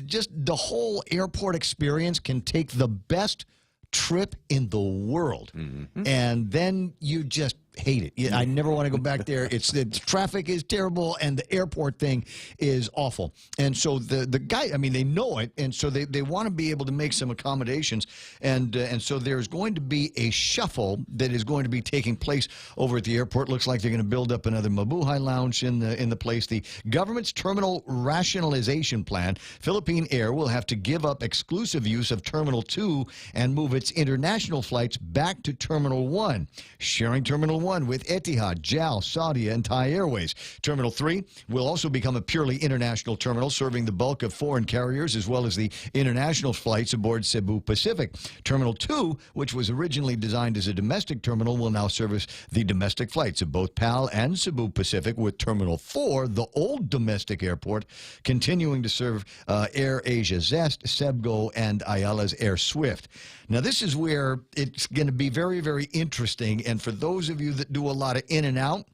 just the whole airport experience can take the best trip in the world. Mm-hmm. And then you just hate it. Yeah, I never want to go back there. The traffic is terrible, and the airport thing is awful. And so the guy, I mean, they know it, and so they want to be able to make some accommodations. And so there's going to be a shuffle that is going to be taking place over at the airport. Looks like they're going to build up another Mabuhay lounge in the place. The government's terminal rationalization plan, Philippine Air will have to give up exclusive use of Terminal 2 and move its international flights back to Terminal 1, sharing Terminal 1 with Etihad, JAL, Saudia, and Thai Airways. Terminal 3 will also become a purely international terminal, serving the bulk of foreign carriers as well as the international flights aboard Cebu Pacific. Terminal 2, which was originally designed as a domestic terminal, will now service the domestic flights of both PAL and Cebu Pacific, with Terminal 4, the old domestic airport, continuing to serve Air Asia Zest, Sebgo, and Ayala's Air Swift. Now, this is where it's going to be very, very interesting. And for those of you that do a lot of in and out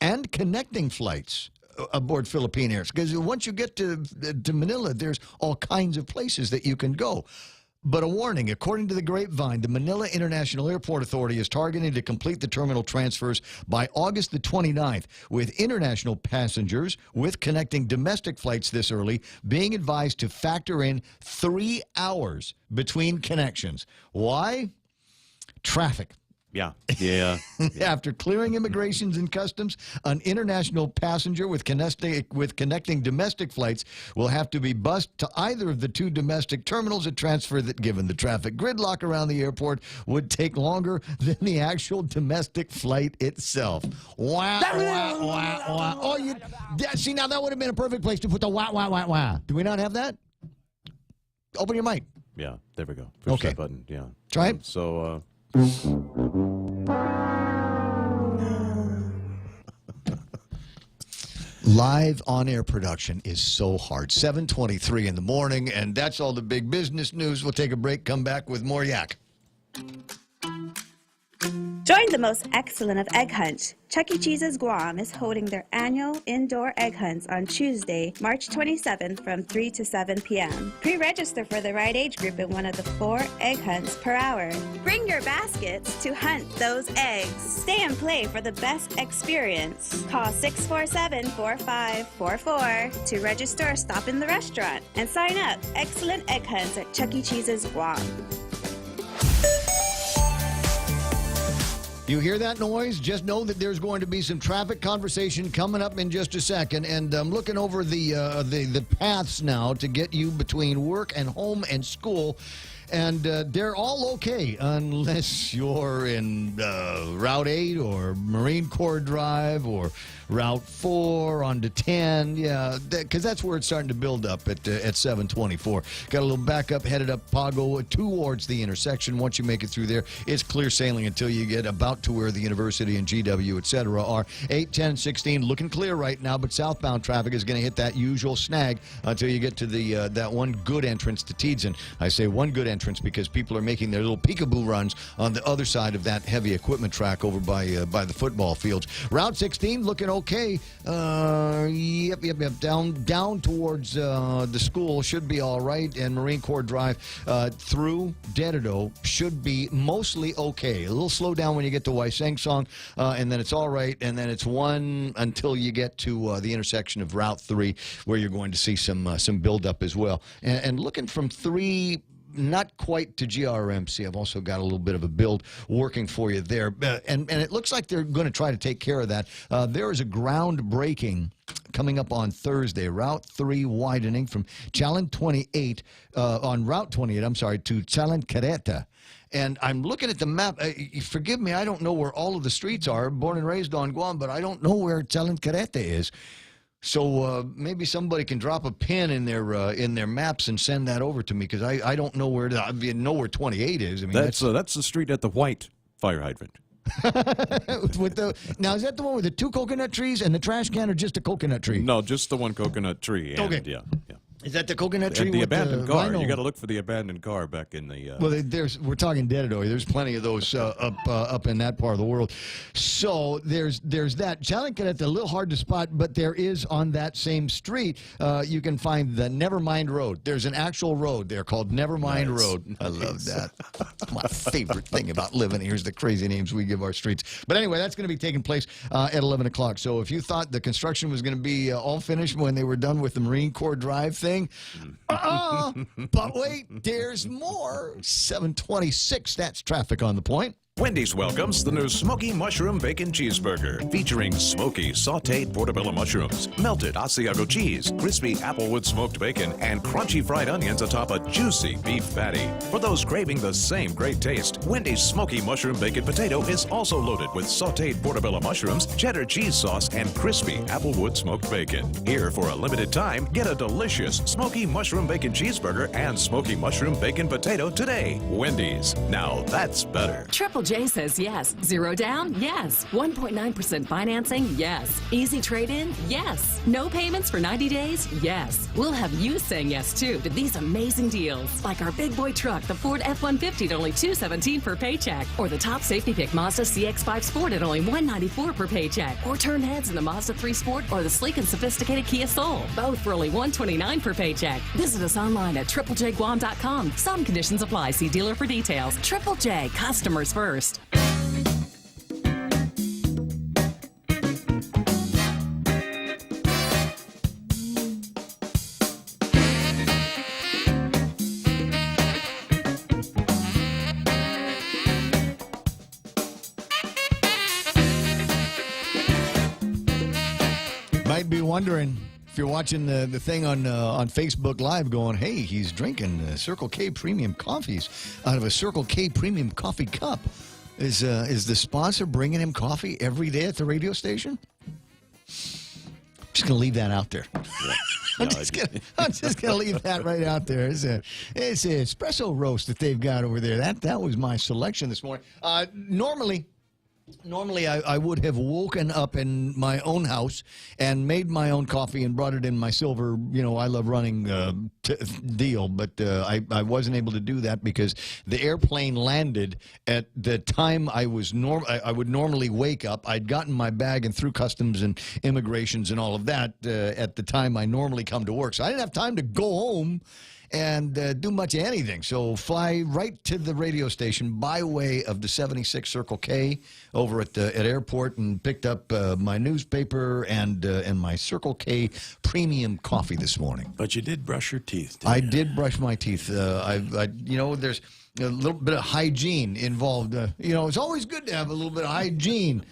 and connecting flights aboard Philippine Air, because once you get to Manila, there's all kinds of places that you can go. But a warning, according to the grapevine, the Manila International Airport Authority is targeting to complete the terminal transfers by August the 29th, with international passengers with connecting domestic flights this early being advised to factor in 3 hours between connections. Why? Traffic. Yeah. After clearing immigrations and customs, an international passenger with connecting domestic flights will have to be bused to either of the 2 domestic terminals, a transfer that, given the traffic gridlock around the airport, would take longer than the actual domestic flight itself. Wow, wow, wow, wow. Oh, see, now that would have been a perfect place to put the wow, wow, wow, wow. Do we not have that? Open your mic. Yeah, there we go. Push that button, yeah. Try it. Live on-air production is so hard. 7:23 in the morning, and that's all the big business news. We'll take a break, come back with more yak. Join the most excellent of egg hunts. Chuck E. Cheese's Guam is holding their annual indoor egg hunts on Tuesday, March 27th from 3 to 7 p.m. Pre-register for the right age group in one of the 4 egg hunts per hour. Bring your baskets to hunt those eggs. Stay and play for the best experience. Call 647-4544 to register or stop in the restaurant. And sign up. Excellent egg hunts at Chuck E. Cheese's Guam. You hear that noise? Just know that there's going to be some traffic conversation coming up in just a second. And I'm looking over the paths now to get you between work and home and school. And they're all okay unless you're in Route 8 or Marine Corps Drive or Route 4 onto 10. Yeah, because that's where it's starting to build up at 724. Got a little backup headed up Pago towards the intersection. Once you make it through there, it's clear sailing until you get about to where the university and GW, etc. are. 8, 10, 16 looking clear right now, but southbound traffic is going to hit that usual snag until you get to the that one good entrance to Tiedzin. I say one good entrance because people are making their little peekaboo runs on the other side of that heavy equipment track over by the football fields. Route 16 looking okay. Yep. Down towards the school should be all right, and Marine Corps Drive through Dededo should be mostly okay. A little slow down when you get to Waiseng Song, and then it's all right, and then it's one until you get to the intersection of Route 3, where you're going to see some buildup as well. And looking from 3. Not quite to GRMC. I've also got a little bit of a build working for you there. And it looks like they're going to try to take care of that. There is a groundbreaking coming up on Thursday. Route 3 widening from Chalan 28, on Route 28, I'm sorry, to Chalan Careta. And I'm looking at the map. Forgive me, I don't know where all of the streets are. Born and raised on Guam, but I don't know where Chalan Careta is. So maybe somebody can drop a pin in their maps and send that over to me, because I don't know where know where 28 is. I mean, that's the street at the white fire hydrant. Now, is that the one with the 2 coconut trees and the trash can, or just a coconut tree? No, just the one coconut tree. Okay. Yeah. Is that the coconut tree? The with abandoned the car. rhino? You got to look for the abandoned car back in the. Well, we're talking Dededoy. There's plenty of those up in that part of the world. So there's that. Challencadet, a little hard to spot, but there is on that same street. You can find the Nevermind Road. There's an actual road there called Nevermind Road. I love that. My favorite thing about living here is the crazy names we give our streets. But anyway, that's going to be taking place at 11 o'clock. So if you thought the construction was going to be all finished when they were done with the Marine Corps Drive thing, but wait, there's more. 7:26, that's traffic on the point. Wendy's welcomes the new Smoky Mushroom Bacon Cheeseburger, featuring smoky, sautéed portobello mushrooms, melted Asiago cheese, crispy applewood smoked bacon, and crunchy fried onions atop a juicy beef patty. For those craving the same great taste, Wendy's Smoky Mushroom Bacon Potato is also loaded with sautéed portobello mushrooms, cheddar cheese sauce, and crispy applewood smoked bacon. Here, for a limited time, get a delicious Smoky Mushroom Bacon Cheeseburger and Smoky Mushroom Bacon Potato today. Wendy's. Now that's better. Triple J says yes. Zero down? Yes. 1.9% financing? Yes. Easy trade-in? Yes. No payments for 90 days? Yes. We'll have you saying yes, too, to these amazing deals. Like our big boy truck, the Ford F-150 at only $217 per paycheck. Or the top safety pick Mazda CX-5 Sport at only $194 per paycheck. Or turn heads in the Mazda 3 Sport or the sleek and sophisticated Kia Soul. Both for only $129 per paycheck. Visit us online at triplejguam.com. Some conditions apply. See dealer for details. Triple J, customers first. Might be wondering if you're watching the thing on Facebook Live going, hey, he's drinking Circle K Premium coffees out of a Circle K Premium coffee cup. Is the sponsor bringing him coffee every day at the radio station? Just going to leave that out there. I'm just going to leave that right out there. It's an espresso roast that they've got over there. That was my selection this morning. Normally, I would have woken up in my own house and made my own coffee and brought it in my silver, I love running deal. But I wasn't able to do that because the airplane landed at the time I would normally wake up. I'd gotten my bag and through customs and immigrations and all of that at the time I normally come to work. So I didn't have time to go home and do much of anything. So fly right to the radio station by way of the 76 Circle K over at airport and picked up my newspaper and my Circle K Premium coffee this morning. But you did brush your teeth, I did brush my teeth. There's a little bit of hygiene involved. It's always good to have a little bit of hygiene.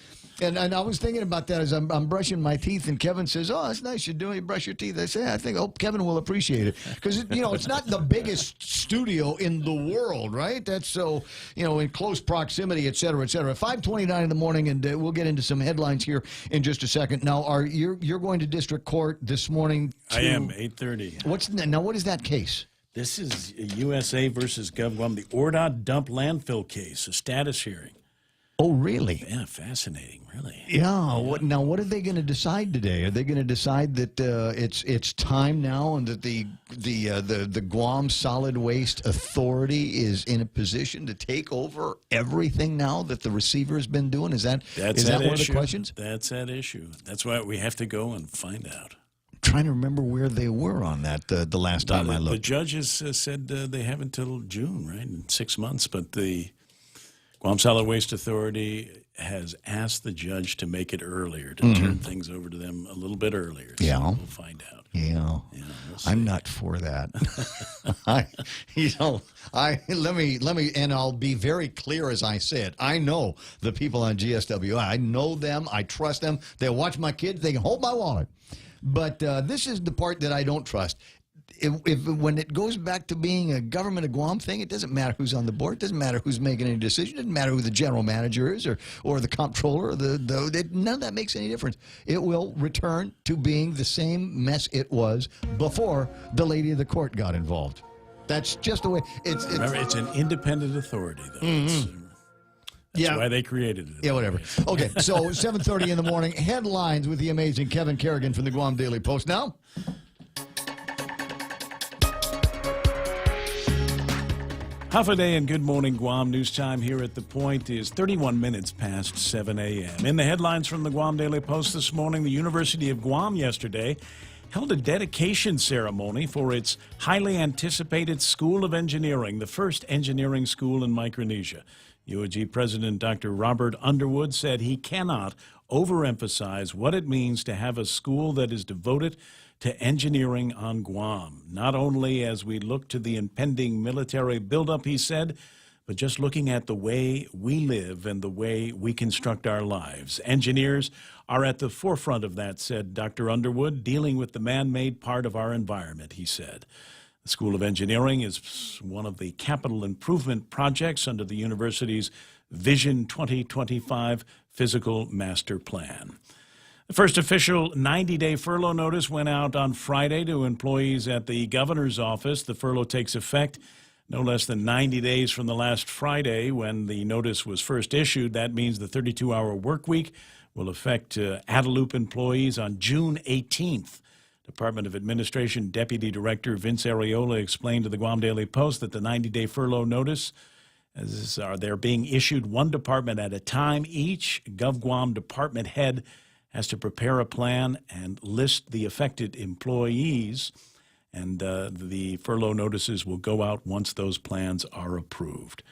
And I was thinking about that as I'm brushing my teeth, and Kevin says, "Oh, that's nice you brush your teeth." I say, I hope Kevin will appreciate it because it's not the biggest studio in the world, right? That's so in close proximity, et cetera, et cetera. 5:29 in the morning, and we'll get into some headlines here in just a second. Now, you're going to district court this morning? I am 8:30. What is that case? This is USA versus GovGuam, the Ordod dump landfill case, a status hearing. Oh, really? Yeah, fascinating, really. Yeah. What are they going to decide today? Are they going to decide that it's time now, and that the Guam Solid Waste Authority is in a position to take over everything now that the receiver has been doing? Is that one of the questions? That's that issue. That's why we have to go and find out. I'm trying to remember where they were on that the last time I looked. The judges said they have until June, right? In 6 months, but the Guam Solid Waste Authority has asked the judge to make it earlier, to turn things over to them a little bit earlier. So we'll find out. Yeah, we'll I'm not for that. Let me, and I'll be very clear as I say it. I know the people on GSWI. I know them. I trust them. They watch my kids. They can hold my wallet. But this is the part that I don't trust. When it goes back to being a government of Guam thing, it doesn't matter who's on the board. It doesn't matter who's making any decision. It doesn't matter who the general manager is or the comptroller. None of that makes any difference. It will return to being the same mess it was before the lady of the court got involved. That's just the way it's. Remember, it's an independent authority, though. That's why they created it. Yeah, whatever. Okay, so 7:30 in the morning. Headlines with the amazing Kevin Kerrigan from the Guam Daily Post. Now. Hafaday and Good Morning Guam. News time here at The Point is 31 minutes past 7 a.m. In the headlines from the Guam Daily Post this morning, the University of Guam yesterday held a dedication ceremony for its highly anticipated School of Engineering, the first engineering school in Micronesia. UOG President Dr. Robert Underwood said he cannot overemphasize what it means to have a school that is devoted to engineering on Guam, not only as we look to the impending military buildup, he said, but just looking at the way we live and the way we construct our lives. Engineers are at the forefront of that, said Dr. Underwood, dealing with the man-made part of our environment, he said. The School of Engineering is one of the capital improvement projects under the university's Vision 2025 Physical Master Plan. The first official 90-day furlough notice went out on Friday to employees at the governor's office. The furlough takes effect no less than 90 days from the last Friday when the notice was first issued. That means the 32-hour work week will affect Adelup employees on June 18th. Department of Administration Deputy Director Vince Areola explained to the Guam Daily Post that the 90-day furlough notice they're being issued one department at a time. Each GovGuam department head has to prepare a plan and list the affected employees, and the furlough notices will go out once those plans are approved.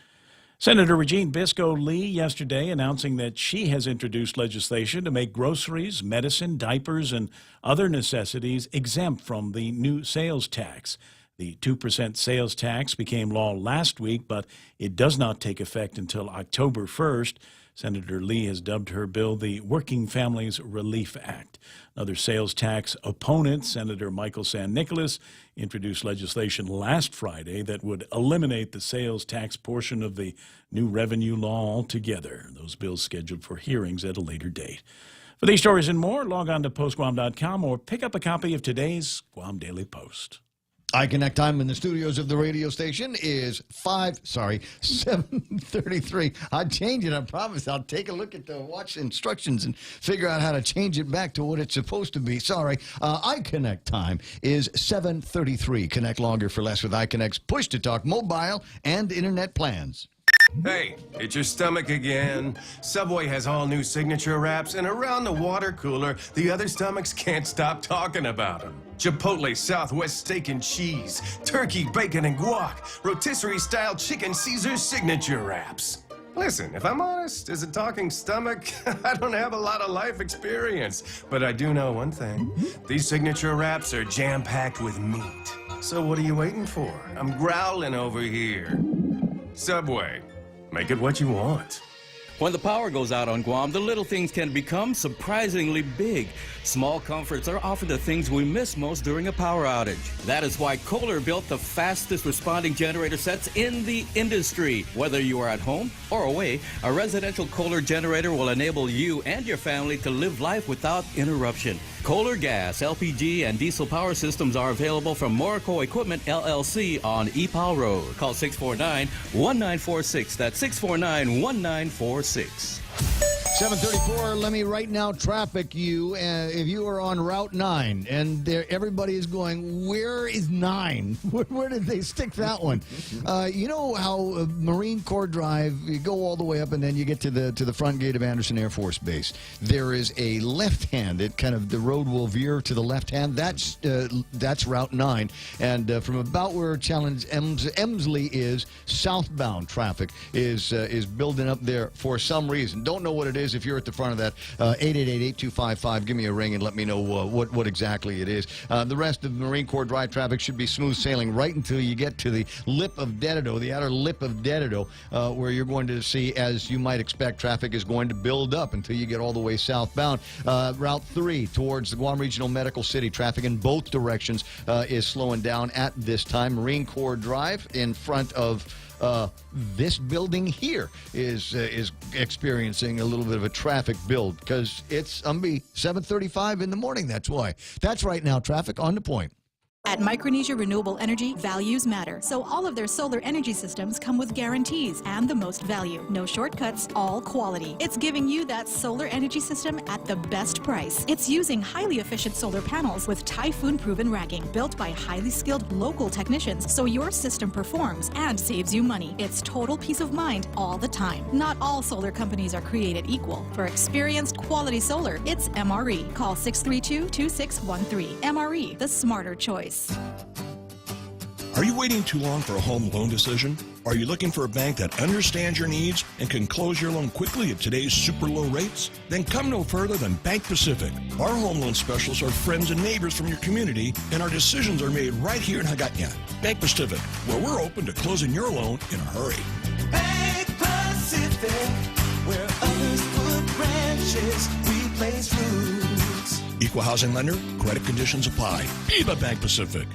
Senator Regine Biscoe Lee yesterday announcing that she has introduced legislation to make groceries, medicine, diapers, and other necessities exempt from the new sales tax. The 2% sales tax became law last week, but it does not take effect until October 1st. Senator Lee has dubbed her bill the Working Families Relief Act. Another sales tax opponent, Senator Michael San Nicolas, introduced legislation last Friday that would eliminate the sales tax portion of the new revenue law altogether. Those bills scheduled for hearings at a later date. For these stories and more, log on to postguam.com or pick up a copy of today's Guam Daily Post. iConnect time in the studios of the radio station is 7:33. I'll change it, I promise. I'll take a look at the watch instructions and figure out how to change it back to what it's supposed to be. Sorry. iConnect time is 7:33. Connect longer for less with iConnect's push-to-talk mobile and internet plans. Hey, it's your stomach again. Subway has all new signature wraps, and around the water cooler, the other stomachs can't stop talking about them. Chipotle Southwest steak and cheese, turkey, bacon, and guac, rotisserie-style chicken Caesar signature wraps. Listen, if I'm honest, as a talking stomach, I don't have a lot of life experience. But I do know one thing. These signature wraps are jam-packed with meat. So what are you waiting for? I'm growling over here. Subway. Make it what you want. When the power goes out on Guam, the little things can become surprisingly big. Small comforts are often the things we miss most during a power outage. That is why Kohler built the fastest responding generator sets in the industry. Whether you are at home or away, a residential Kohler generator will enable you and your family to live life without interruption. Kohler gas, LPG, and diesel power systems are available from Morrico Equipment, LLC on EPAL Road. Call 649-1946. That's 649-1946. 7:34. Let me right now traffic you. If you are on Route 9 and everybody is going, where is 9? Where did they stick that one? You know how Marine Corps Drive, you go all the way up and then you get to the front gate of Anderson Air Force Base. There is a left hand. The road will veer to the left hand. That's Route 9. And from about where Challenge Emsley is, southbound traffic is building up there for some reason. Don't know what it is. If you're at the front of that, 888-8255, give me a ring and let me know what exactly it is. The rest of Marine Corps Drive traffic should be smooth sailing right until you get to the lip of Dededo, the outer lip of Dededo, where you're going to see, as you might expect, traffic is going to build up until you get all the way southbound. Route 3 towards the Guam Regional Medical City, traffic in both directions is slowing down at this time. Marine Corps Drive in front of this building here is experiencing a little bit of a traffic build because it's 7:35 in the morning. That's why. That's right now traffic on the point. At Micronesia Renewable Energy, values matter, so all of their solar energy systems come with guarantees and the most value. No shortcuts, all quality. It's giving you that solar energy system at the best price. It's using highly efficient solar panels with typhoon-proven racking, built by highly skilled local technicians, so your system performs and saves you money. It's total peace of mind all the time. Not all solar companies are created equal. For experienced quality solar, it's MRE. Call 632-2613. MRE, the smarter choice. Are you waiting too long for a home loan decision? Are you looking for a bank that understands your needs and can close your loan quickly at today's super low rates? Then come no further than Bank Pacific. Our home loan specialists are friends and neighbors from your community, and our decisions are made right here in Hagåtña. Bank Pacific, where we're open to closing your loan in a hurry. Bank Pacific, where others put branches, we place roots. Equal housing lender, credit conditions apply. Viva Bank Pacific.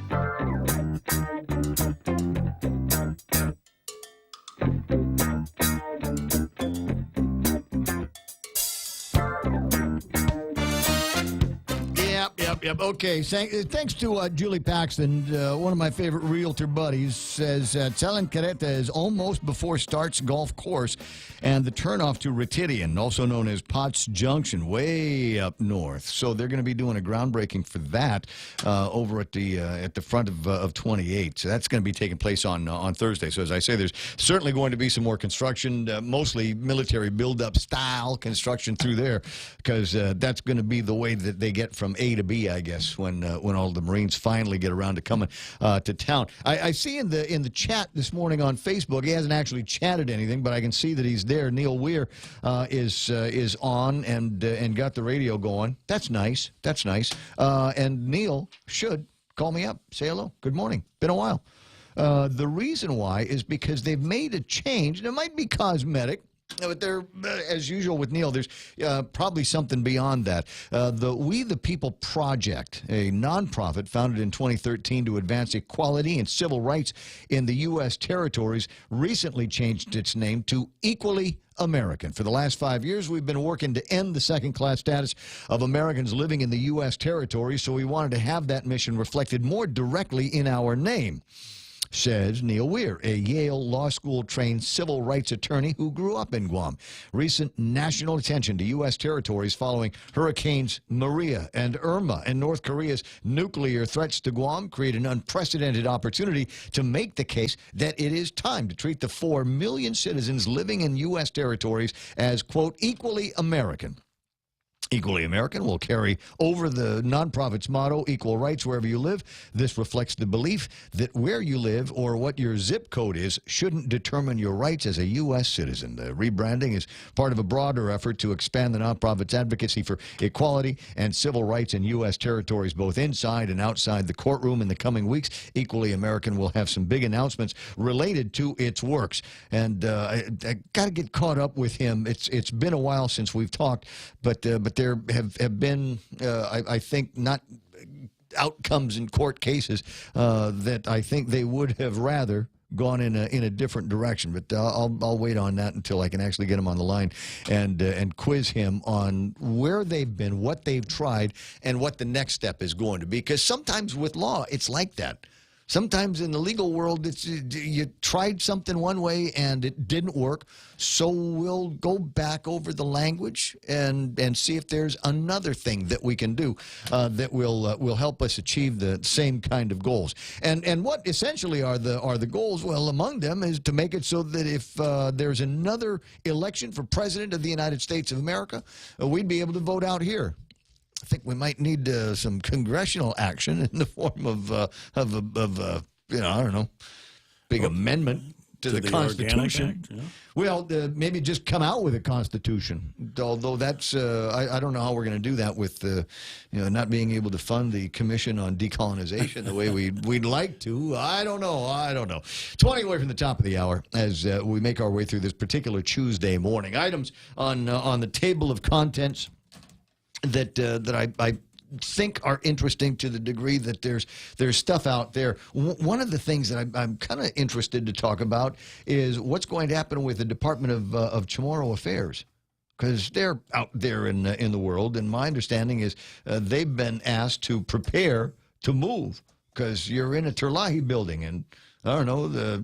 Yep. Okay. Thanks to Julie Paxton, one of my favorite realtor buddies, says Tselen Carreta is almost before Start's golf course and the turnoff to Retidian, also known as Potts Junction, way up north. So they're going to be doing a groundbreaking for that over at the front of 28. So that's going to be taking place on Thursday. So as I say, there's certainly going to be some more construction, mostly military build-up style construction through there, because that's going to be the way that they get from A to B, I guess, when all the Marines finally get around to coming to town. I see in the chat this morning on Facebook, he hasn't actually chatted anything, but I can see that he's there. Neil Weir is on and got the radio going. That's nice. That's nice. And Neil should call me up, say hello, good morning. Been a while. The reason why is because they've made a change, and it might be cosmetic. But there, as usual with Neil, there's probably something beyond that. The We the People Project, a nonprofit founded in 2013 to advance equality and civil rights in the U.S. territories, recently changed its name to Equally American. For the last 5 years, we've been working to end the second-class status of Americans living in the U.S. territories, so we wanted to have that mission reflected more directly in our name, says Neil Weir, a Yale Law School-trained civil rights attorney who grew up in Guam. Recent national attention to U.S. territories following Hurricanes Maria and Irma and North Korea's nuclear threats to Guam create an unprecedented opportunity to make the case that it is time to treat the 4 million citizens living in U.S. territories as, quote, equally American. Equally American will carry over the nonprofit's motto, equal rights wherever you live. This reflects the belief that where you live or what your zip code is shouldn't determine your rights as a U.S. citizen. The rebranding is part of a broader effort to expand the nonprofit's advocacy for equality and civil rights in U.S. territories, both inside and outside the courtroom. In the coming weeks, Equally American will have some big announcements related to its works. And I got to get caught up with him. It's been a while since we've talked, but there have been, I think, not outcomes in court cases that I think they would have rather gone in a different direction. But I'll wait on that until I can actually get him on the line and quiz him on where they've been, what they've tried, and what the next step is going to be. Because sometimes with law, it's like that. Sometimes in the legal world, it's you tried something one way and it didn't work, so we'll go back over the language and see if there's another thing that we can do that will help us achieve the same kind of goals. And what essentially are the goals? Well, among them is to make it so that if there's another election for president of the United States of America, we'd be able to vote out here. I think we might need some congressional action in the form of I don't know, big amendment to the Constitution. Act, yeah. Well, maybe just come out with a Constitution. Although that's I don't know how we're going to do that with not being able to fund the Commission on Decolonization the way we'd like to. I don't know. 20 away from the top of the hour as we make our way through this particular Tuesday morning. Items on the table of contents that I think are interesting to the degree that there's stuff out there. One of the things that I'm kind of interested to talk about is what's going to happen with the Department of Chamorro Affairs, because they're out there in the world, and my understanding is they've been asked to prepare to move because you're in a Terlahi building, and I don't know, the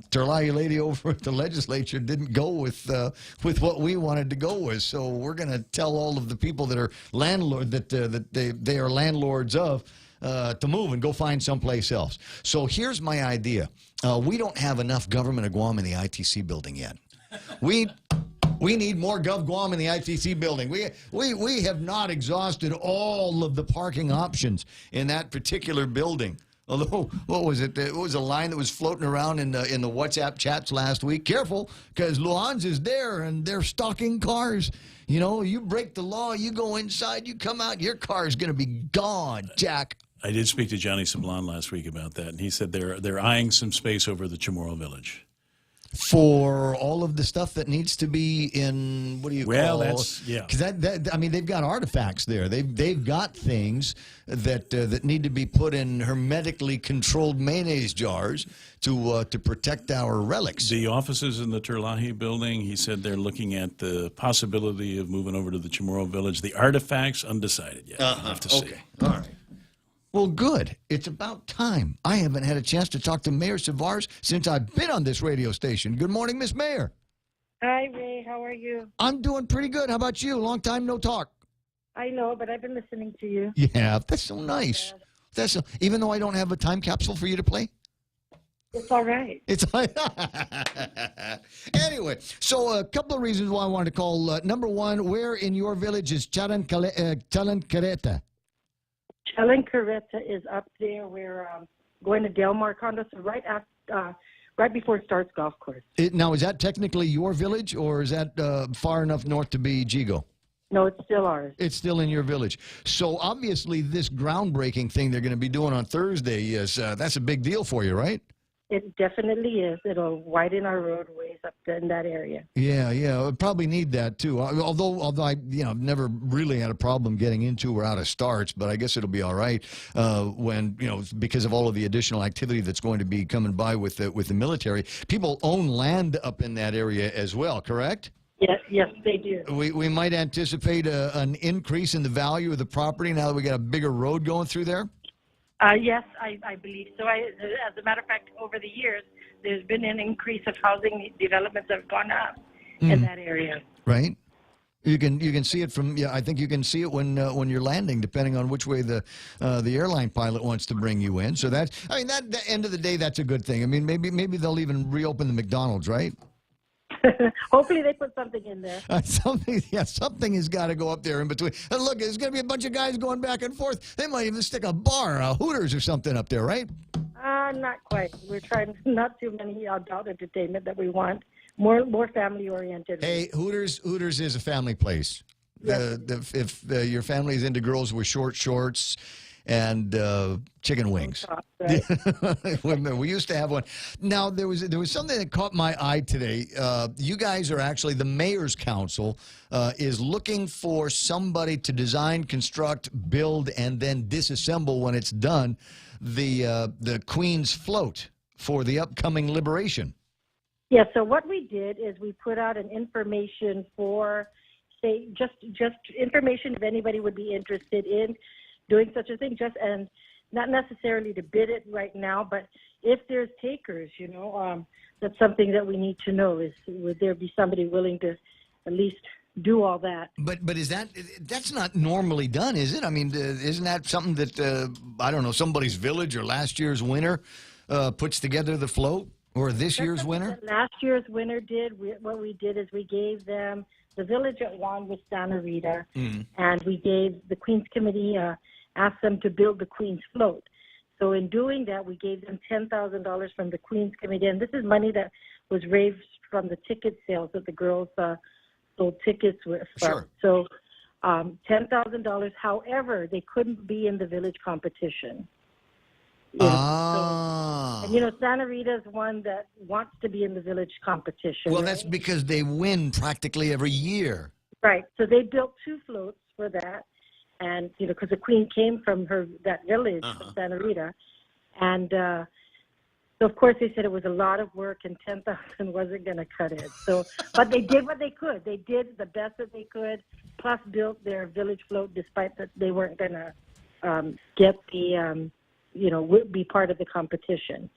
Terlahi lady over at the legislature didn't go with what we wanted to go with. So we're going to tell all of the people that are they are landlords of to move and go find someplace else. So here's my idea. We don't have enough government of Guam in the ITC building yet. We need more Gov Guam in the ITC building. We have not exhausted all of the parking options in that particular building. Although, what was it? It was a line that was floating around in the WhatsApp chats last week. Careful, because Luans is there, and they're stalking cars. You know, you break the law, you go inside, you come out, your car is going to be gone, Jack. I did speak to Johnny Sablan last week about that, and he said they're eyeing some space over the Chamorro Village. For all of the stuff that needs to be in, what do you call it? Well, that's, yeah. Because I mean, they've got artifacts there. They've got things that need to be put in hermetically controlled mayonnaise jars to protect our relics. The offices in the Terlahi building, he said they're looking at the possibility of moving over to the Chamorro Village. The artifacts, undecided yet. We'll have to see. Okay, all right. Well, good. It's about time. I haven't had a chance to talk to Mayor Savars since I've been on this radio station. Good morning, Miss Mayor. Hi, Ray. How are you? I'm doing pretty good. How about you? Long time no talk. I know, but I've been listening to you. Yeah, that's so nice. Even though I don't have a time capsule for you to play? It's all right. It's Anyway, so a couple of reasons why I wanted to call. Number one, where in your village is Chalancareta? Chalancareta is up there. We're going to Del Mar Condo, so right before it starts golf course. Now, is that technically your village, or is that far enough north to be Jigo? No, it's still ours. It's still in your village. So obviously, this groundbreaking thing they're going to be doing on Thursday that's a big deal for you, right? It definitely is. It'll widen our roadways up in that area. Yeah, we'll probably need that too. Although I, never really had a problem getting into or out of starts, but I guess it'll be all right when because of all of the additional activity that's going to be coming by with the military. People own land up in that area as well, correct? Yes, they do. We might anticipate an increase in the value of the property now that we got a bigger road going through there. Yes, I believe so. As a matter of fact, over the years, there's been an increase of housing developments that have gone up in that area. Right. You can see it from I think you can see it when you're landing, depending on which way the airline pilot wants to bring you in. So at the end of the day, that's a good thing. I mean, maybe they'll even reopen the McDonald's, right? Hopefully they put something in there. Something has got to go up there in between. And look, there's going to be a bunch of guys going back and forth. They might even stick a bar, a Hooters or something up there, right? Not quite. We're trying not too many adult entertainment that we want. More family oriented. Hey, Hooters is a family place. Yes. If your family is into girls with short shorts and chicken wings. Right. We used to have one. Now, there was something that caught my eye today. You guys are actually, the Mayor's Council is looking for somebody to design, construct, build, and then disassemble when it's done the Queen's float for the upcoming Liberation. Yeah, so what we did is we put out an information for, say, just information if anybody would be interested in doing such a thing, and not necessarily to bid it right now, but if there's takers, that's something that we need to know is, would there be somebody willing to at least do all that? But that's not normally done, is it? I mean, isn't that something that, I don't know, somebody's village or last year's winner puts together the float? Or this year's winner? Last year's winner did. What we did is we gave them, the village at Juan with Santa Rita, and we gave the Queen's Committee, asked them to build the Queen's float. So in doing that, we gave them $10,000 from the Queen's Committee, and this is money that was raised from the ticket sales that the girls sold tickets with. Sure. So $10,000. However, they couldn't be in the village competition. And Santa Rita's one that wants to be in the village competition. Well, that's because they win practically every year. Right. So they built 2 floats for that. And, because the Queen came from that village, from Santa Rita. And so, of course, they said it was a lot of work and 10,000 wasn't going to cut it. So, but they did what they could. They did the best that they could, plus built their village float despite that they weren't going to get the would be part of the competition.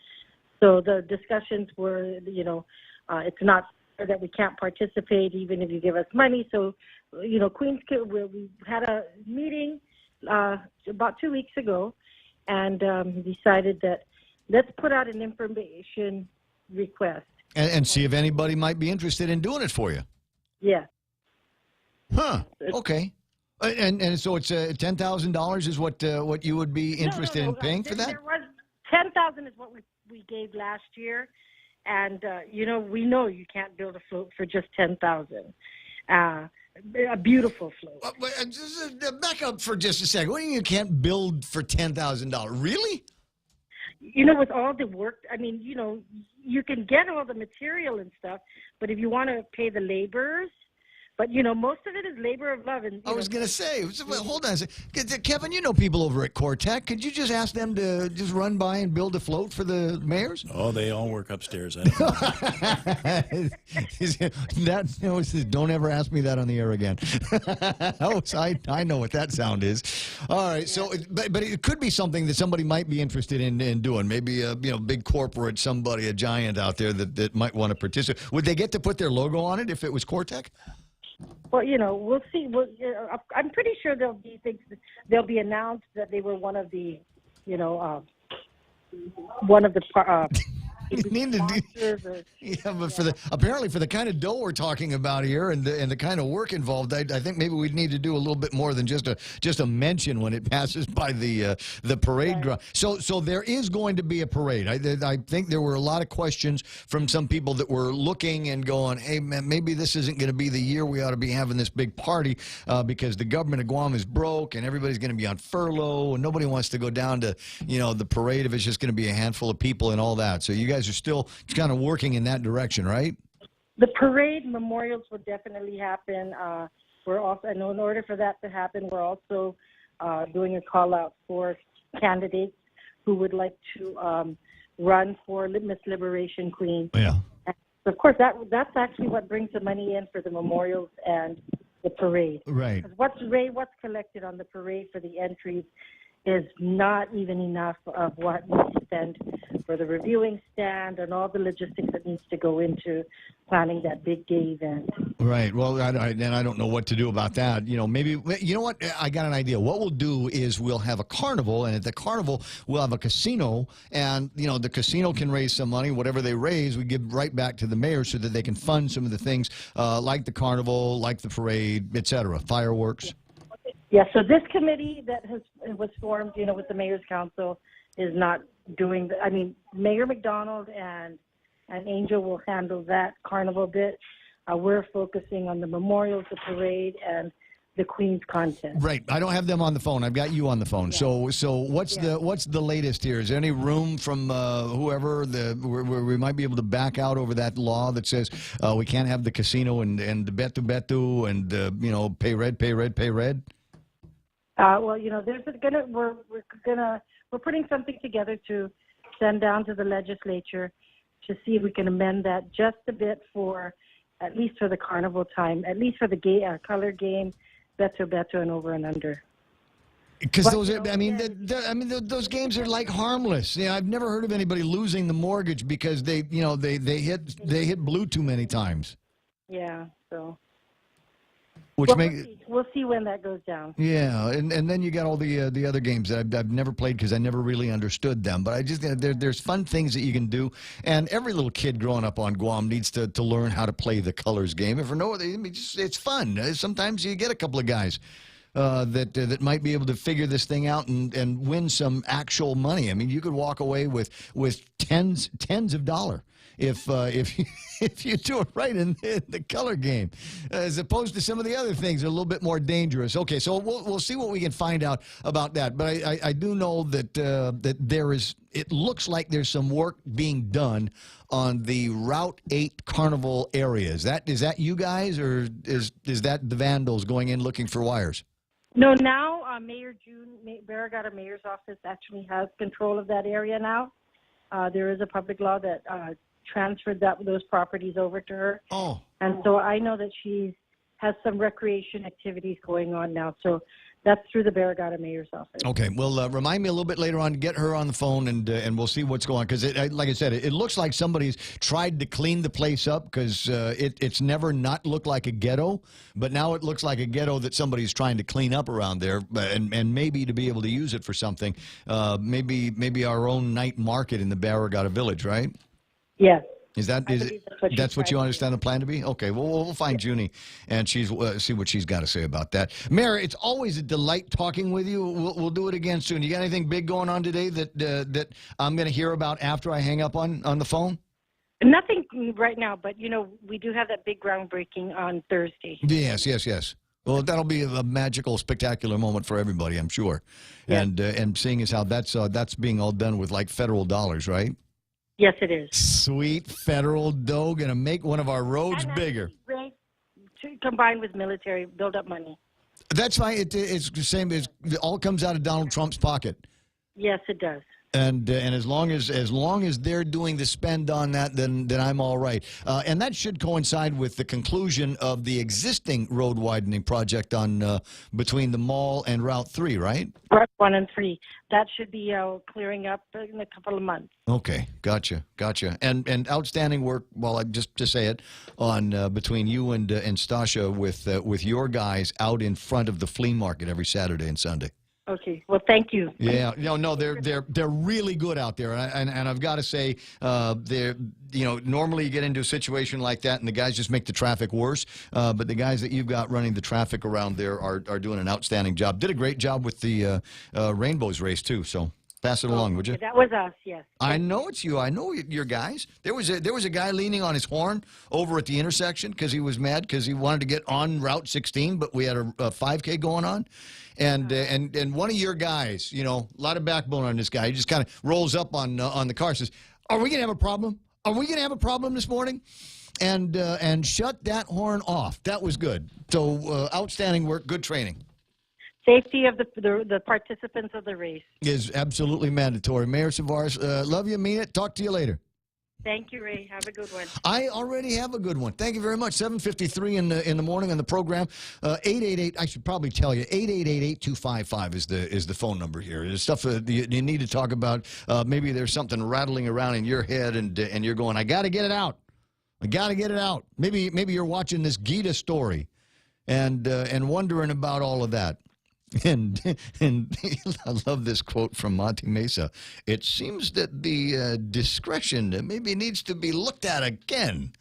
So the discussions were, it's not that we can't participate even if you give us money. So, Queens, we had a meeting about 2 weeks ago and decided that let's put out an information request. And see if anybody might be interested in doing it for you. Yeah. Huh. Okay. And so it's $10,000 is what you would be interested in paying for that? There was $10,000 is what we gave last year. And, we know you can't build a float for just $10,000. A beautiful float. Back up for just a second. What do you mean you can't build for $10,000? Really? With all the work, you can get all the material and stuff, but if you want to pay the laborers, but, most of it is labor of love. And I was going to say, hold on a second. Kevin, you know people over at Cortec. Could you just ask them to just run by and build a float for the mayors? Oh, they all work upstairs. Don't ever ask me that on the air again. I know what that sound is. All right, so, but it could be something that somebody might be interested in doing. Maybe a big corporate, somebody, a giant out there that might want to participate. Would they get to put their logo on it if it was Cortec? Well, we'll see. I'm pretty sure there'll be things. They'll be announced that they were one of the, Yeah, but apparently for the kind of dough we're talking about here and the kind of work involved, I think maybe we'd need to do a little bit more than just a mention when it passes by the parade ground. So there is going to be a parade. I think there were a lot of questions from some people that were looking and going, hey man, maybe this isn't going to be the year we ought to be having this big party because the government of Guam is broke and everybody's going to be on furlough and nobody wants to go down to the parade if it's just going to be a handful of people and all that. So you guys are still kind of working in that direction, right? The parade memorials will definitely happen. We're also, and in order for that to happen, we're also doing a call out for candidates who would like to run for Miss Liberation Queen. Yeah. And of course, that's actually what brings the money in for the memorials and the parade. Right. What's collected on the parade for the entries is not even enough of what we spend for the reviewing stand and all the logistics that needs to go into planning that big day event. Right. Well, I don't know what to do about that. Maybe, you know what? I got an idea. What we'll do is we'll have a carnival, and at the carnival, we'll have a casino, and, the casino can raise some money. Whatever they raise, we give right back to the mayor so that they can fund some of the things like the carnival, like the parade, et cetera, fireworks. Yeah, so this committee that was formed, with the Mayor's Council is not doing Mayor McDonald and Angel will handle that carnival bit. We're focusing on the memorials, the parade, and the Queen's contest. Right. I don't have them on the phone. I've got you on the phone. Yeah. So what's the latest here? Is there any room from whoever where we might be able to back out over that law that says we can't have the casino and the betu and pay red? We're putting something together to send down to the legislature to see if we can amend that just a bit at least for the carnival time, at least for the color game, betu and over and under. Because those those games are like harmless. I've never heard of anybody losing the mortgage because they hit blue too many times. Yeah, so. We'll see when that goes down. Yeah, and then you got all the other games that I've never played because I never really understood them. But there's fun things that you can do, and every little kid growing up on Guam needs to learn how to play the colors game. And for no other, it's fun. Sometimes you get a couple of guys that might be able to figure this thing out and win some actual money. You could walk away with tens of dollars. If you do it right in the color game, as opposed to some of the other things that are a little bit more dangerous. Okay, so we'll see what we can find out about that. But I do know that there is. It looks like there's some work being done on the Route 8 Carnival area. Is that you guys, or is that the vandals going in looking for wires? No, now Mayor June Barragata Mayor's office actually has control of that area now. There is a public law that transferred those properties over to her. Oh. And so I know that she's has some recreation activities going on now. So that's through the Barrigada Mayor's office. Okay, well, remind me a little bit later on. Get her on the phone, and we'll see what's going on. Because, like I said, it looks like somebody's tried to clean the place up because it's never not looked like a ghetto. But now it looks like a ghetto that somebody's trying to clean up around there, and maybe to be able to use it for something. Maybe our own night market in the Barrigada Village, right? Yes. That's what you understand the plan to be? Okay, well, we'll find Junie, and see what she's got to say about that. Mayor, it's always a delight talking with you. We'll do it again soon. You got anything big going on today that I'm going to hear about after I hang up on the phone? Nothing right now, but, we do have that big groundbreaking on Thursday. Yes. Well, that'll be a magical, spectacular moment for everybody, I'm sure. Yes. And seeing as how that's being all done with, like, federal dollars, right? Yes, it is. Sweet federal dough, going to make one of our roads bigger. Combined with military, build up money. That's fine. It's the same as it all comes out of Donald Trump's pocket. Yes, it does. And as long as they're doing the spend on that, then I'm all right. And that should coincide with the conclusion of the existing road widening project on between the mall and Route 3, right? Route 1 and 3. That should be clearing up in a couple of months. Okay, gotcha. And outstanding work. Well, just to say it on between you and Stasha with your guys out in front of the flea market every Saturday and Sunday. Okay. Well, thank you. Yeah. No, they're really good out there, and I've got to say, they're normally you get into a situation like that, and the guys just make the traffic worse. But the guys that you've got running the traffic around there are doing an outstanding job. Did a great job with the Rainbows race too. So pass it along, would you? That was us. Yes. I know it's you. I know your guys. There was a guy leaning on his horn over at the intersection because he was mad because he wanted to get on Route 16, but we had a 5K going on. And one of your guys, a lot of backbone on this guy. He just kind of rolls up on the car, says, "Are we gonna have a problem? Are we gonna have a problem this morning?" And shut that horn off. That was good. So outstanding work, good training. Safety of the participants of the race is absolutely mandatory. Mayor Savvares, love you, mean it. Talk to you later. Thank you, Ray. Have a good one. I already have a good one. Thank you very much. 7:53 in the morning on the program. 888. I should probably tell you. 888-8255 is the phone number here. There's stuff you need to talk about. Maybe there's something rattling around in your head, and you're going, I got to get it out. I got to get it out. Maybe you're watching this Gita story, and wondering about all of that. And I love this quote from Monty Mesa. It seems that the discretion maybe needs to be looked at again,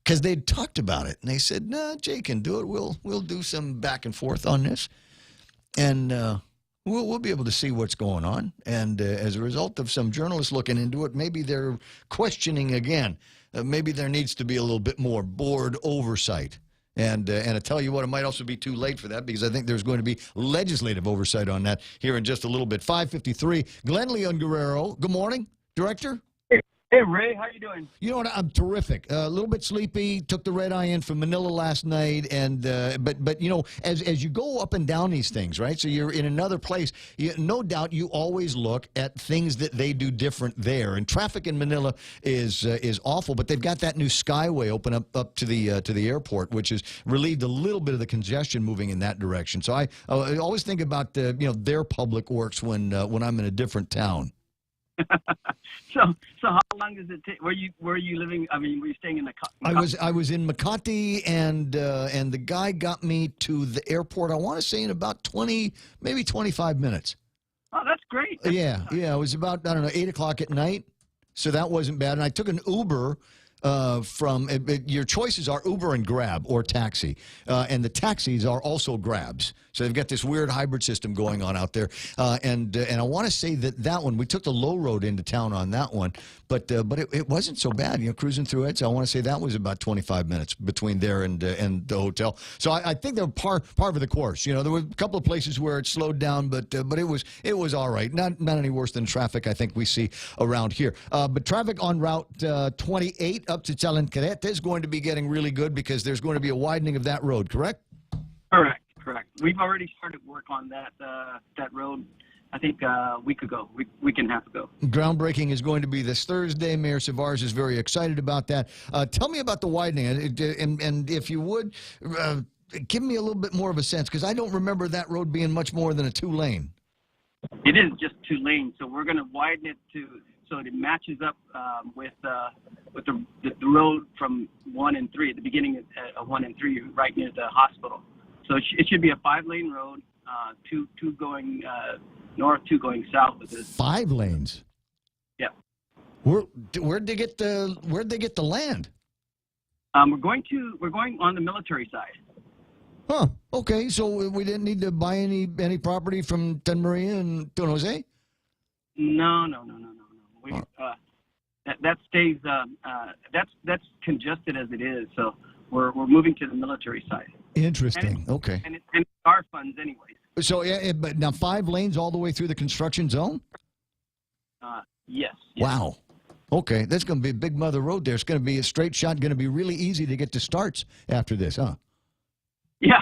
because they'd talked about it and they said, "No, Jay can do it. We'll do some back and forth on this, and we'll be able to see what's going on." And as a result of some journalists looking into it, maybe they're questioning again. Maybe there needs to be a little bit more board oversight. And I tell you what, it might also be too late for that, because I think there's going to be legislative oversight on that here in just a little bit. 5:53. Glenn Leon Guerrero, good morning, Director. Hey, Ray, how you doing? You know what? I'm terrific. A little bit sleepy. Took the red eye in from Manila last night, and but as you go up and down these things, right? So you're in another place. No doubt, you always look at things that they do different there. And traffic in Manila is awful, but they've got that new Skyway open up to the airport, which has relieved a little bit of the congestion moving in that direction. So I always think about their public works when I'm in a different town. So how long does it take? Where are you living? I mean, were you staying in the? I was in Makati, and the guy got me to the airport. I want to say in about 20, maybe 25 minutes. Oh, that's great. Yeah. It was about 8 o'clock at night, so that wasn't bad. And I took an Uber. From your choices are Uber and Grab or taxi, and the taxis are also Grabs. So they've got this weird hybrid system going on out there, and I want to say that one, we took the low road into town on that one, but it wasn't so bad, cruising through it. So I want to say that was about 25 minutes between there and the hotel. So I think they're par of the course. There were a couple of places where it slowed down, but it was all right. Not any worse than traffic I think we see around here. But traffic on Route 28 up to Chalancarete is going to be getting really good, because there's going to be a widening of that road, correct? Correct. We've already started work on that road, I think a week and a half ago. Groundbreaking is going to be this Thursday. Mayor Savvares is very excited about that. Tell me about the widening, and if you would, give me a little bit more of a sense, because I don't remember that road being much more than a 2-lane. It is just 2 lanes, so we're going to widen it so it matches up with the road from 1 and 3 at the beginning of 1 and 3, right near the hospital. So it should be a 5-lane road, 2 going north, 2 going south. With this. 5 lanes. Yeah. Where'd they get the land? We're going on the military side. Huh. Okay. So we didn't need to buy any property from Ten Maria and Don Jose? No. We, that stays. That's congested as it is. So we're moving to the military side. Interesting. Okay. And it's our funds anyways. So but now 5 lanes all the way through the construction zone? Yes. Wow. Okay, that's going to be a big mother road there. It's going to be a straight shot, going to be really easy to get to starts after this, huh? Yeah.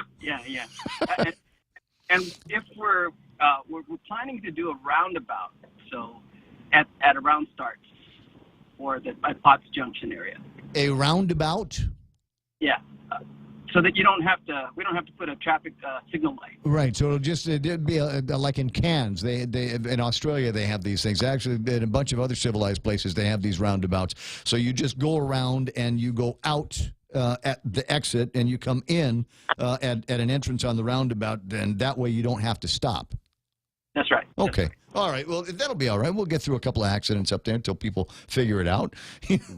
and if we're planning to do a roundabout, so at around starts or at Potts Junction area. A roundabout? Yeah. So that we don't have to put a traffic signal light. Right. So it'd be like in Cairns. They in Australia they have these things. Actually, in a bunch of other civilized places they have these roundabouts. So you just go around and you go out at the exit and you come in at an entrance on the roundabout, and that way you don't have to stop. That's right. Okay. All right. Well, that'll be all right. We'll get through a couple of accidents up there until people figure it out.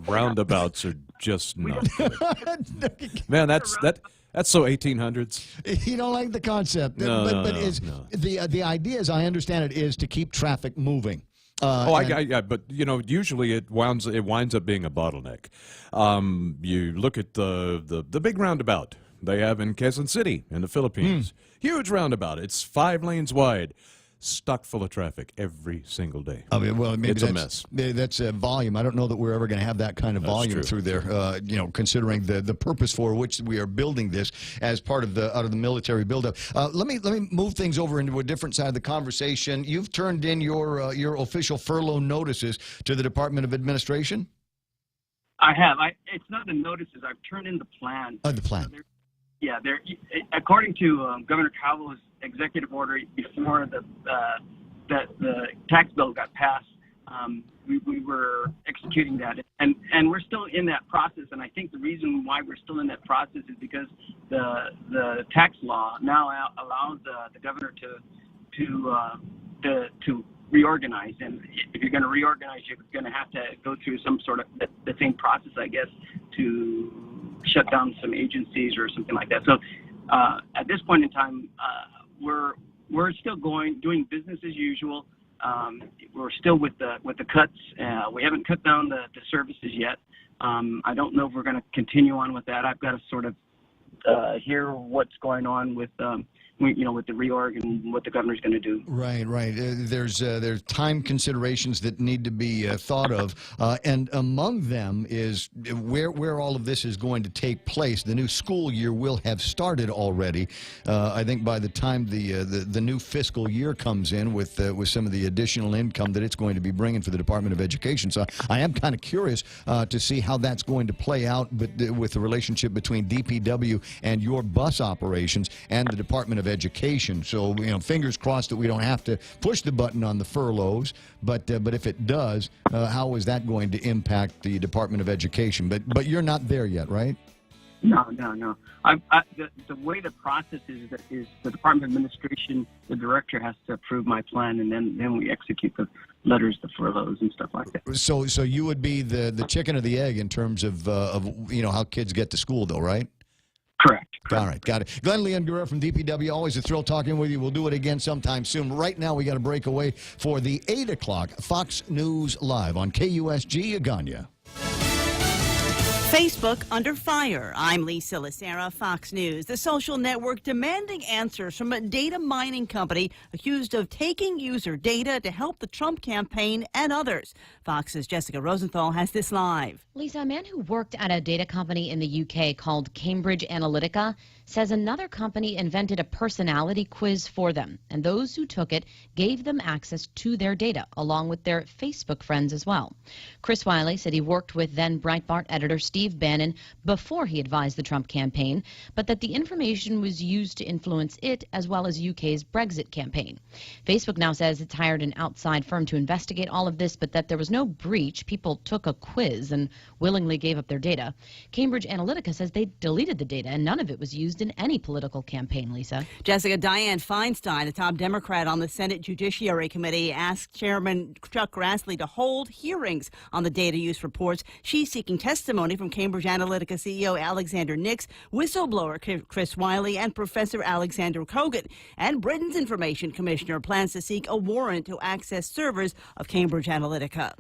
Roundabouts are just not good. Man, that's so 1800s. You don't like the concept. No, the idea, as I understand it, is to keep traffic moving. But usually it winds up being a bottleneck. You look at the big roundabout they have in Quezon City in the Philippines. Huge roundabout. It's 5 lanes wide. Stuck full of traffic every single day. Maybe it's a mess. That's volume. I don't know that we're ever going to have that kind of volume through there. Considering the purpose for which we are building this as part of the military buildup. Let me move things over into a different side of the conversation. You've turned in your official furlough notices to the Department of Administration. I have. It's not the notices. I've turned in the plan. The plan. They're according to Governor Calvo's executive order before the tax bill got passed. We were executing that, and we're still in that process. And I think the reason why we're still in that process is because the tax law now allows the governor to reorganize. And if you're going to reorganize, you're going to have to go through some sort of the same process, I guess, to shut down some agencies or something like that. So at this point in time, we're still doing business as usual. We're still with the cuts. We haven't cut down the services yet. I don't know if we're going to continue on with that. I've got to sort of hear what's going on with the reorg and what the governor's going to do. Right. There's time considerations that need to be thought of, and among them is where all of this is going to take place. The new school year will have started already. I think by the time the new fiscal year comes in with some of the additional income that it's going to be bringing for the Department of Education. So I am kind of curious to see how that's going to play out, but with the relationship between DPW and your bus operations and the Department of Education. So, fingers crossed that we don't have to push the button on the furloughs, but if it does, how is that going to impact the Department of Education? But you're not there yet, right? No. The way the process is the Department of Administration, the director has to approve my plan, and then we execute the letters, the furloughs, and stuff like that. So you would be the chicken or the egg in terms of how kids get to school, though, right? Correct. All right, got it. Glenn Leon Guerrero from DPW, always a thrill talking with you. We'll do it again sometime soon. Right now, we got to break away for the 8 o'clock Fox News Live on KUSG Agana. Facebook under fire. I'm Lisa Lacera, Fox News. The social network demanding answers from a data mining company accused of taking user data to help the Trump campaign and others. Fox's Jessica Rosenthal has this live. Lisa, a man who worked at a data company in the UK called Cambridge Analytica says another company invented a personality quiz for them, and those who took it gave them access to their data, along with their Facebook friends as well. Chris Wiley said he worked with then Breitbart editor Steve Steve Bannon before he advised the Trump campaign, but that the information was used to influence it as well as UK's Brexit campaign. Facebook now says it's hired an outside firm to investigate all of this, but that there was no breach. People took a quiz and willingly gave up their data. Cambridge Analytica says they deleted the data and none of it was used in any political campaign, Lisa. Jessica, Dianne Feinstein, the top Democrat on the Senate Judiciary Committee, asked Chairman Chuck Grassley to hold hearings on the data use reports. She's seeking testimony from Cambridge Analytica CEO Alexander Nix, whistleblower Chris Wiley, and Professor Alexander Kogan. And Britain's Information Commissioner plans to seek a warrant to access servers of Cambridge Analytica.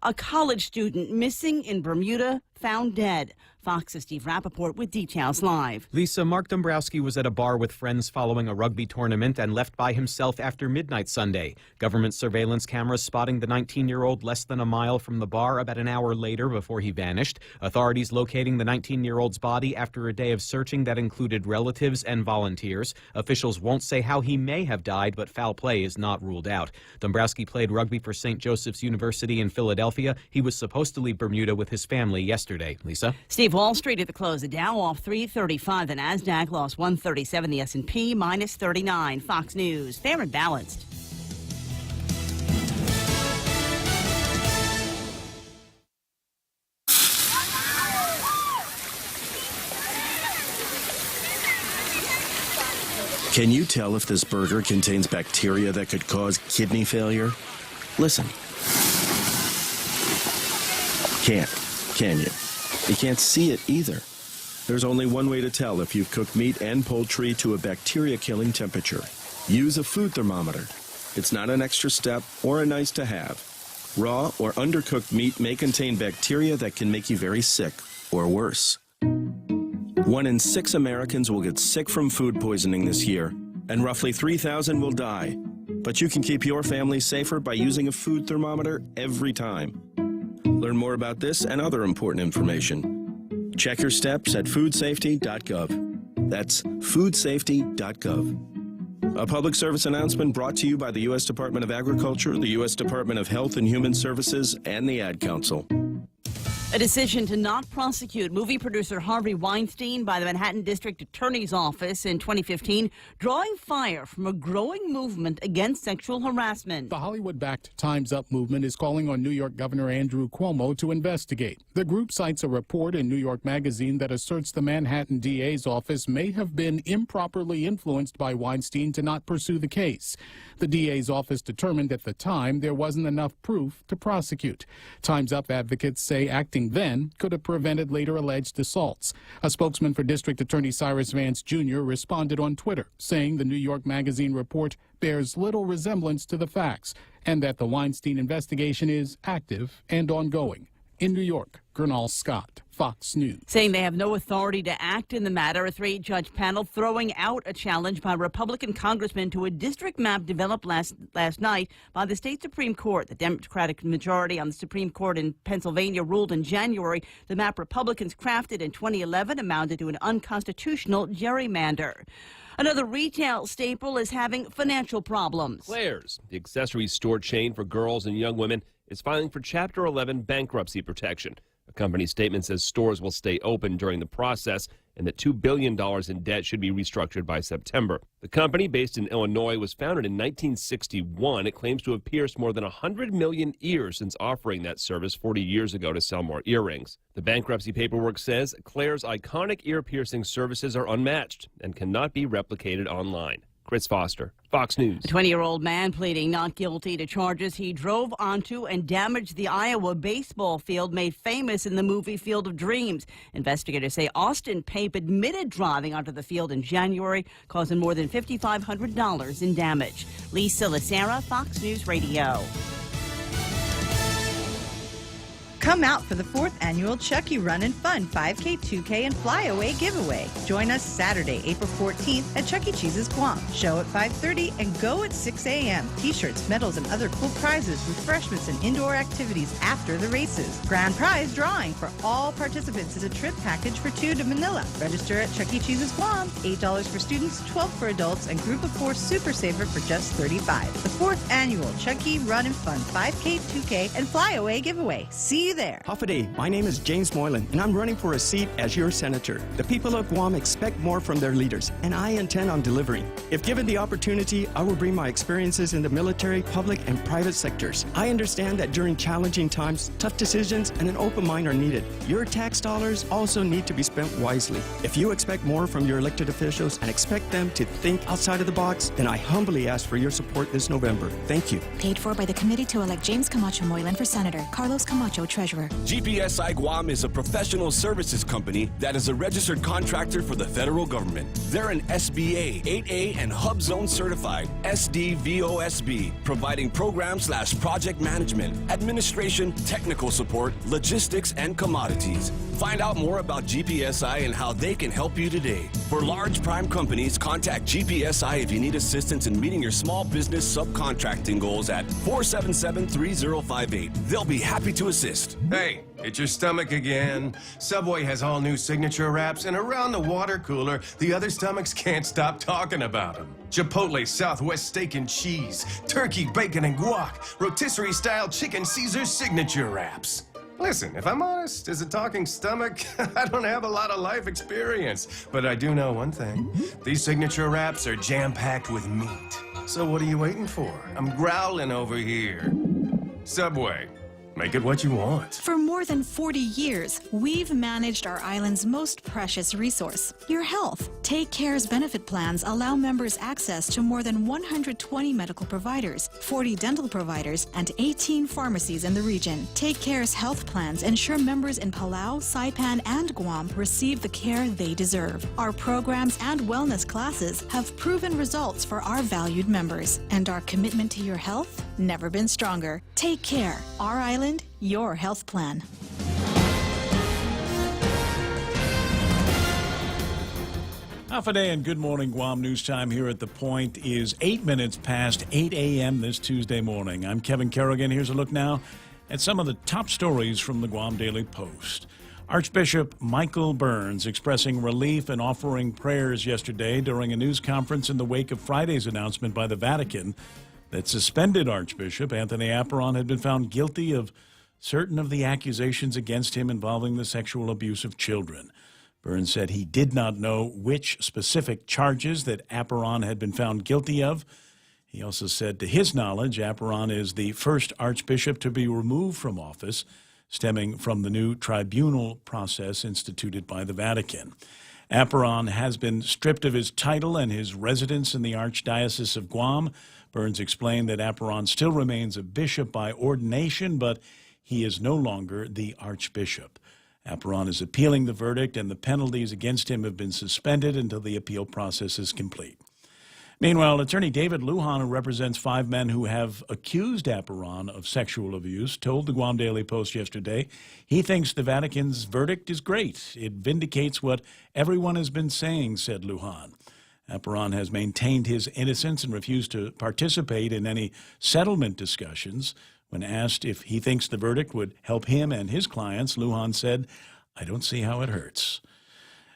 A college student missing in Bermuda found dead. Fox's Steve Rappaport with details live. Lisa, Mark Dombrowski was at a bar with friends following a rugby tournament and left by himself after midnight Sunday. Government surveillance cameras spotting the 19-year-old less than a mile from the bar about an hour later before he vanished. Authorities locating the 19-year-old's body after a day of searching that included relatives and volunteers. Officials won't say how he may have died, but foul play is not ruled out. Dombrowski played rugby for St. Joseph's University in Philadelphia. He was supposed to leave Bermuda with his family yesterday. Lisa? Steve, Wall Street at the close. The Dow off 335. The Nasdaq lost 137. The S&P minus 39. Fox News, fair and balanced. Can you tell if this burger contains bacteria that could cause kidney failure? Listen. Can't, can you? You can't see it either. There's only one way to tell if you've cooked meat and poultry to a bacteria-killing temperature. Use a food thermometer. It's not an extra step or a nice to have. Raw or undercooked meat may contain bacteria that can make you very sick or worse. 1 in 6 Americans will get sick from food poisoning this year, and roughly 3,000 will die. But you can keep your family safer by using a food thermometer every time. Learn more about this and other important information. Check your steps at foodsafety.gov. That's foodsafety.gov. A public service announcement brought to you by the U.S. Department of Agriculture, the U.S. Department of Health and Human Services, and the Ad Council. A decision to not prosecute movie producer Harvey Weinstein by the Manhattan District Attorney's Office in 2015, drawing fire from a growing movement against sexual harassment. The Hollywood-backed Time's Up movement is calling on New York Governor Andrew Cuomo to investigate. The group cites a report in New York Magazine that asserts the Manhattan DA's office may have been improperly influenced by Weinstein to not pursue the case. The DA's office determined at the time there wasn't enough proof to prosecute. Time's Up advocates say acting then could have prevented later alleged assaults. A spokesman for District Attorney Cyrus Vance Jr. responded on Twitter, saying the New York Magazine report bears little resemblance to the facts and that the Weinstein investigation is active and ongoing. In New York, Gernal Scott, Fox News. Saying they have no authority to act in the matter, a 3-judge panel throwing out a challenge by Republican congressmen to a district map developed last night by the state Supreme Court. The Democratic majority on the Supreme Court in Pennsylvania ruled in January the map Republicans crafted in 2011 amounted to an unconstitutional gerrymander. Another retail staple is having financial problems. Claire's, the accessory store chain for girls and young women, is filing for Chapter 11 bankruptcy protection. A company statement says stores will stay open during the process and that $2 billion in debt should be restructured by September. The company, based in Illinois, was founded in 1961. It claims to have pierced more than 100 million ears since offering that service 40 years ago to sell more earrings. The bankruptcy paperwork says Claire's iconic ear-piercing services are unmatched and cannot be replicated online. Chris Foster, Fox News. A 20-year-old man pleading not guilty to charges he drove onto and damaged the Iowa baseball field made famous in the movie Field of Dreams. Investigators say Austin Pape admitted driving onto the field in January, causing more than $5,500 in damage. Lisa Lacera, Fox News Radio. Come out for the 4th annual Chucky Run and Fun 5K, 2K, and Flyaway giveaway. Join us Saturday, April 14th at Chuck E. Cheese's Guam. Show at 5:30 and go at 6 a.m. T-shirts, medals, and other cool prizes, refreshments, and indoor activities after the races. Grand prize drawing for all participants is a trip package for 2 to Manila. Register at Chuck E. Cheese's Guam. $8 for students, $12 for adults, and Group of 4 Super Saver for just $35. The 4th annual Chuck E. Run and Fun 5K, 2K, and Flyaway giveaway. See you there. Hafaday, my name is James Moylan, and I'm running for a seat as your senator. The people of Guam expect more from their leaders, and I intend on delivering. If given the opportunity, I will bring my experiences in the military, public, and private sectors. I understand that during challenging times, tough decisions and an open mind are needed. Your tax dollars also need to be spent wisely. If you expect more from your elected officials and expect them to think outside of the box, then I humbly ask for your support this November. Thank you. Paid for by the committee to elect James Camacho Moylan for Senator, Carlos Camacho, Treasurer. GPSI Guam is a professional services company that is a registered contractor for the federal government. They're an SBA, 8A, and Hub Zone certified SDVOSB, providing program/project management, administration, technical support, logistics, and commodities. Find out more about GPSI and how they can help you today. For large prime companies, contact GPSI if you need assistance in meeting your small business subcontracting goals at 477-3058. They'll be happy to assist. Hey, it's your stomach again. Subway has all new signature wraps, and around the water cooler, the other stomachs can't stop talking about them. Chipotle Southwest steak and cheese, turkey, bacon, and guac, rotisserie-style chicken Caesar signature wraps. Listen, if I'm honest, as a talking stomach, I don't have a lot of life experience. But I do know one thing. These signature wraps are jam-packed with meat. So what are you waiting for? I'm growling over here. Subway, make it what you want. For more than 40 years, we've managed our island's most precious resource, your health. Take Care's benefit plans allow members access to more than 120 medical providers, 40 dental providers, and 18 pharmacies in the region. Take Care's health plans ensure members in Palau, Saipan, and Guam receive the care they deserve. Our programs and wellness classes have proven results for our valued members, and our commitment to your health never been stronger. Take Care, our island, your health plan. Hafaday and Good Morning Guam News Time here at The Point is 8 minutes past 8 a.m. this Tuesday morning. I'm Kevin Kerrigan. Here's a look now at some of the top stories from the Guam Daily Post. Archbishop Michael Burns expressing relief and offering prayers yesterday during a news conference in the wake of Friday's announcement by the Vatican that suspended Archbishop Anthony Apparon had been found guilty of certain of the accusations against him involving the sexual abuse of children. Burns said he did not know which specific charges that Apparon had been found guilty of. He also said, to his knowledge, Apparon is the first archbishop to be removed from office, stemming from the new tribunal process instituted by the Vatican. Apparon has been stripped of his title and his residence in the Archdiocese of Guam. Burns explained that Apparon still remains a bishop by ordination, but he is no longer the archbishop. Apparon is appealing the verdict, and the penalties against him have been suspended until the appeal process is complete. Meanwhile, attorney David Lujan, who represents 5 men who have accused Apparon of sexual abuse, told the Guam Daily Post yesterday he thinks the Vatican's verdict is great. It vindicates what everyone has been saying, said Lujan. Apparon has maintained his innocence and refused to participate in any settlement discussions. When asked if he thinks the verdict would help him and his clients, Lujan said, "I don't see how it hurts."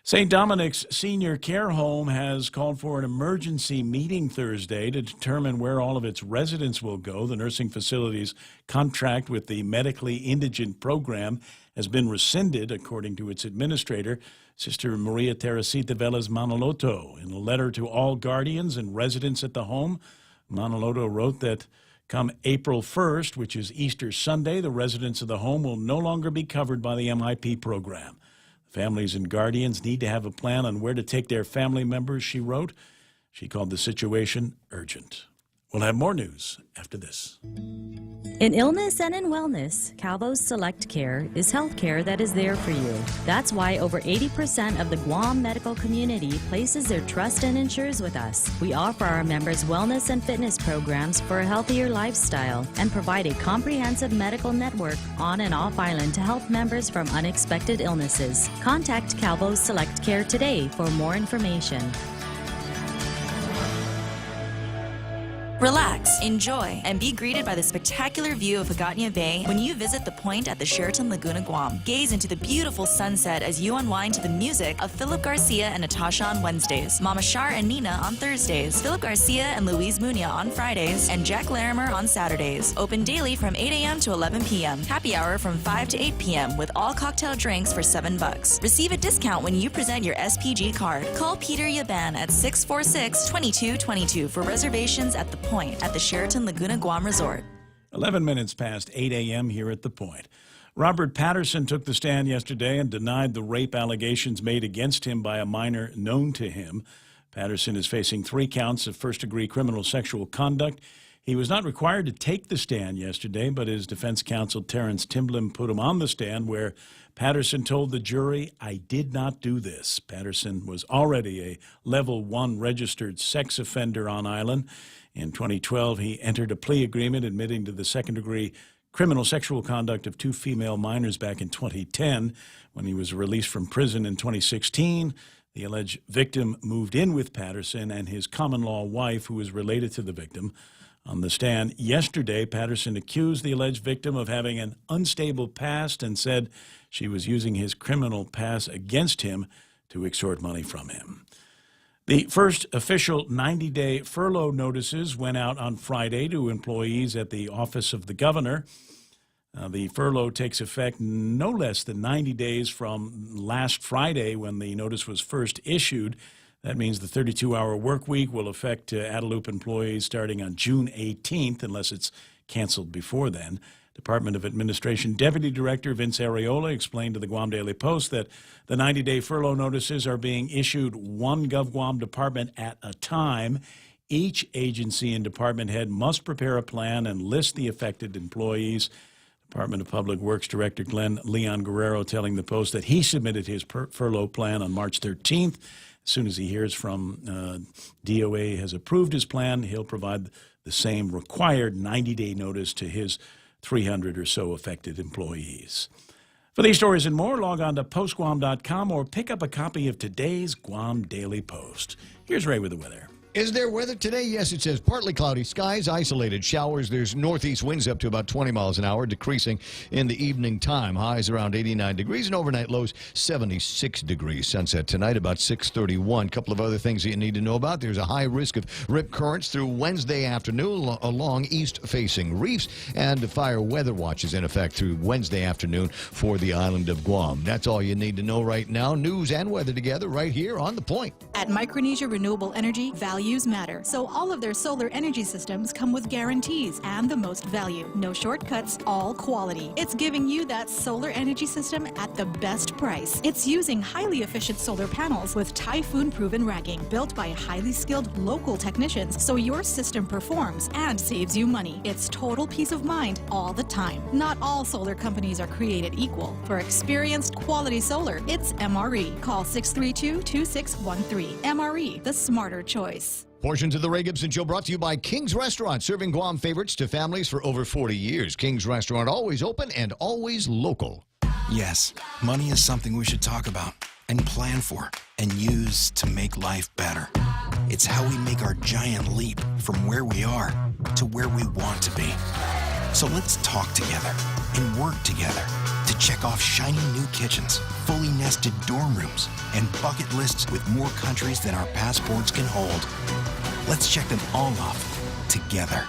St. Dominic's Senior Care Home has called for an emergency meeting Thursday to determine where all of its residents will go. The nursing facility's contract with the medically indigent program has been rescinded, according to its administrator, Sister Maria Teresita Velez Manaloto. In a letter to all guardians and residents at the home, Manaloto wrote that come April 1st, which is Easter Sunday, the residents of the home will no longer be covered by the MIP program. Families and guardians need to have a plan on where to take their family members, she wrote. She called the situation urgent. We'll have more news after this. In illness and in wellness, Calvo's Select Care is health care that is there for you. That's why over 80% of the Guam medical community places their trust and insures with us. We offer our members wellness and fitness programs for a healthier lifestyle and provide a comprehensive medical network on and off island to help members from unexpected illnesses. Contact Calvo's Select Care today for more information. Relax, enjoy, and be greeted by the spectacular view of Hagåtña Bay when you visit the Point at the Sheraton Laguna Guam. Gaze into the beautiful sunset as you unwind to the music of Philip Garcia and Natasha on Wednesdays, Mama Shar and Nina on Thursdays, Philip Garcia and Louise Muña on Fridays, and Jack Larimer on Saturdays. Open daily from 8 a.m. to 11 p.m. Happy hour from 5 to 8 p.m. with all cocktail drinks for $7. Receive a discount when you present your SPG card. Call Peter Yaban at 646-2222 for reservations at the Point at the Sheraton Laguna Guam Resort. 11 minutes past 8 a.m. here at the Point. Robert Patterson took the stand yesterday and denied the rape allegations made against him by a minor known to him. Patterson is facing 3 counts of first-degree criminal sexual conduct. He was not required to take the stand yesterday, but his defense counsel, Terrence Timblin, put him on the stand where Patterson told the jury, "I did not do this." Patterson was already a Level 1 registered sex offender on island. In 2012, he entered a plea agreement admitting to the second-degree criminal sexual conduct of 2 female minors back in 2010. When he was released from prison in 2016, the alleged victim moved in with Patterson and his common-law wife, who was related to the victim. On the stand yesterday, Patterson accused the alleged victim of having an unstable past and said she was using his criminal past against him to extort money from him. The first official 90-day furlough notices went out on Friday to employees at the Office of the Governor. The furlough takes effect no less than 90 days from last Friday when the notice was first issued. That means the 32-hour work week will affect Adelup employees starting on June 18th, unless it's canceled before then. Department of Administration Deputy Director Vince Areola explained to the Guam Daily Post that the 90-day furlough notices are being issued one GovGuam department at a time. Each agency and department head must prepare a plan and list the affected employees. Department of Public Works Director Glenn Leon Guerrero telling the Post that he submitted his furlough plan on March 13th. As soon as he hears from DOA has approved his plan, he'll provide the same required 90-day notice to his 300 or so affected employees. For these stories and more, log on to postguam.com or pick up a copy of today's Guam Daily Post. Here's Ray with the weather. Is there weather today? Yes, it says partly cloudy skies, isolated showers. There's northeast winds up to about 20 miles an hour, decreasing in the evening time. Highs around 89 degrees and overnight lows 76 degrees. Sunset tonight about 6:31. A couple of other things that you need to know about. There's a high risk of rip currents through Wednesday afternoon along east-facing reefs, and fire weather watch is in effect through Wednesday afternoon for the island of Guam. That's all you need to know right now. News and weather together right here on The Point. At Micronesia Renewable Energy, values matter. So all of their solar energy systems come with guarantees and the most value. No shortcuts, all quality. It's giving you that solar energy system at the best price. It's using highly efficient solar panels with typhoon-proven racking built by highly skilled local technicians, so your system performs and saves you money. It's total peace of mind all the time. Not all solar companies are created equal. For experienced quality solar, it's MRE. Call 632-2613. MRE, the smarter choice. Portions of the Ray Gibson Show brought to you by King's Restaurant, serving Guam favorites to families for over 40 years. King's Restaurant, always open and always local. Yes, money is something we should talk about and plan for and use to make life better. It's how we make our giant leap from where we are to where we want to be. So let's talk together and work together to check off shiny new kitchens, fully nested dorm rooms, and bucket lists with more countries than our passports can hold. Let's check them all off together.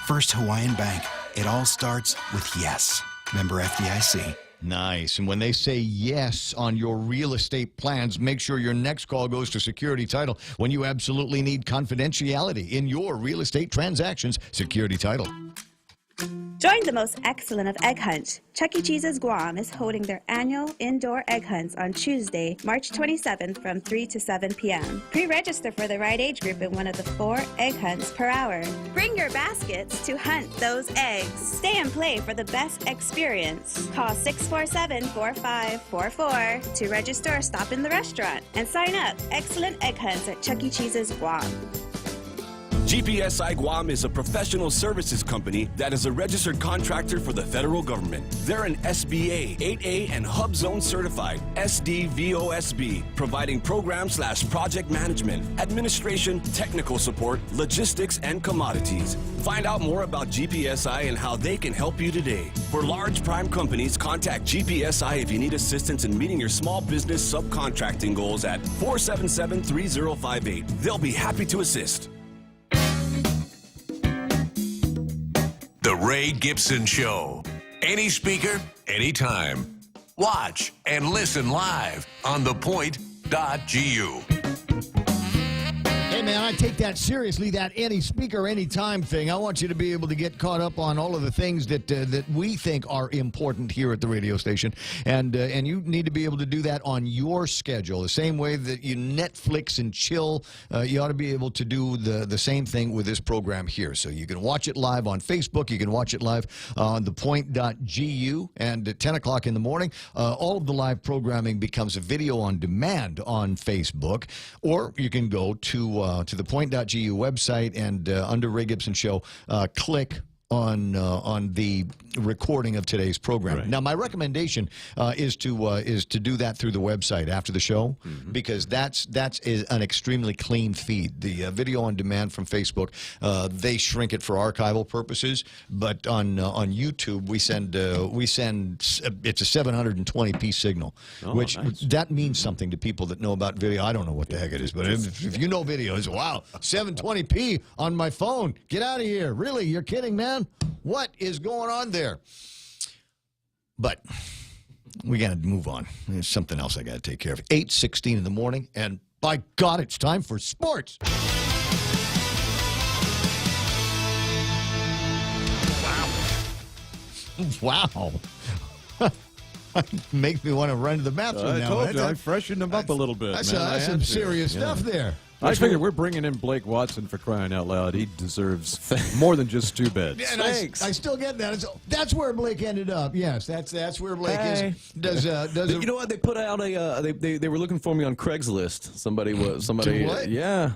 First Hawaiian Bank. It all starts with yes. Member FDIC. Nice. And when they say yes on your real estate plans, make sure your next call goes to Security Title when you absolutely need confidentiality in your real estate transactions. Security Title. Join the most excellent of egg hunts. Chuck E. Cheese's Guam is holding their annual indoor egg hunts on Tuesday, March 27th from 3 to 7 p.m. Pre-register for the right age group in one of the 4 egg hunts per hour. Bring your baskets to hunt those eggs. Stay and play for the best experience. Call 647-4544 to register or stop in the restaurant. And sign up. Excellent egg hunts at Chuck E. Cheese's Guam. GPSI Guam is a professional services company that is a registered contractor for the federal government. They're an SBA, 8A, and Hub Zone certified SDVOSB, providing program/project management, administration, technical support, logistics, and commodities. Find out more about GPSI and how they can help you today. For large prime companies, contact GPSI if you need assistance in meeting your small business subcontracting goals at 477-3058. They'll be happy to assist. The Ray Gibson Show. Any speaker, anytime. Watch and listen live on thepoint.gu. Hey, man, I take that seriously, that any speaker, anytime thing. I want you to be able to get caught up on all of the things that we think are important here at the radio station. And you need to be able to do that on your schedule. The same way that you Netflix and chill, you ought to be able to do the same thing with this program here. So you can watch it live on Facebook. You can watch it live on thepoint.gu. And at 10 o'clock in the morning, all of the live programming becomes a video on demand on Facebook. Or you can go to the point.gu website and under Ray Gibson Show, click on the recording of today's program. Right. Now, my recommendation is to do that through the website after the show, because that's an extremely clean feed. The video on demand from Facebook, they shrink it for archival purposes, but on YouTube we send it's a 720p signal, which that means something to people that know about video. I don't know what the heck it is, but if you know videos, wow, 720p on my phone. Get out of here. Really? You're kidding, man? What is going on there? But we got to move on. There's something else I got to take care of. 8:16 in the morning, and by God, it's time for sports. Wow. Makes me want to run to the bathroom I now. told you, I freshened them up a little bit. That's some serious stuff there. I figure we're bringing in Blake Watson, for crying out loud. He deserves more than just 2 beds. Yeah, thanks. I still get that. That's where Blake ended up. Yes, that's where Blake is. You know what? They put out they were looking for me on Craigslist. Somebody. what? Yeah.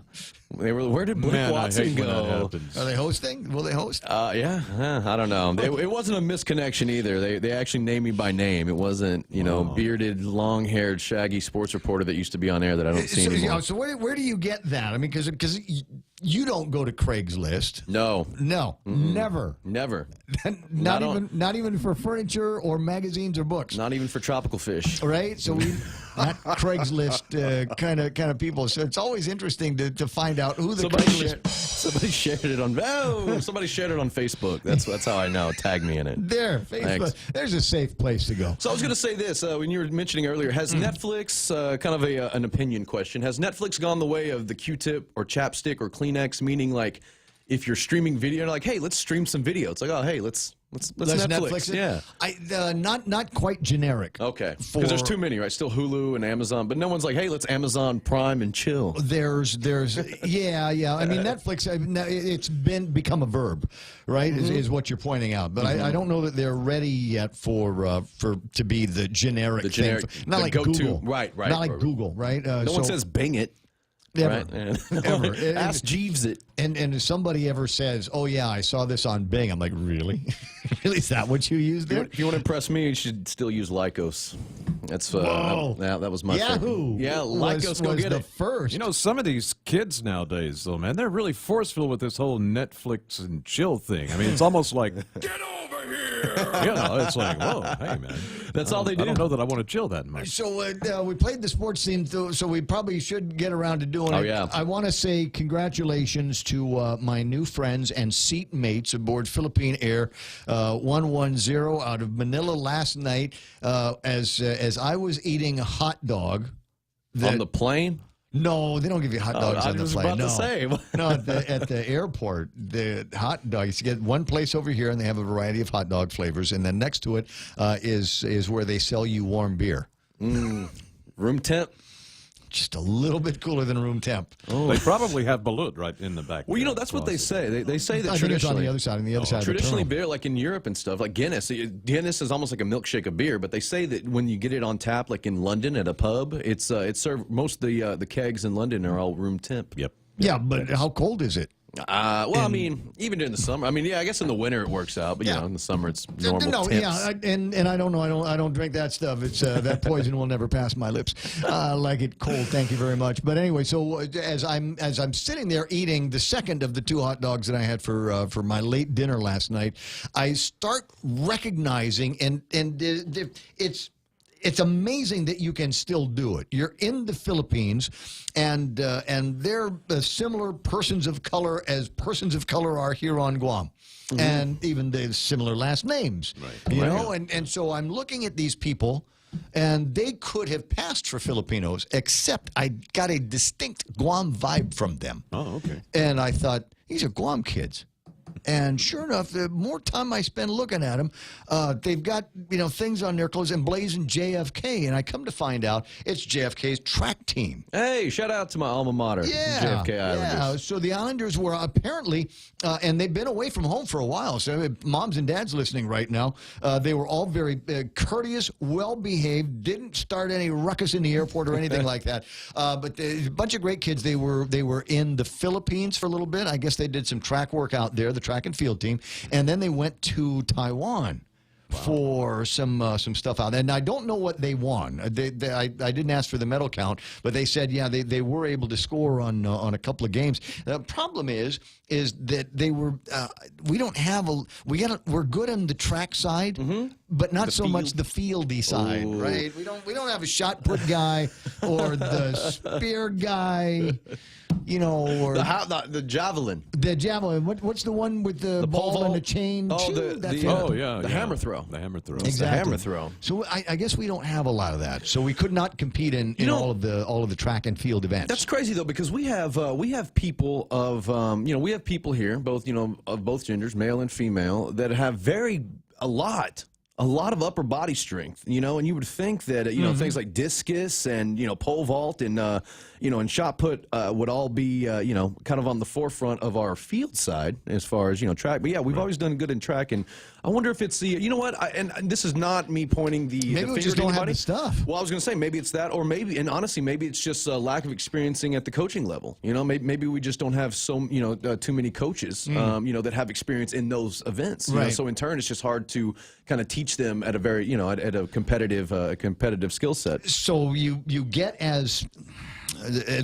They were. Where did Blake Watson go? Are they hosting? Will they host? Yeah. I don't know. It wasn't a misconnection either. They actually named me by name. It wasn't bearded, long-haired, shaggy sports reporter that used to be on air that I don't see anymore. So where do you get that? I mean, because you don't go to Craigslist. No, never. not even for furniture or magazines or books. Not even for tropical fish. Right. So we not Craigslist kind of people. So it's always interesting to find out who the somebody shared it on. Oh, somebody shared it on Facebook. That's how I know. Tag me in it. There, Facebook. Thanks. There's a safe place to go. So I was going to say this when you were mentioning earlier. Has Netflix kind of an opinion question? Has Netflix gone the way of the Q-tip or chapstick or Kleenex? Meaning, like, if you're streaming video, like, hey, let's stream some video. It's like, oh, hey, let's Netflix it. Yeah, not quite generic. Okay, because there's too many, right? Still Hulu and Amazon, but no one's like, hey, let's Amazon Prime and chill. There's yeah. I mean, Netflix, it's become a verb, right? Is what you're pointing out. But I don't know that they're ready yet for to be the generic thing. Not like Google, right? Not like Google, right? No one says Bing it. Ever. Right? Ever. Ask Jeeves it. And if somebody ever says, oh, yeah, I saw this on Bing, I'm like, really? Really? Is that what you used there? If you want to impress me, you should still use Lycos. That's that was my Yahoo! Favorite. Yeah, Lycos, go get the it. First. You know, some of these kids nowadays, though, man, they're really forceful with this whole Netflix and chill thing. I mean, it's almost like, get over here! You know, it's like, whoa, hey, man. That's all they do. I don't know that I want to chill that much. So we played the sports theme, so we probably should get around to doing it. Yeah. I want to say congratulations to my new friends and seatmates aboard Philippine Air 110 out of Manila last night as I was eating a hot dog. On the plane? No, they don't give you hot dogs on the plane. I was about to say. No, at the airport, the hot dogs, you get one place over here, and they have a variety of hot dog flavors, and then next to it is where they sell you warm beer. Room temp? Just a little bit cooler than room temp. Oh. They probably have balut right in the back. Well, you know, that's what they say. They say that I think it's on the other side, traditionally beer, like in Europe and stuff, like Guinness. Guinness is almost like a milkshake of beer, but they say that when you get it on tap, like in London at a pub, it's served. Most of the kegs in London are all room temp. Yep. Yeah, but how cold is it? Well, I mean, even during the summer. I mean, yeah, I guess in the winter it works out, but you know, in the summer it's normal No, temps. yeah, and I don't know. I don't drink that stuff. It's that poison will never pass my lips. I like it cold. Thank you very much. But anyway, so as I'm sitting there eating the second of the 2 hot dogs that I had for my late dinner last night, I start recognizing and it's amazing that you can still do it. You're in the Philippines, and they're similar persons of color as persons of color are here on Guam. Mm-hmm. And even the similar last names, you know? And so I'm looking at these people, and they could have passed for Filipinos, except I got a distinct Guam vibe from them. Oh, okay. And I thought, these are Guam kids. And sure enough, the more time I spend looking at them, they've got, you know, things on their clothes emblazoned JFK. And I come to find out it's JFK's track team. Hey, shout out to my alma mater, JFK Islanders. Yeah, so the Islanders were apparently, and they've been away from home for a while. So moms and dads listening right now, they were all very courteous, well-behaved, didn't start any ruckus in the airport or anything like that. But a bunch of great kids. They were in the Philippines for a little bit. I guess they did some track work out there, the track and field team, and then they went to Taiwan for some stuff out. And I don't know what they won. I didn't ask for the medal count, but they said, yeah, they were able to score on a couple of games. The problem is that they were we don't have we're good on the track side, but not so much the fieldy side, right? We don't have a shot put guy or the spear guy. You know, or the javelin. The javelin. What's the one with the ball and the chain? Oh, the hammer throw. The hammer throw. Exactly. The hammer throw. So I guess we don't have a lot of that. So we could not compete in all of the track and field events. That's crazy though, because we have people of we have people here, both of both genders, male and female, that have a lot of upper body strength, and you would think that things like discus and pole vault and and shot put would all be kind of on the forefront of our field side as far as track. But yeah, we've always done good in track, and I wonder if it's the and this is not me pointing the maybe we finger just at don't anybody. have the stuff. Well, I was going to say maybe it's that, or maybe, and honestly, maybe it's just a lack of experiencing at the coaching level. Maybe we just don't have too many coaches that have experience in those events. Right. So in turn, it's just hard to kind of teach them at a very at a competitive skill set. So you get as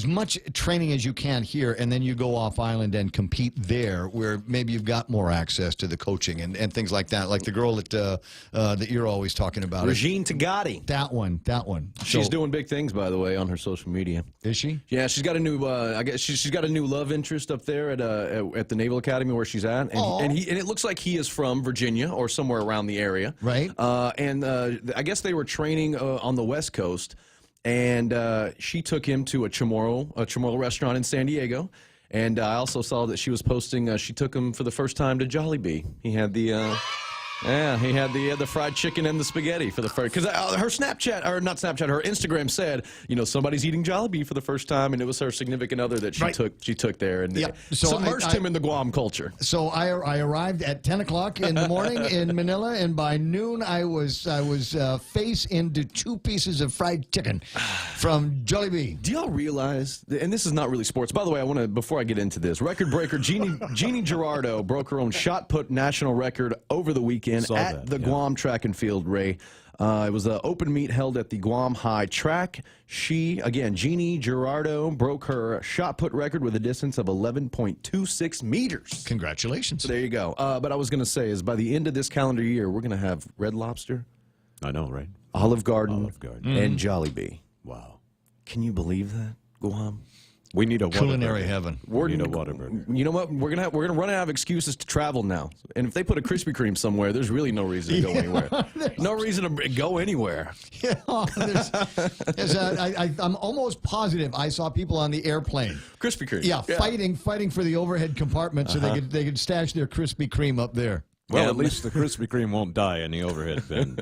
much training as you can here, and then you go off island and compete there, where maybe you've got more access to the coaching and things like that. Like the girl that you're always talking about, Regine Tagati. That one. She's doing big things, by the way, on her social media. Is she? Yeah, she's got a new. I guess she's got a new love interest up there at the Naval Academy where she's at, and it looks like he is from Virginia or somewhere around the area, right? And I guess they were training on the West Coast. And she took him to a Chamorro restaurant in San Diego. And I also saw that she was posting, she took him for the first time to Jollibee. He had the the fried chicken and the spaghetti for the first, because her Snapchat, or not Snapchat, her Instagram said, somebody's eating Jollibee for the first time, and it was her significant other that she took there and submerged him in the Guam culture. So I arrived at 10 o'clock in the morning in Manila, and by noon I was face into 2 pieces of fried chicken from Jollibee. Do y'all realize, and this is not really sports, by the way, before I get into this, record breaker Jeannie Girardo broke her own shot put national record over the weekend at the Guam Track and Field, Ray. It was an open meet held at the Guam High Track. Jeannie Girardo broke her shot put record with a distance of 11.26 meters. Congratulations. So there you go. But I was going to say is by the end of this calendar year, we're going to have Red Lobster. I know, right? Olive Garden. And Jollibee. Wow. Can you believe that, Guam? We need a culinary heaven. We need a Whataburger. You know what? We're gonna run out of excuses to travel now. And if they put a Krispy Kreme somewhere, there's really no reason to go anywhere. No reason to go anywhere. Yeah, I'm almost positive I saw people on the airplane. Krispy Kreme. Yeah, fighting for the overhead compartment so they could stash their Krispy Kreme up there. Well, at least the Krispy Kreme won't die in the overhead bin.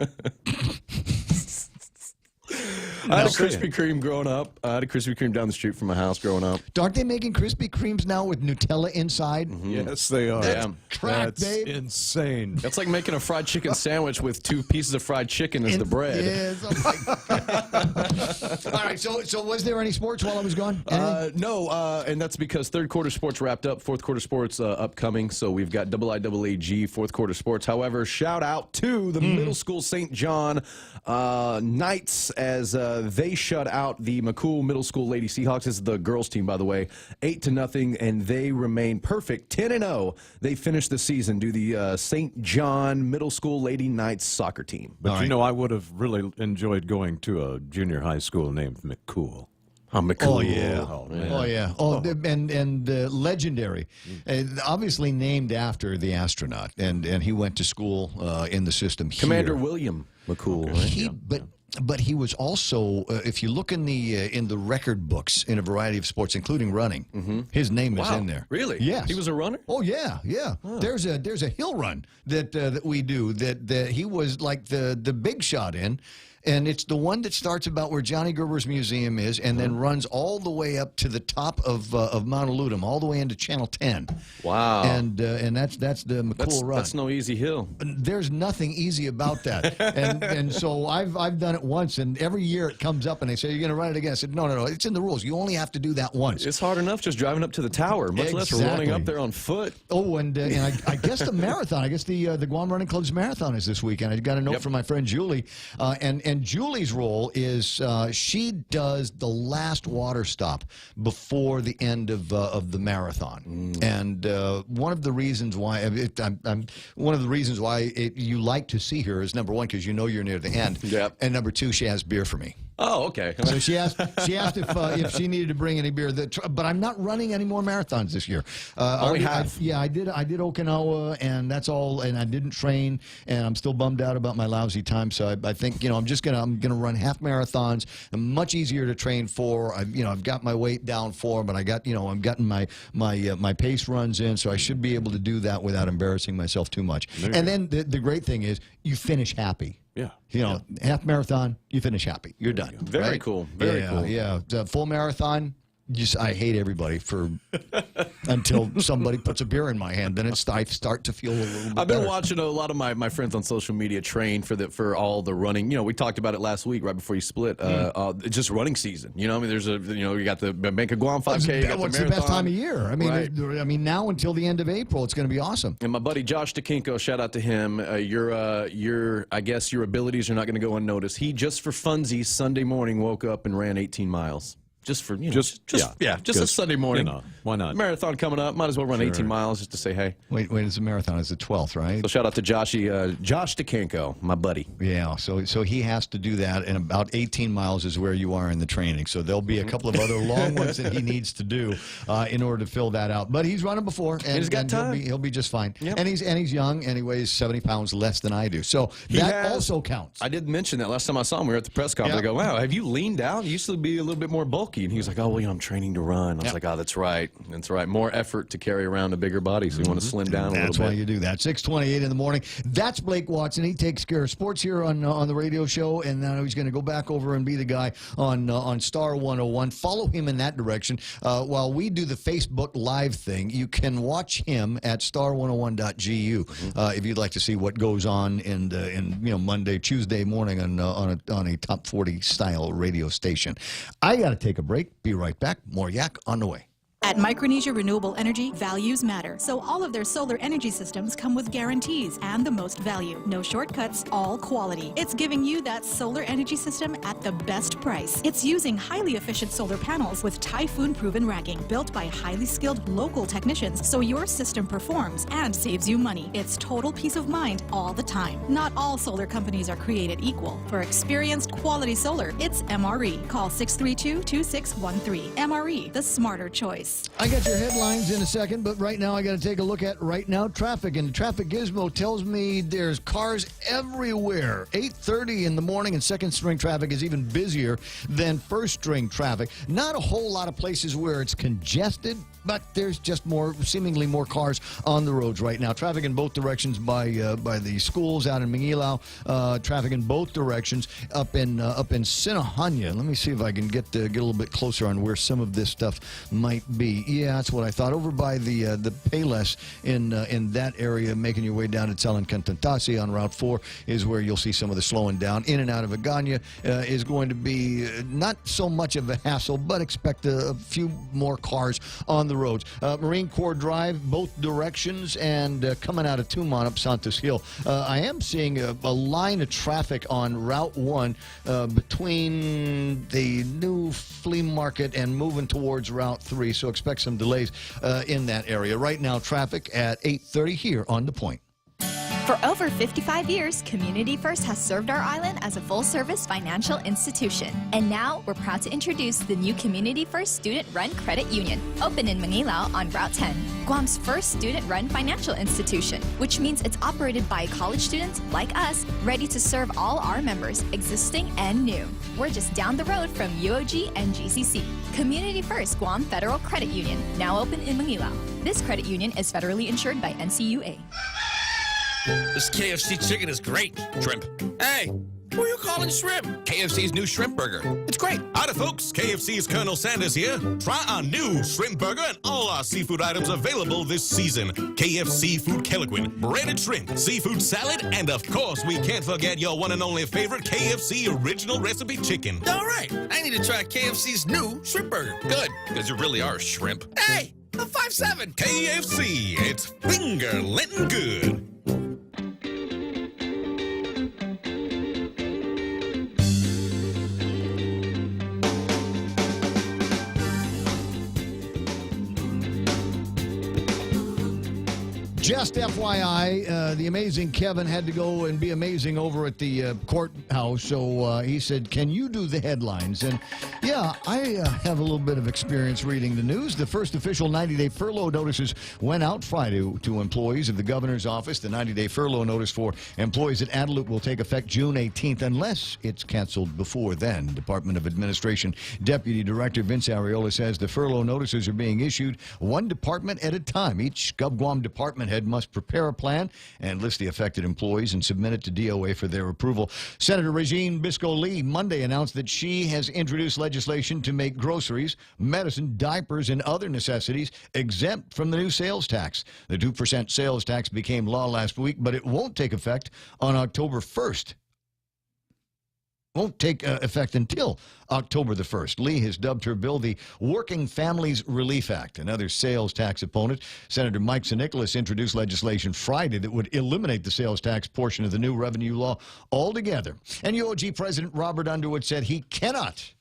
I had a Krispy Kreme growing up. I had a Krispy Kreme down the street from my house growing up. Aren't they making Krispy Kremes now with Nutella inside? Yes, they are. That's crack, That's babe. insane. That's like making a fried chicken sandwich with 2 pieces of fried chicken as the bread. Yes, oh my God. All right, so was there any sports while I was gone? No, and that's because third quarter sports wrapped up, fourth quarter sports upcoming. So we've got IIAG fourth quarter sports. However, shout out to the middle school St. John Knights as they shut out the McCool Middle School Lady Seahawks. This is the girls team, by the way, 8-0, and they remain perfect, 10-0. They finished the season due the St. John Middle School Lady Knights soccer team. But you know, I would have really enjoyed going to a junior high school named McCool. Oh, McCool. Oh, yeah. man. Oh, yeah. Oh, and legendary. Obviously named after the astronaut, and he went to school in the system here. Commander William McCool. Right? But he was also, if you look in the record books in a variety of sports, including running, his name is in there. Really? Yes. He was a runner? Oh yeah, yeah. Huh. There's a hill run that we do that he was like the big shot in. And it's the one that starts about where Johnny Gerber's museum is, and then runs all the way up to the top of Mount Eludum, all the way into Channel 10. Wow! And that's the McCool run. That's no easy hill. There's nothing easy about that. and so I've done it once, and every year it comes up, and they say you're going to run it again. I said no, it's in the rules. You only have to do that once. It's hard enough just driving up to the tower, much less running up there on foot. Oh, and I guess the marathon. I guess the Guam Running Club's marathon is this weekend. I got a note from my friend Julie, and Julie's role is she does the last water stop before the end of the marathon. And one of the reasons why you like to see her is, number one, because you know you're near the end. Yep. And number two, she has beer for me. Oh, okay. So she asked if she needed to bring any beer. But I'm not running any more marathons this year. Only half. I did Okinawa, and that's all. And I didn't train, and I'm still bummed out about my lousy time. So I think I'm gonna run half marathons. I'm much easier to train for. I've got my weight down for, but I'm getting my pace runs in, so I should be able to do that without embarrassing myself too much. And then the great thing is you finish happy. Yeah. Half marathon, you finish happy. You're done. Very cool. Very cool. Yeah. The full marathon, I hate everybody until somebody puts a beer in my hand. Then I start to feel a little bit I've been better. watching a lot of my friends on social media train for all the running. We talked about it last week right before you split. It's just running season. I mean, there's you got the Bank of Guam 5K. You got What's the the best marathon. time of year? I mean, now until the end of April, it's going to be awesome. And my buddy Josh DeKinko, shout out to him. I guess your abilities are not going to go unnoticed. He just for funsies Sunday morning woke up and ran 18 miles. Just for just a Sunday morning. Why not? Marathon coming up. Might as well run 18 miles just to say hey. Wait, it's a marathon. It's the 12th, right? So shout out to Josh DeKinko, my buddy. Yeah, so he has to do that, and about 18 miles is where you are in the training. So there'll be a couple of other long ones that he needs to do in order to fill that out. But he's running before, and he's got time. He'll be just fine. Yep. And he's young, and he weighs 70 pounds less than I do. So that also counts. I did mention that last time I saw him. We were at the press conference. I go, wow, have you leaned out? You used to be a little bit more bulky. And he was like, oh, well, I'm training to run. I was like, oh, that's right. That's right. More effort to carry around a bigger body, so you want to slim down a little bit. That's why you do that. 6:28 in the morning. That's Blake Watson. He takes care of sports here on the radio show, and now he's going to go back over and be the guy on Star 101. Follow him in that direction. While we do the Facebook Live thing, you can watch him at star101.gu if you'd like to see what goes on in Monday, Tuesday morning on a top 40 style radio station. I got to take a break. Be right back. More Yak on the way. At Micronesia Renewable Energy, values matter. So all of their solar energy systems come with guarantees and the most value. No shortcuts, all quality. It's giving you that solar energy system at the best price. It's using highly efficient solar panels with typhoon-proven racking, built by highly skilled local technicians, so your system performs and saves you money. It's total peace of mind all the time. Not all solar companies are created equal. For experienced quality solar, it's MRE. Call 632-2613. MRE, the smarter choice. news. I got your headlines in a second, but right now I got to take a look at right now traffic. And Traffic Gizmo tells me there's cars everywhere. 8:30 in the morning, and second string traffic is even busier than first string traffic. Not a whole lot of places where it's congested, but there's just seemingly more cars on the roads right now. Traffic in both directions by the schools out in Mangilaw. Traffic in both directions up in Sinahanya. Let me see if I can get a little bit closer on where some of this stuff might be. Yeah, that's what I thought. Over by the Payless in that area, making your way down to Tsalon-Kantantasi on Route 4 is where you'll see some of the slowing down. In and out of Agana is going to be not so much of a hassle, but expect a few more cars on the roads. Marine Corps Drive, both directions, and coming out of Tumon up Santos Hill. I am seeing a line of traffic on Route 1 between the new flea market and moving towards Route 3, so expect some delays in that area. Right now, traffic at 8:30 here on The Point. For over 55 years, Community First has served our island as a full-service financial institution. And now, we're proud to introduce the new Community First Student-Run Credit Union, open in Mangilaw on Route 10. Guam's first student-run financial institution, which means it's operated by college students like us, ready to serve all our members, existing and new. We're just down the road from UOG and GCC. Community First Guam Federal Credit Union, now open in Mangilaw. This credit union is federally insured by NCUA. This KFC chicken is great. Shrimp. Hey, who are you calling shrimp? KFC's new shrimp burger. It's great. Howdy, folks. KFC's Colonel Sanders here. Try our new shrimp burger and all our seafood items available this season. KFC Food Keliquin, breaded shrimp, seafood salad, and of course, we can't forget your one and only favorite KFC original recipe chicken. All right. I need to try KFC's new shrimp burger. Good, because you really are shrimp. Hey, a 5-7. KFC, it's finger-licking good. Just FYI, the amazing Kevin had to go and be amazing over at the courthouse, so he said, can you do the headlines? And yeah, I have a little bit of experience reading the news. The first official 90-day furlough notices went out Friday to employees of the governor's office. The 90-day furlough notice for employees at Adelut will take effect June 18th, unless it's canceled before then. Department of Administration Deputy Director Vince Arreola says the furlough notices are being issued one department at a time. Each GovGuam department head must prepare a plan and list the affected employees and submit it to DOA for their approval. Senator Regine Bisco-Lee Monday announced that she has introduced legislation to make groceries, medicine, diapers, and other necessities exempt from the new sales tax. The 2% sales tax became law last week, but it won't take effect on October 1st. Won't take effect until October the 1st. Lee has dubbed her bill the Working Families Relief Act. Another sales tax opponent, Senator Mike Sinicolas, introduced legislation Friday that would eliminate the sales tax portion of the new revenue law altogether. And UOG President Robert Underwood said he cannot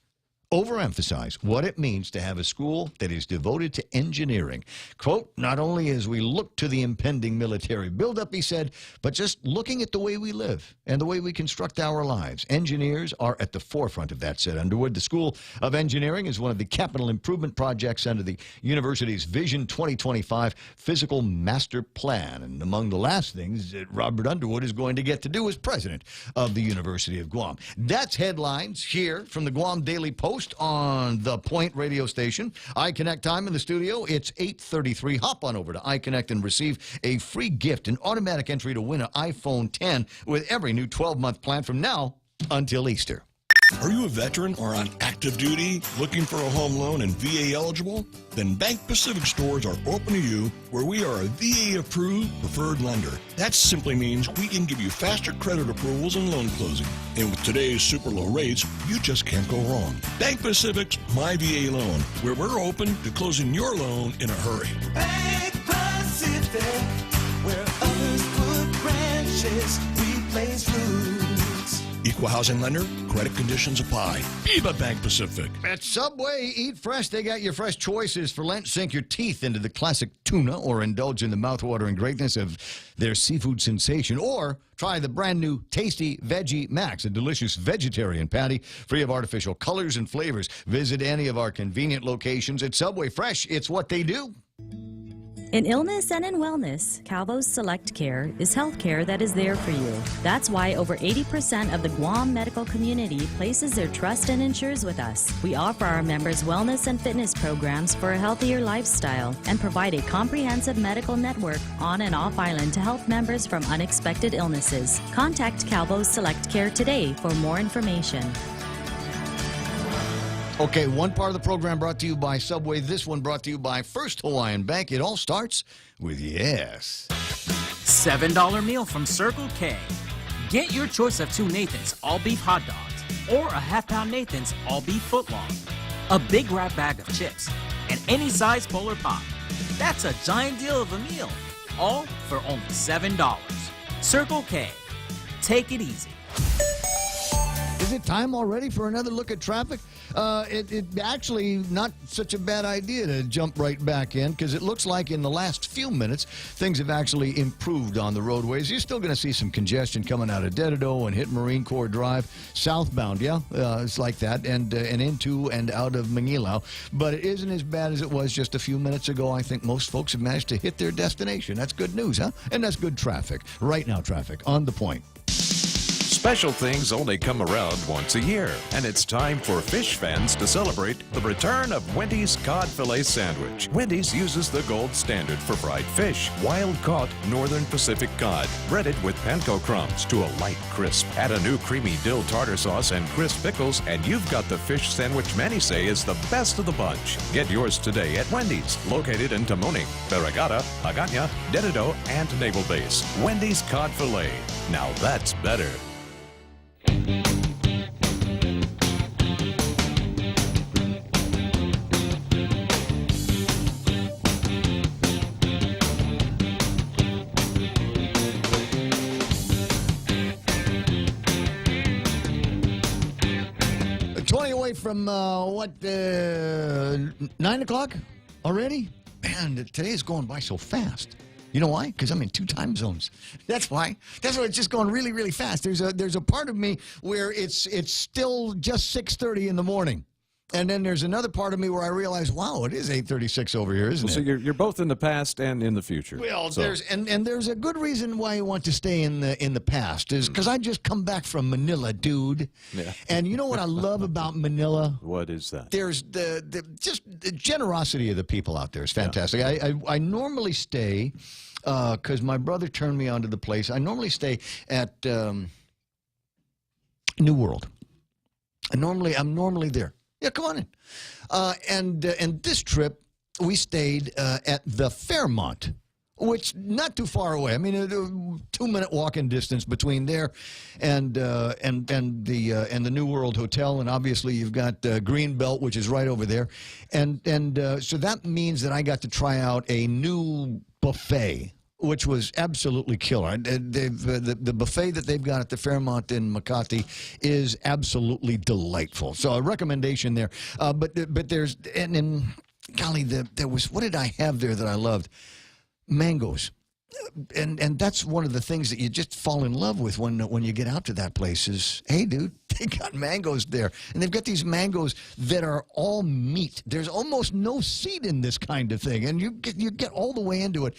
overemphasize what it means to have a school that is devoted to engineering. Quote, not only as we look to the impending military buildup, he said, but just looking at the way we live and the way we construct our lives. Engineers are at the forefront of that, said Underwood. The School of Engineering is one of the capital improvement projects under the university's Vision 2025 Physical Master Plan. And among the last things that Robert Underwood is going to get to do as president of the University of Guam. That's headlines here from the Guam Daily Post on the Point radio station. iConnect time in the studio. It's 8:33. Hop on over to iConnect and receive a free gift, an automatic entry to win an iPhone 10 with every new 12-month plan from now until Easter. Are you a veteran or on active duty looking for a home loan and VA eligible? Then Bank Pacific stores are open to you, where we are a VA-approved preferred lender. That simply means we can give you faster credit approvals and loan closing. And with today's super low rates, you just can't go wrong. Bank Pacific's My VA Loan, where we're open to closing your loan in a hurry. Bank Pacific, where others put branches, we place roots. Equal housing lender. Credit conditions apply. Viva Bank Pacific. At Subway, eat fresh. They got your fresh choices for Lent. Sink your teeth into the classic tuna or indulge in the mouthwatering greatness of their seafood sensation. Or try the brand new Tasty Veggie Max, a delicious vegetarian patty free of artificial colors and flavors. Visit any of our convenient locations at Subway. Fresh, it's what they do. In illness and in wellness, Calvo's Select Care is health care that is there for you. That's why over 80% of the Guam medical community places their trust and insures with us. We offer our members wellness and fitness programs for a healthier lifestyle and provide a comprehensive medical network on and off island to help members from unexpected illnesses. Contact Calvo's Select Care today for more information. Okay, one part of the program brought to you by Subway. This one brought to you by First Hawaiian Bank. It all starts with yes. $7 meal from Circle K. Get your choice of 2 Nathan's all-beef hot dogs or a half-pound Nathan's all-beef footlong, a big wrap bag of chips, and any size Polar Pop. That's a giant deal of a meal, all for only $7. Circle K. Take it easy. Is it time already for another look at traffic? It actually not such a bad idea to jump right back in, because it looks like in the last few minutes things have actually improved on the roadways. You're still going to see some congestion coming out of Dedido and hit Marine Corps Drive southbound. Yeah, it's like that, and into and out of Manilao. But it isn't as bad as it was just a few minutes ago. I think most folks have managed to hit their destination. That's good news, huh? And that's good traffic. Right now, traffic on the point. Special things only come around once a year, and it's time for fish fans to celebrate the return of Wendy's Cod Filet Sandwich. Wendy's uses the gold standard for fried fish, wild-caught Northern Pacific cod, breaded with panko crumbs to a light crisp. Add a new creamy dill tartar sauce and crisp pickles, and you've got the fish sandwich many say is the best of the bunch. Get yours today at Wendy's, located in Tamuning, Veragata, Agana, Dedido, and Naval Base. Wendy's Cod Filet. Now that's better. From 9 o'clock already? Man, today is going by so fast. You know why? Because I'm in 2 time zones. That's why. That's why it's just going really, really fast. There's a part of me where it's still just 6:30 in the morning. And then there's another part of me where I realize, wow, it is 8:36 over here, isn't it? So you're both in the past and in the future. Well, there's a good reason why you want to stay in the past is because I just come back from Manila, dude. Yeah. And you know what I love about Manila? What is that? There's just the generosity of the people out there is fantastic. Yeah. I normally stay because my brother turned me onto the place. I normally stay at New World. I'm normally there. Yeah, come on in. And this trip, we stayed at the Fairmont, which not too far away. I mean, a 2-minute walking distance between there and the New World Hotel, and obviously you've got Greenbelt, which is right over there, and so that means that I got to try out a new buffet, which was absolutely killer. The buffet that they've got at the Fairmont in Makati is absolutely delightful. So a recommendation there. But there's, and golly, there was, what did I have there that I loved? Mangoes. And that's one of the things that you just fall in love with when you get out to that place is, hey, dude, they got mangoes there. And they've got these mangoes that are all meat. There's almost no seed in this kind of thing. And you get all the way into it.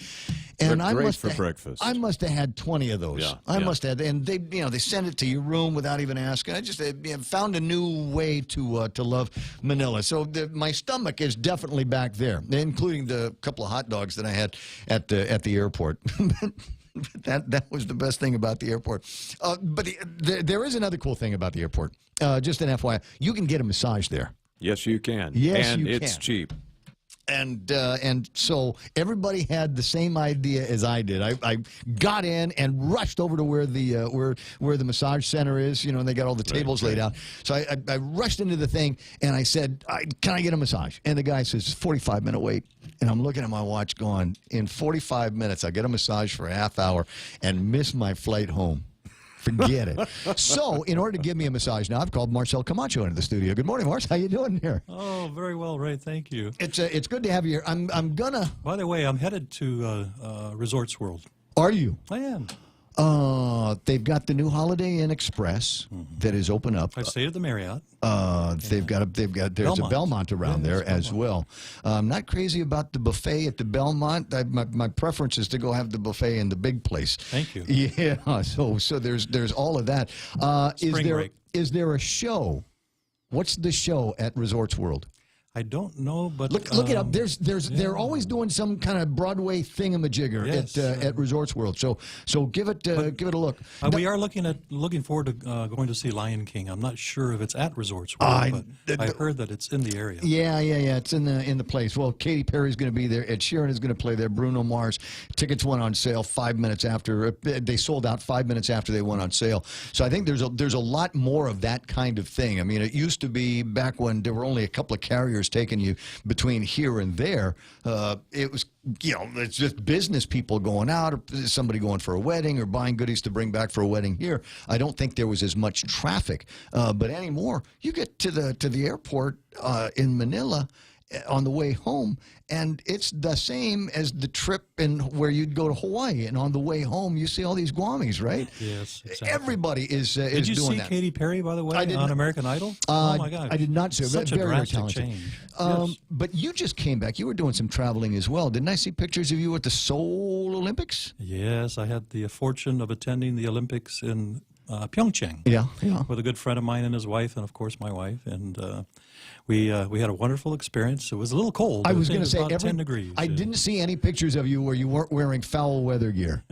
And They're great for breakfast. I must have had 20 of those. Yeah, I must have. And they send it to your room without even asking. I just found a new way to love Manila. So my stomach is definitely back there, including the couple of hot dogs that I had at the airport. That was the best thing about the airport. But there is another cool thing about the airport. Just an FYI, you can get a massage there. Yes, you can. Yes, and you it's can. cheap. And so everybody had the same idea as I did. I got in and rushed over to where the massage center is, and they got all the tables laid out. So I rushed into the thing and I said, "Can I get a massage?" And the guy says, 45-minute wait. And I'm looking at my watch going, in 45 minutes, I get a massage for a half hour and miss my flight home. Forget it. So, in order to give me a massage now, I've called Marcel Camacho into the studio. Good morning, Mars. How you doing here? Oh, very well, Ray. Thank you. It's good to have you here. I'm gonna. By the way, I'm headed to Resorts World. Are you? I am. They've got the new Holiday Inn Express that is open up. I stayed at the Marriott. There's Belmont. a Belmont around there as well. I'm not crazy about the buffet at the Belmont. My preference is to go have the buffet in the big place. Thank you. Yeah. So there's all of that. Spring break. Is there a show? What's the show at Resorts World? I don't know, but look it up. They're always doing some kind of Broadway thingamajigger at Resorts World. So give it a look. We are looking forward to going to see Lion King. I'm not sure if it's at Resorts World, but I heard that it's in the area. Yeah. It's in the place. Well, Katy Perry's going to be there. Ed Sheeran is going to play there. Bruno Mars. Tickets went on sale 5 minutes after they sold out. 5 minutes after they went on sale. So I think there's a lot more of that kind of thing. I mean, it used to be back when there were only a couple of carriers taking you between here and there. It was, it's just business people going out, or somebody going for a wedding, or buying goodies to bring back for a wedding here. I don't think there was as much traffic, but anymore, you get to the airport in Manila on the way home, and it's the same as the trip where you'd go to Hawaii, and on the way home you see all these Guamis, right? Yes, exactly. Everybody is doing that. Did you see Katy Perry, by the way, on American Idol? Oh my gosh, I did not see. Such very, a drastic very talented. change. Yes. But you just came back. You were doing some traveling as well. Didn't I see pictures of you at the Seoul Olympics? Yes, I had the fortune of attending the Olympics in Pyeongchang. Yeah. With a good friend of mine and his wife, and of course my wife, and we had a wonderful experience. It was a little cold. I was going to say, about 10 degrees. I didn't see any pictures of you where you weren't wearing foul weather gear.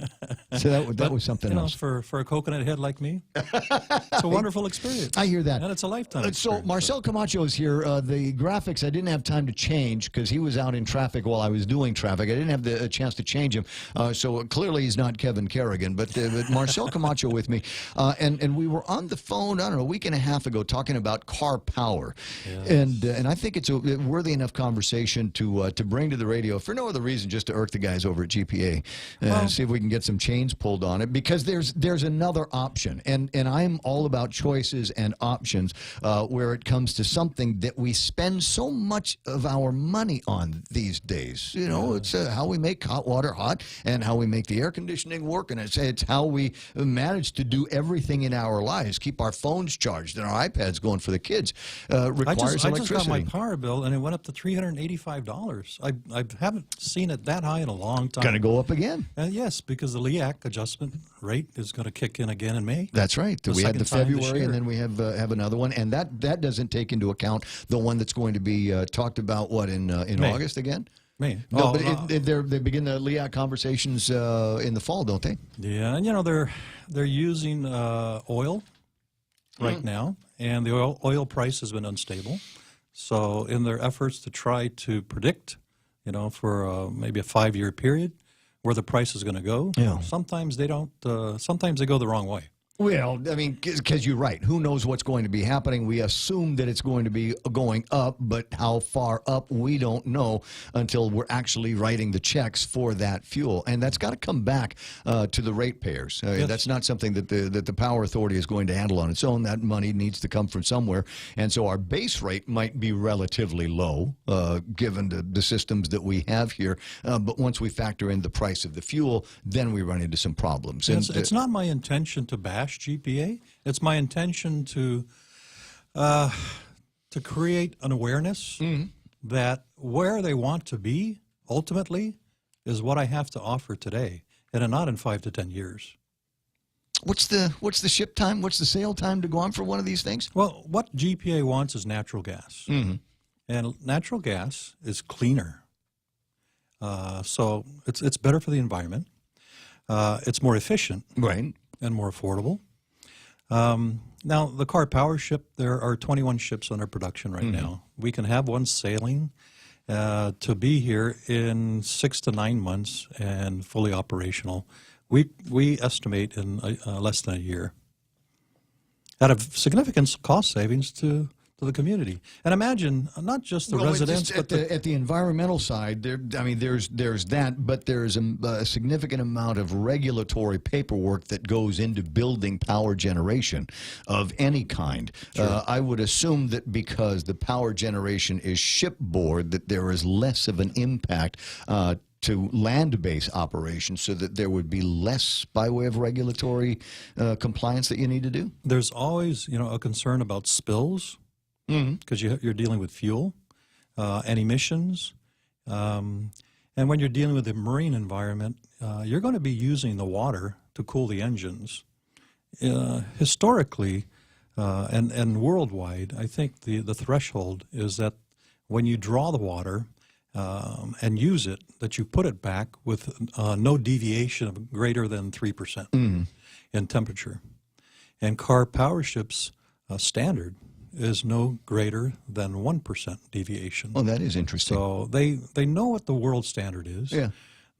So that was something else. For a coconut head like me, it's a wonderful experience. I hear that. And it's a lifetime So experience. Marcel Camacho is here. The graphics, I didn't have time to change because he was out in traffic while I was doing traffic. I didn't have the chance to change him. So clearly he's not Kevin Kerrigan. But Marcel Camacho with me. And we were on the phone, I don't know, a week and a half ago talking about car power. Yes. And I think it's a worthy enough conversation to bring to the radio for no other reason, just to irk the guys over at GPA and see if we can get some chains pulled on it, because there's another option, and I'm all about choices and options where it comes to something that we spend so much of our money on these days. It's how we make hot water hot and how we make the air conditioning work, and it's how we manage to do everything in our lives, keep our phones charged and our iPads going for the kids. Requires I just got my electricity. power bill, and it went up to $385. I haven't seen it that high in a long time. Going to go up again. Yes, because the LEAC adjustment rate is going to kick in again in May. That's right. We had the second time this February, year. and then we have another one, and that doesn't take into account the one that's going to be talked about in May. August again. May. No, but they begin the LEAC conversations in the fall, don't they? Yeah, and they're using oil right now, and the oil price has been unstable. So in their efforts to try to predict, for maybe a 5-year period where the price is going to go, sometimes they don't. Sometimes they go the wrong way. Well, I mean, because you're right. Who knows what's going to be happening? We assume that it's going to be going up, but how far up, we don't know until we're actually writing the checks for that fuel. And that's got to come back to the ratepayers. That's not something that the Power Authority is going to handle on its own. That money needs to come from somewhere. And so our base rate might be relatively low, given the systems that we have here. But once we factor in the price of the fuel, then we run into some problems. It's not my intention to bash GPA. It's my intention to create an awareness that where they want to be ultimately is what I have to offer today, and not in 5 to 10 years. What's the ship time? What's the sail time to go on for one of these things? Well, what GPA wants is natural gas, and natural gas is cleaner, so it's better for the environment. It's more efficient, right, and more affordable. Now, the Car Power ship, there are 21 ships under production right now. We can have one sailing to be here in 6 to 9 months and fully operational. We estimate in less than a year. At a significant cost savings to to the community. And imagine not just the Well, residents, but at the environmental side, there's that, but there's a significant amount of regulatory paperwork that goes into building power generation of any kind. I would assume that because the power generation is shipboard, that there is less of an impact to land-based operations, so that there would be less by way of regulatory compliance that you need to do? There's always, a concern about spills, because you're dealing with fuel and emissions. And when you're dealing with the marine environment, you're going to be using the water to cool the engines. Historically and worldwide, I think the threshold is that when you draw the water and use it, that you put it back with no deviation of greater than 3% in temperature. And car power ships standard is no greater than 1% deviation. Oh, that is interesting. So they know what the world standard is. Yeah.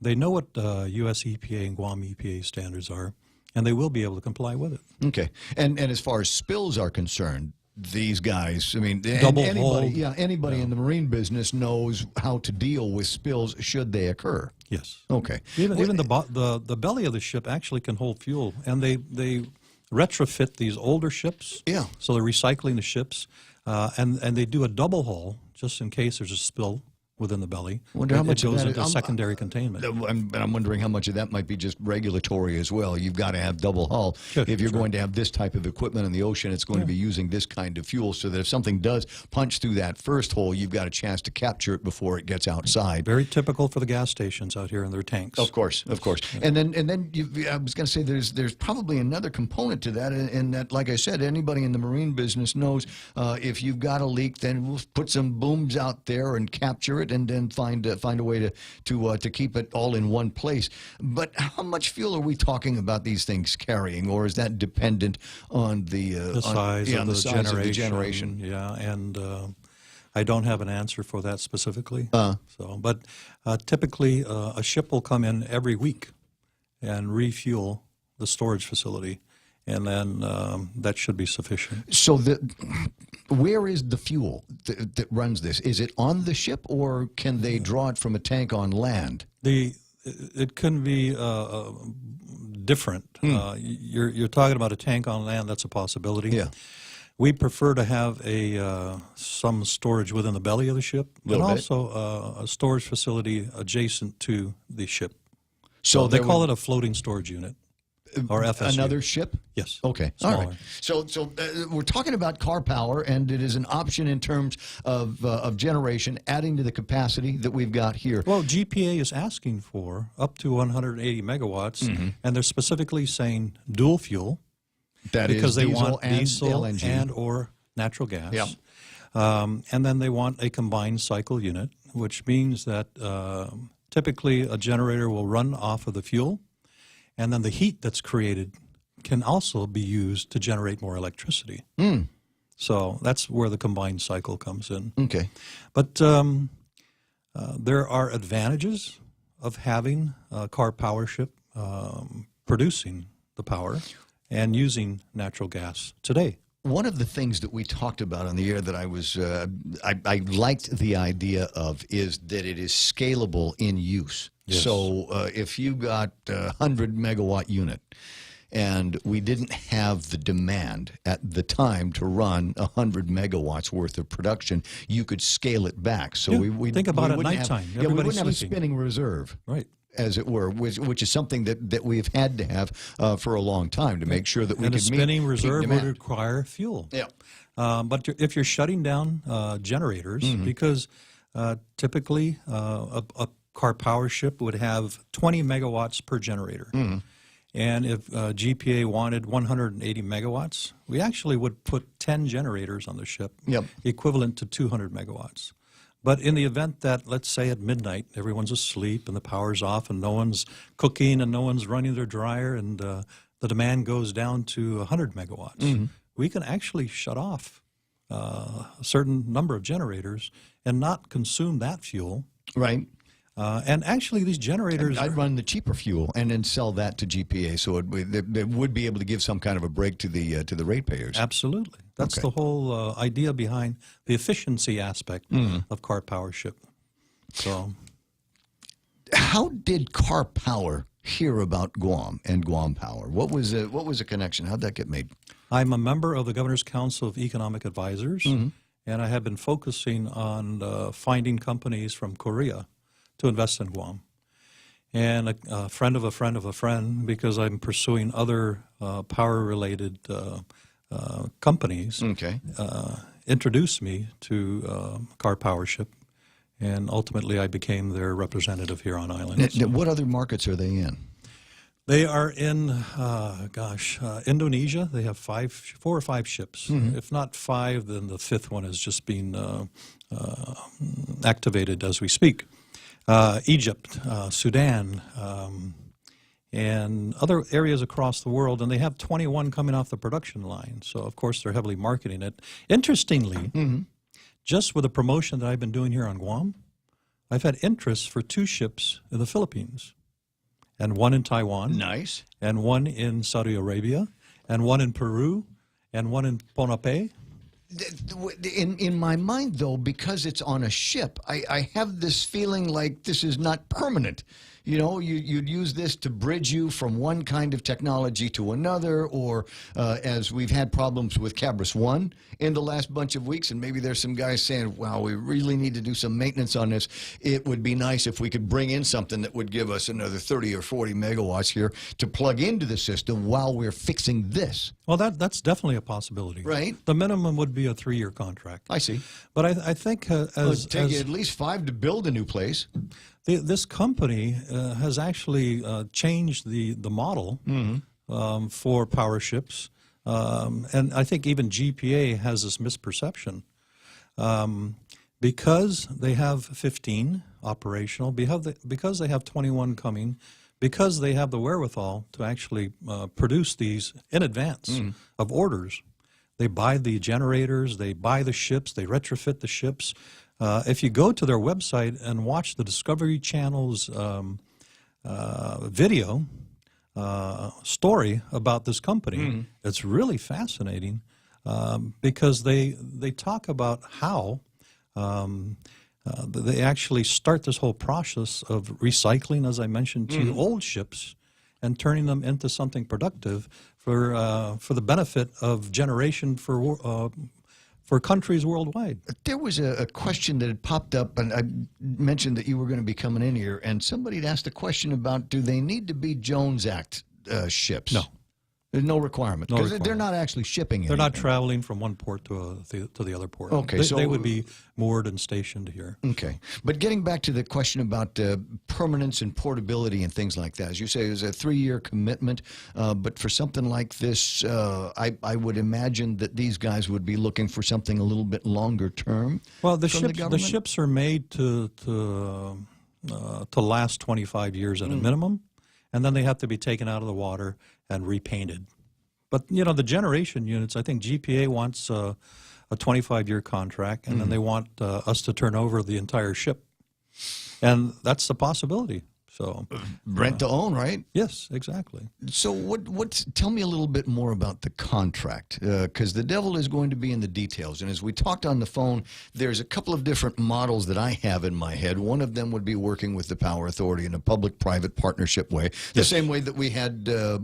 They know what U.S. EPA and Guam EPA standards are, and they will be able to comply with it. Okay. And as far as spills are concerned, these guys, Double anybody, hold. anybody in the marine business knows how to deal with spills should they occur. Yes. Okay. Even the belly of the ship actually can hold fuel, and they retrofit these older ships. Yeah. So they're recycling the ships, and they do a double hull just in case there's a spill within the belly. Wonder how much it of goes that into is- secondary containment. I'm wondering how much of that might be just regulatory as well. You've got to have double hull. If you're going to have this type of equipment in the ocean, it's going to be using this kind of fuel, so that if something does punch through that first hole, you've got a chance to capture it before it gets outside. Very typical for the gas stations out here in their tanks. Of course. And then I was going to say there's probably another component to that, in that, like I said, anybody in the marine business knows if you've got a leak, then we'll put some booms out there and capture it, and then find a way to keep it all in one place. But how much fuel are we talking about these things carrying, or is that dependent on the size of the the size of the generation? Yeah, and I don't have an answer for that specifically. But typically, a ship will come in every week and refuel the storage facility, and then that should be sufficient. So where is the fuel that runs this? Is it on the ship, or can they draw it from a tank on land? It can be different. You're talking about a tank on land. That's a possibility. Yeah. We prefer to have some storage within the belly of the ship, and Little bit. also a storage facility adjacent to the ship. So they there call would- it a floating storage unit, or FSU. Another ship? Yes. Okay. Smaller. All right. So we're talking about car power, and it is an option in terms of generation, adding to the capacity that we've got here. Well, GPA is asking for up to 180 megawatts, and they're specifically saying dual fuel. That because is they diesel want and diesel LNG. and or natural gas. Yep. And then they want a combined cycle unit, which means that typically a generator will run off of the fuel, and then the heat that's created can also be used to generate more electricity. So that's where the combined cycle comes in. Okay. But there are advantages of having a car power ship producing the power and using natural gas today. One of the things that we talked about on the air that I liked the idea of is that it is scalable in use. Yes. So if you got a 100 megawatt unit and we didn't have the demand at the time to run 100 megawatts worth of production, you could scale it back. So Yeah, we think about we it wouldn't nighttime. Have, yeah, we Everybody's wouldn't have a sleeping. spinning reserve. Right. As it were, which is something that we've had to have for a long time to make sure that we And could a spinning meet reserve peak would demand. require fuel. Yeah. But if you're shutting down generators, because typically a car power ship would have 20 megawatts per generator. And if GPA wanted 180 megawatts, we actually would put 10 generators on the ship, equivalent to 200 megawatts. But in the event that, let's say at midnight, everyone's asleep and the power's off and no one's cooking and no one's running their dryer and the demand goes down to 100 megawatts, we can actually shut off a certain number of generators and not consume that fuel. Right. And actually, these generators... I'd run the cheaper fuel and then sell that to GPA, so they would be able to give some kind of a break to the ratepayers. Absolutely. That's the whole idea behind the efficiency aspect of Car Power Ship. So, how did Car Power hear about Guam and Guam Power? What was the connection? How'd that get made? I'm a member of the Governor's Council of Economic Advisors, and I have been focusing on finding companies from Korea to invest in Guam. And a friend of a friend of a friend, because I'm pursuing other power-related companies, introduced me to Car Power Ship, and ultimately I became their representative here on island. What other markets are they in? They are in, Indonesia. They have 4 or 5 ships. If not 5, then the 5th one is just being activated as we speak. Egypt, Sudan, and other areas across the world, and they have 21 coming off the production line. So, of course, they're heavily marketing it. Interestingly, just with the promotion that I've been doing here on Guam, I've had interest for 2 ships in the Philippines, and 1 in Taiwan. Nice. And 1 in Saudi Arabia, and 1 in Peru, and 1 in Ponape. In my mind, though, because it's on a ship, I have this feeling like this is not permanent. You know, you'd use this to bridge you from one kind of technology to another, or as we've had problems with Cabris 1 in the last bunch of weeks, and maybe there's some guys saying, wow, we really need to do some maintenance on this. It would be nice if we could bring in something that would give us another 30 or 40 megawatts here to plug into the system while we're fixing this. Well, that's definitely a possibility. Right. The minimum would be a 3-year contract. I see. But I think It'd take you at least 5 to build a new place. This company has actually changed the model for power ships, and I think even GPA has this misperception. Because they have 15 operational, because they have 21 coming, because they have the wherewithal to actually produce these in advance of orders. They buy the generators, they buy the ships, they retrofit the ships. If you go to their website and watch the Discovery Channel's video story about this company, it's really fascinating because they talk about how they actually start this whole process of recycling, as I mentioned to you, old ships and turning them into something productive for the benefit of generation for countries worldwide. There was a question that had popped up, and I mentioned that you were going to be coming in here, and somebody had asked a question about, do they need to be Jones Act ships? No. There's no requirement, because they're not actually shipping anything. They're not traveling from one port to the other port. Okay, they would be moored and stationed here. Okay. But getting back to the question about permanence and portability and things like that, as you say, it was a 3-year commitment, but for something like this, I would imagine that these guys would be looking for something a little bit longer term. Well, the ships are made to last 25 years at a minimum, and then they have to be taken out of the water and repainted. But, you know, the generation units, I think GPA wants a 25-year contract, and then they want us to turn over the entire ship. And that's a possibility. So rent to own, right? Yes, exactly. So tell me a little bit more about the contract, because the devil is going to be in the details. And as we talked on the phone, there's a couple of different models that I have in my head. One of them would be working with the Power Authority in a public-private partnership way, the same way that we had the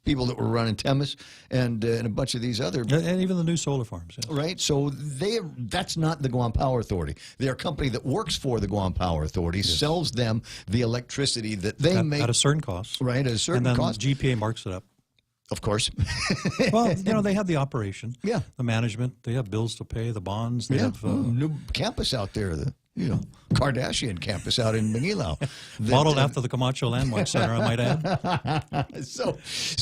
people that were running Temis and a bunch of these other... And even the new solar farms. Yes. Right? So that's not the Guam Power Authority. They're a company that works for the Guam Power Authority, sells them the electricity that they make at a certain cost, right? At a certain cost. And then GPA marks it up. Of course. Well, you know, they have the operation, the management, they have bills to pay, the bonds. They have new campus out there, the Kardashian campus out in Manila, modeled after the Camacho Landmark Center, I might add. So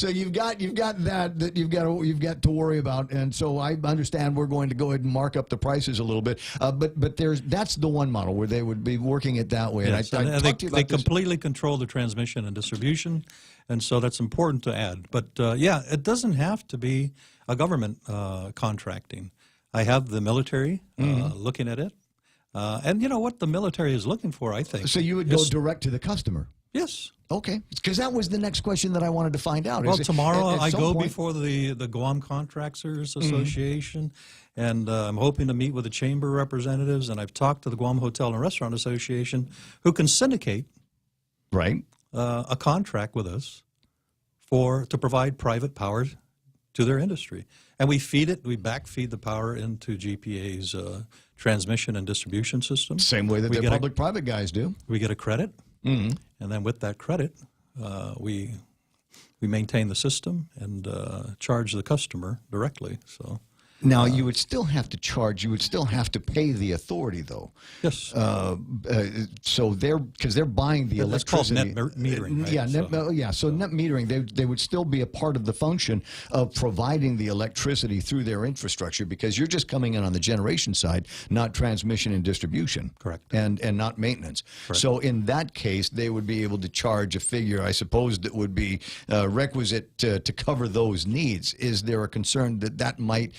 you've got that you've got to worry about, and so I understand we're going to go ahead and mark up the prices a little bit, but that's the one model where they would be working it that way. Yes, and they completely control the transmission and distribution, and so that's important to add. But it doesn't have to be a government contracting. I have the military looking at it. And you know what the military is looking for, I think. So you would go direct to the customer? Yes. Okay, because that was the next question that I wanted to find out. Well, Is it- tomorrow at I some go point- before the Guam Contractors Association, and I'm hoping to meet with the chamber representatives, and I've talked to the Guam Hotel and Restaurant Association, who can syndicate a contract with us to provide private power to their industry. And we backfeed the power into GPA's transmission and distribution system. Same way that the public-private guys do. We get a credit, and then with that credit, we maintain the system and charge the customer directly. So Now, you would still have to charge, you would still have to pay the authority, though. Yes. So because they're buying the That's called electricity. net metering, right? Yeah, so net metering, they would still be a part of the function of providing the electricity through their infrastructure, because you're just coming in on the generation side, not transmission and distribution. Correct. And not maintenance. Correct. So in that case, they would be able to charge a figure, I suppose, that would be requisite to cover those needs. Is there a concern that that might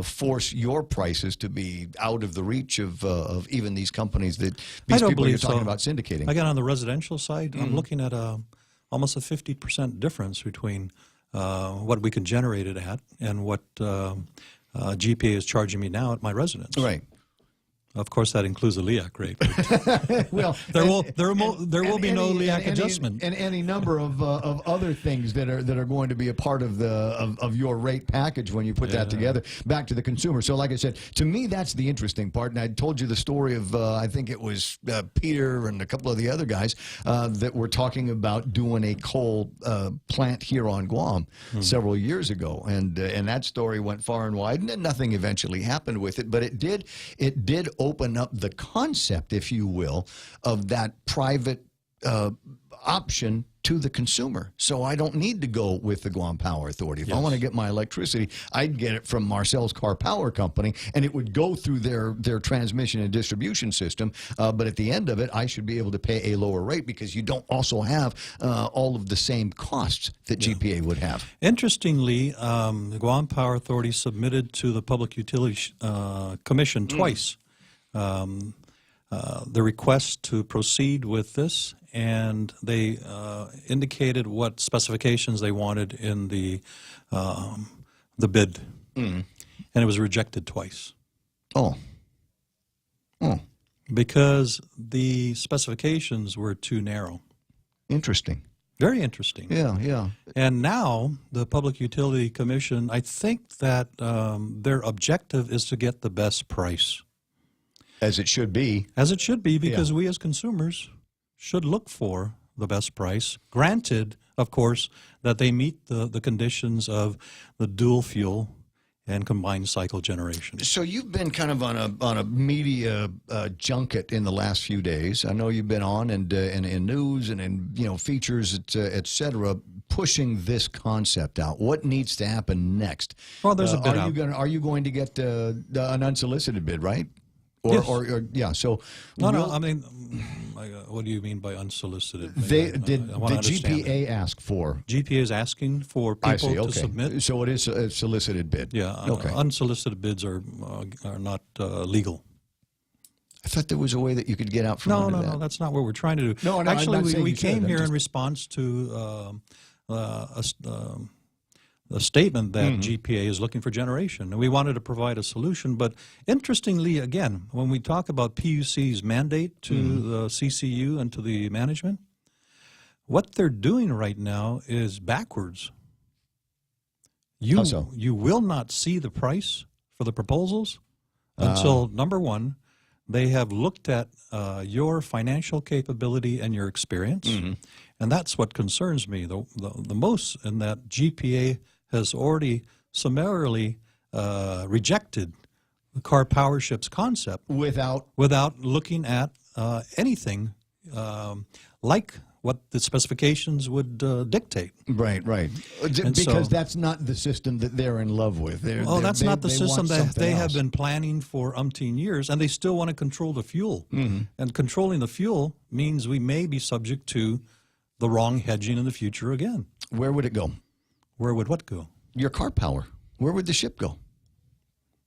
force your prices to be out of the reach of even these companies that these people you're talking about syndicating? Again, on the residential side, I'm looking at almost a 50% difference between what we can generate it at and what GPA is charging me now at my residence. Right. Of course, that includes the LEAC rate. Well, there will be no LEAC adjustment, and any number of other things that are going to be a part of of your rate package when you put that together back to the consumer. So, like I said, to me that's the interesting part. And I told you the story of I think it was Peter and a couple of the other guys that were talking about doing a coal plant here on Guam several years ago, and that story went far and wide, and then nothing eventually happened with it. But it did open up the concept, if you will, of that private option to the consumer. So I don't need to go with the Guam Power Authority. If I want to get my electricity, I'd get it from Marcel's Car Power Company, and it would go through their transmission and distribution system. But at the end of it, I should be able to pay a lower rate because you don't also have all of the same costs that GPA would have. Interestingly, the Guam Power Authority submitted to the Public Utilities Commission twice the request to proceed with this, and they indicated what specifications they wanted in the bid, and it was rejected twice. Oh. Because the specifications were too narrow. Interesting. Very interesting. Yeah. And now the Public Utility Commission, I think that their objective is to get the best price. As it should be. As it should be, because we as consumers should look for the best price. Granted, of course, that they meet the conditions of the dual fuel and combined cycle generation. So you've been kind of on a media junket in the last few days. I know you've been on and in news and in features, et cetera, pushing this concept out. What needs to happen next? Well, there's a bid out. Are you going to get an unsolicited bid, right? So no. I mean, what do you mean by unsolicited? Did GPA ask for? GPA is asking for people to submit. So it is a solicited bid. Yeah. Okay. Unsolicited bids are not legal. I thought there was a way that you could get out from under that. No, that's not what we're trying to do. No, actually, we came here in response to a statement that GPA is looking for generation, and we wanted to provide a solution. But interestingly, again, when we talk about PUC's mandate to the CCU and to the management, what they're doing right now is backwards. You will not see the price for the proposals until, number one, they have looked at your financial capability and your experience, and that's what concerns me the most, in that GPA has already summarily rejected the Car Power Ship's concept without looking at anything like what the specifications would dictate. Right. Because that's not the system that they're in love with. That's not the system that they have been planning for umpteen years, and they still want to control the fuel. And controlling the fuel means we may be subject to the wrong hedging in the future again. Where would it go? Where would what go? Your car power. Where would the ship go?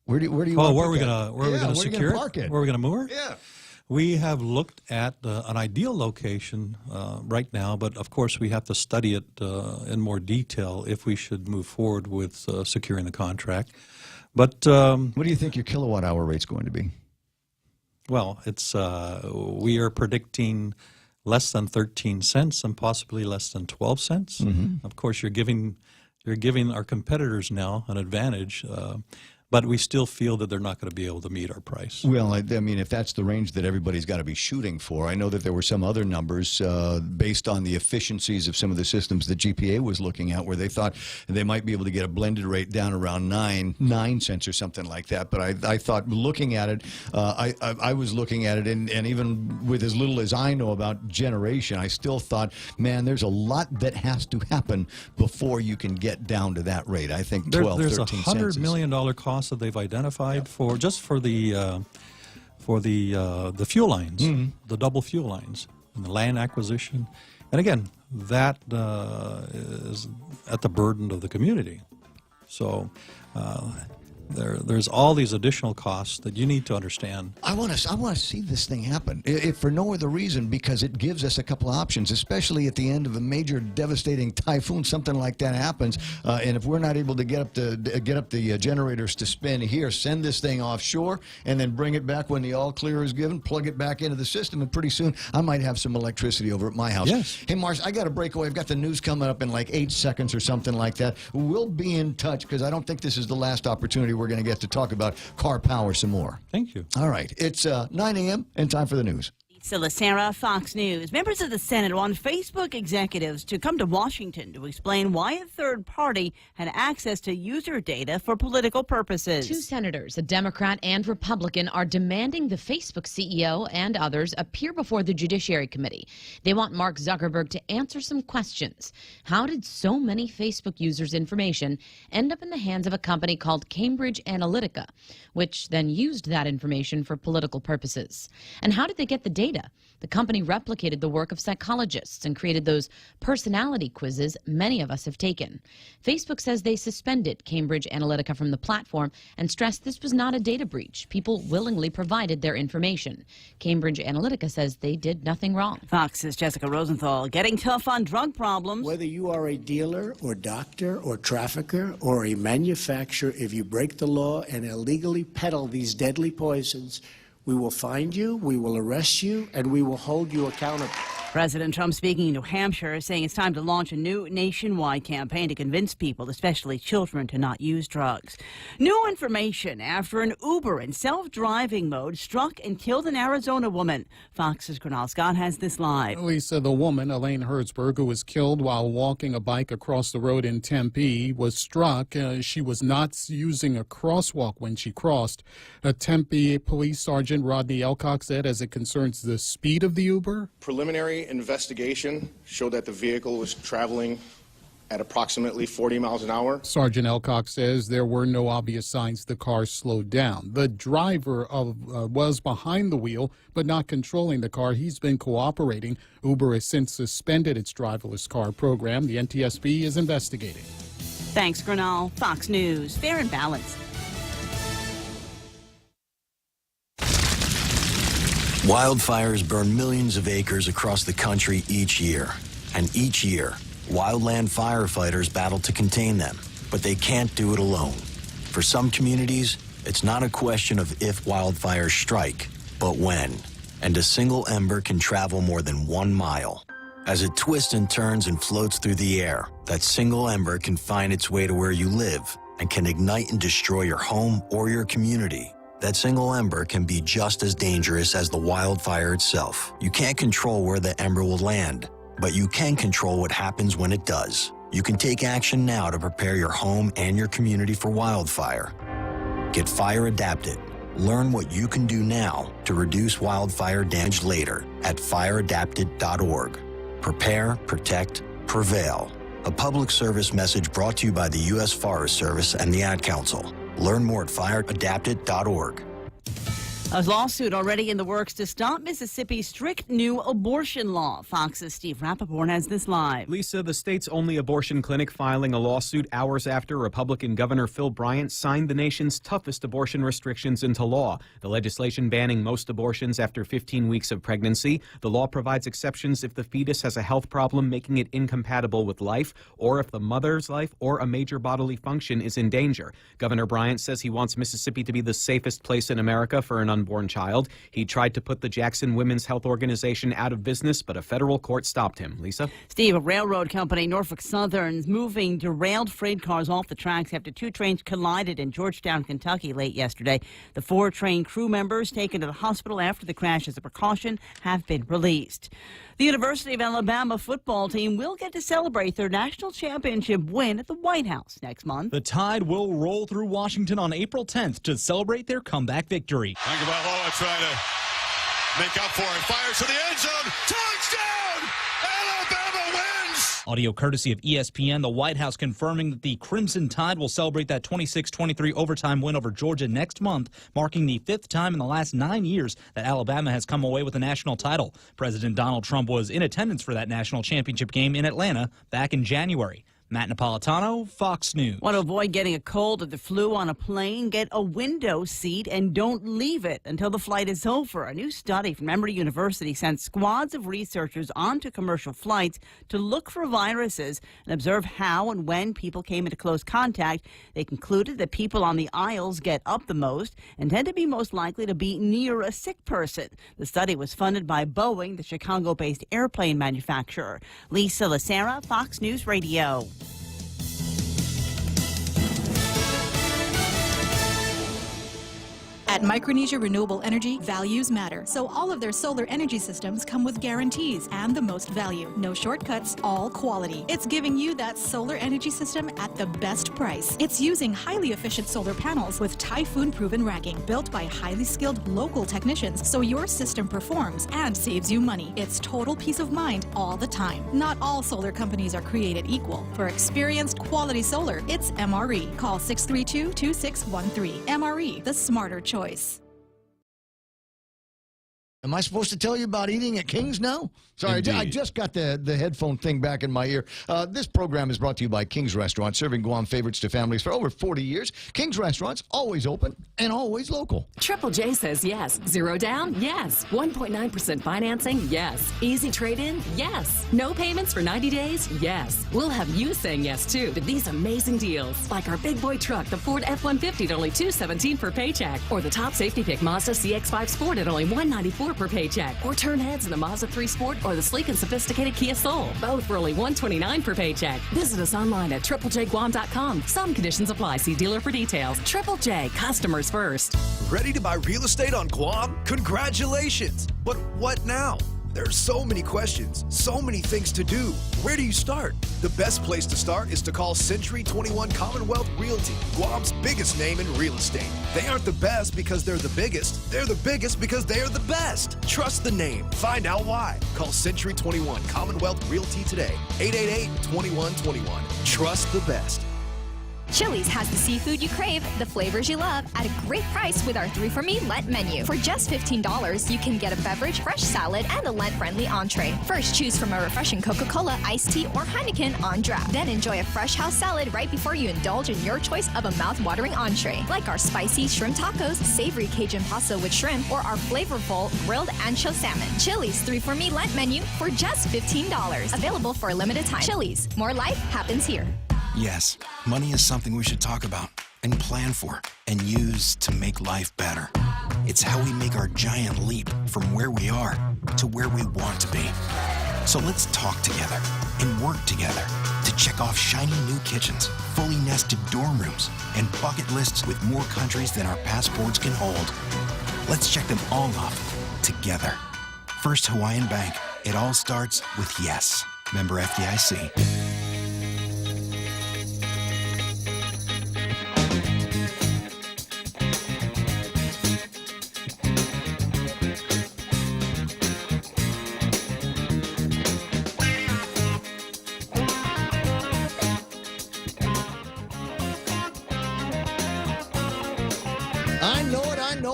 Where do you Where are we gonna secure park it? Where are we gonna moor? Yeah. We have looked at an ideal location right now, but of course we have to study it in more detail if we should move forward with securing the contract. But what do you think your kilowatt hour rate's going to be? Well, it's we are predicting less than 13 cents and possibly less than 12 cents. Mm-hmm. Of course, you're giving our competitors now an advantage. But we still feel that they're not going to be able to meet our price. Well, I mean, if that's the range that everybody's got to be shooting for, I know that there were some other numbers based on the efficiencies of some of the systems that GPA was looking at where they thought they might be able to get a blended rate down around 9 cents or something like that. But I thought looking at it, I was looking at it, and even with as little as I know about generation, I still thought, man, there's a lot that has to happen before you can get down to that rate. I think 12, there's 13 $100 cents. million cost that they've identified for the fuel lines, the double fuel lines, and the land acquisition, and again, that is at the burden of the community. So there's all these additional costs that you need to understand. I want to see this thing happen, if for no other reason, because it gives us a couple of options, especially at the end of a major devastating typhoon. Something like that happens, and if we're not able to get up the generators to spin here, send this thing offshore, and then bring it back when the all clear is given, plug it back into the system, and pretty soon I might have some electricity over at my house. Yes. Hey, Mars, I got to break away. I've got the news coming up in like 8 seconds or something like that. We'll be in touch because I don't think this is the last opportunity we're going to get to talk about car power some more. Thank you. All right. It's 9 a.m. and time for the news. Silasera, Fox News. Members of the Senate want Facebook executives to come to Washington to explain why a third party had access to user data for political purposes. Two senators, a Democrat and Republican, are demanding the Facebook CEO and others appear before the Judiciary Committee. They want Mark Zuckerberg to answer some questions. How did so many Facebook users' information end up in the hands of a company called Cambridge Analytica, which then used that information for political purposes? And how did they get the data? The company replicated the work of psychologists and created those personality quizzes many of us have taken. Facebook says they suspended Cambridge Analytica from the platform and stressed this was not a data breach. People willingly provided their information. Cambridge Analytica says they did nothing wrong. Fox's Jessica Rosenthal getting tough on drug problems. Whether you are a dealer or doctor or trafficker or a manufacturer, if you break the law and illegally peddle these deadly poisons, we will find you, we will arrest you, and we will hold you accountable. President Trump speaking in New Hampshire, saying it's time to launch a new nationwide campaign to convince people, especially children, to not use drugs. New information after an Uber in self-driving mode struck and killed an Arizona woman. Fox's Gernal Scott has this live. Lisa, the woman, Elaine Hertzberg, who was killed while walking a bike across the road in Tempe, was struck. She was not using a crosswalk when she crossed. Tempe Police Sergeant Rodney Elcock said, as it concerns the speed of the Uber, preliminary investigation showed that the vehicle was traveling at approximately 40 miles an hour. Sergeant Elcock says there were no obvious signs the car slowed down. The driver was behind the wheel, but not controlling the car. He's been cooperating. Uber has since suspended its driverless car program. The NTSB is investigating. Thanks, Gernal. Fox News, fair and balanced. Wildfires burn millions of acres across the country each year. And each year, wildland firefighters battle to contain them. But they can't do it alone. For some communities, it's not a question of if wildfires strike, but when. And a single ember can travel more than 1 mile. As it twists and turns and floats through the air, that single ember can find its way to where you live and can ignite and destroy your home or your community. That single ember can be just as dangerous as the wildfire itself. You can't control where the ember will land, but you can control what happens when it does. You can take action now to prepare your home and your community for wildfire. Get fire adapted. Learn what you can do now to reduce wildfire damage later at fireadapted.org. Prepare, protect, prevail. A public service message brought to you by the U.S. Forest Service and the Ad Council. Learn more at fireadapted.org. A lawsuit already in the works to stop Mississippi's strict new abortion law. Fox's Steve Rappaport has this live. Lisa, the state's only abortion clinic filing a lawsuit hours after Republican Governor Phil Bryant signed the nation's toughest abortion restrictions into law. The legislation banning most abortions after 15 weeks of pregnancy. The law provides exceptions if the fetus has a health problem making it incompatible with life, or if the mother's life or a major bodily function is in danger. Governor Bryant says he wants Mississippi to be the safest place in America for an unborn child. He tried to put the Jackson Women's Health Organization out of business, but a federal court stopped him. Lisa? Steve, a railroad company, Norfolk Southern's moving derailed freight cars off the tracks after two trains collided in Georgetown, Kentucky late yesterday. The 4 train crew members taken to the hospital after the crash as a precaution have been released. The University of Alabama football team will get to celebrate their national championship win at the White House next month. The Tide will roll through Washington on April 10th to celebrate their comeback victory. Tagovailoa trying to make up for it. Fires to the end zone. Touchdown! Alabama wins! Audio courtesy of ESPN. The White House confirming that the Crimson Tide will celebrate that 26-23 overtime win over Georgia next month, marking the 5th time in the last 9 years that Alabama has come away with a national title. President Donald Trump was in attendance for that national championship game in Atlanta back in January. Matt Napolitano, Fox News. Want to avoid getting a cold or the flu on a plane? Get a window seat and don't leave it until the flight is over. A new study from Emory University sent squads of researchers onto commercial flights to look for viruses and observe how and when people came into close contact. They concluded that people on the aisles get up the most and tend to be most likely to be near a sick person. The study was funded by Boeing, the Chicago-based airplane manufacturer. Lisa Lacera, Fox News Radio. At Micronesia Renewable Energy, values matter. So all of their solar energy systems come with guarantees and the most value. No shortcuts, all quality. It's giving you that solar energy system at the best price. It's using highly efficient solar panels with typhoon-proven racking, built by highly skilled local technicians, so your system performs and saves you money. It's total peace of mind all the time. Not all solar companies are created equal. For experienced quality solar, it's MRE. Call 632-2613. MRE, the smarter choice. Am I supposed to tell you about eating at King's now? Sorry, I just got the headphone thing back in my ear. This program is brought to you by King's Restaurant, serving Guam favorites to families for over 40 years. King's Restaurant's always open and always local. Triple J says yes. Zero down? Yes. 1.9% financing? Yes. Easy trade-in? Yes. No payments for 90 days? Yes. We'll have you saying yes, too, to these amazing deals. Like our big boy truck, the Ford F-150 at only $217 per paycheck. Or the top safety pick Mazda CX-5 Sport at only $194 per paycheck. Or turn heads in the Mazda 3 Sport or the sleek and sophisticated Kia Soul. Both for only $129 per paycheck. Visit us online at triplejguam.com. Some conditions apply. See dealer for details. Triple J, customers first. Ready to buy real estate on Guam? Congratulations! But what now? There's so many questions, so many things to do. Where do you start? The best place to start is to call Century 21 Commonwealth Realty, Guam's biggest name in real estate. They aren't the best because they're the biggest. They're the biggest because they are the best. Trust the name. Find out why. Call Century 21 Commonwealth Realty today. 888-2121. Trust the best. Chili's has the seafood you crave, the flavors you love, at a great price with our 3 for Me Lent menu. For just $15, you can get a beverage, fresh salad, and a Lent-friendly entree. First, choose from a refreshing Coca-Cola, iced tea, or Heineken on draft. Then enjoy a fresh house salad right before you indulge in your choice of a mouth-watering entree, like our spicy shrimp tacos, savory Cajun pasta with shrimp, or our flavorful grilled ancho salmon. Chili's 3 for Me Lent menu for just $15. Available for a limited time. Chili's, more life happens here. Yes, money is something we should talk about and plan for and use to make life better. It's how we make our giant leap from where we are to where we want to be. So let's talk together and work together to check off shiny new kitchens, fully nested dorm rooms, and bucket lists with more countries than our passports can hold. Let's check them all off together. First Hawaiian Bank. It all starts with yes. Member FDIC.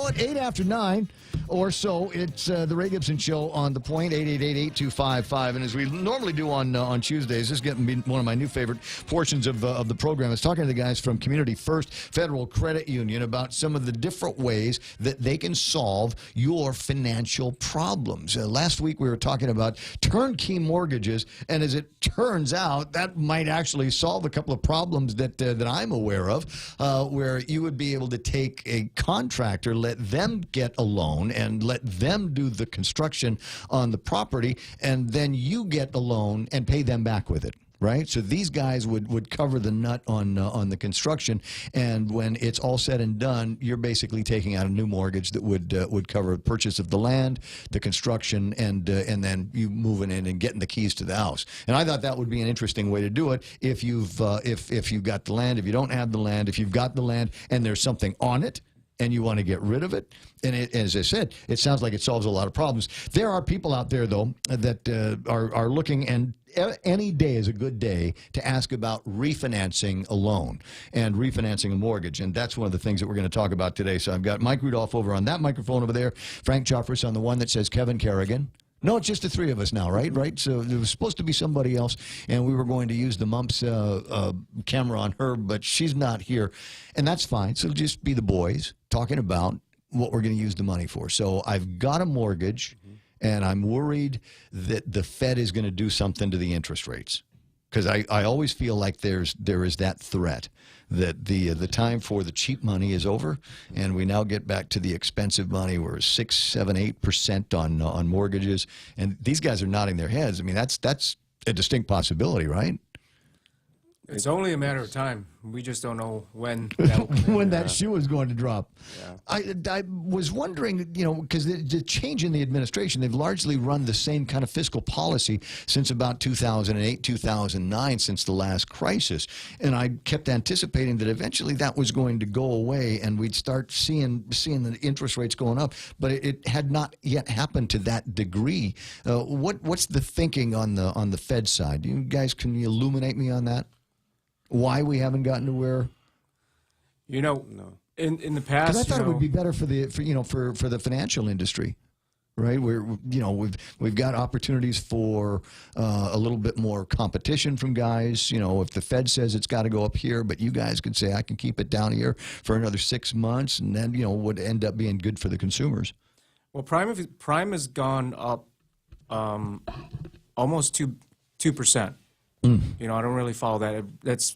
know it, 8 after 9 or so. It's the Ray Gibson Show on The Point, 888-8255. And as we normally do on Tuesdays, this is getting to be one of my new favorite portions of the program. I was talking to the guys from Community First Federal Credit Union about some of the different ways that they can solve your financial problems. Last week we were talking about turnkey mortgages, and as it turns out, that might actually solve a couple of problems that I'm aware of, where you would be able to take a contractor, let them get a loan, and let them do the construction on the property, and then you get a loan and pay them back with it. Right? So these guys would cover the nut on the construction, and when it's all said and done, you're basically taking out a new mortgage that would cover the purchase of the land, the construction, and then you moving in and getting the keys to the house. And I thought that would be an interesting way to do it if you've got the land, if you don't have the land, if you've got the land and there's something on it, and you want to get rid of it. And as I said, it sounds like it solves a lot of problems. There are people out there, though, that are looking, and any day is a good day to ask about refinancing a loan and refinancing a mortgage. And that's one of the things that we're going to talk about today. So I've got Mike Rudolph over on that microphone over there, Frank Joffress on the one that says Kevin Kerrigan. No, it's just the three of us now, right? Right. So there was supposed to be somebody else, and we were going to use the Mumps camera on her, but she's not here, and that's fine. So it'll just be the boys talking about what we're going to use the money for. So I've got a mortgage, and I'm worried that the Fed is going to do something to the interest rates, because I always feel like there is that threat that the time for the cheap money is over, and we now get back to the expensive money where 6, 7, 8% on mortgages, and these guys are nodding their heads. I mean, that's a distinct possibility, right? It's only a matter of time. We just don't know when that, when that shoe is going to drop. Yeah. I was wondering, because the change in the administration, they've largely run the same kind of fiscal policy since about 2008, 2009, since the last crisis. And I kept anticipating that eventually that was going to go away and we'd start seeing the interest rates going up. But it had not yet happened to that degree. What's the thinking on the Fed side? You guys, can you illuminate me on that? Why we haven't gotten to where? In the past, because I thought it would be better for the financial industry, right? Where we've got opportunities for a little bit more competition from guys. If the Fed says it's got to go up here, but you guys could say I can keep it down here for another 6 months, and then would end up being good for the consumers. Well, prime has gone up almost 2%. I don't really follow that.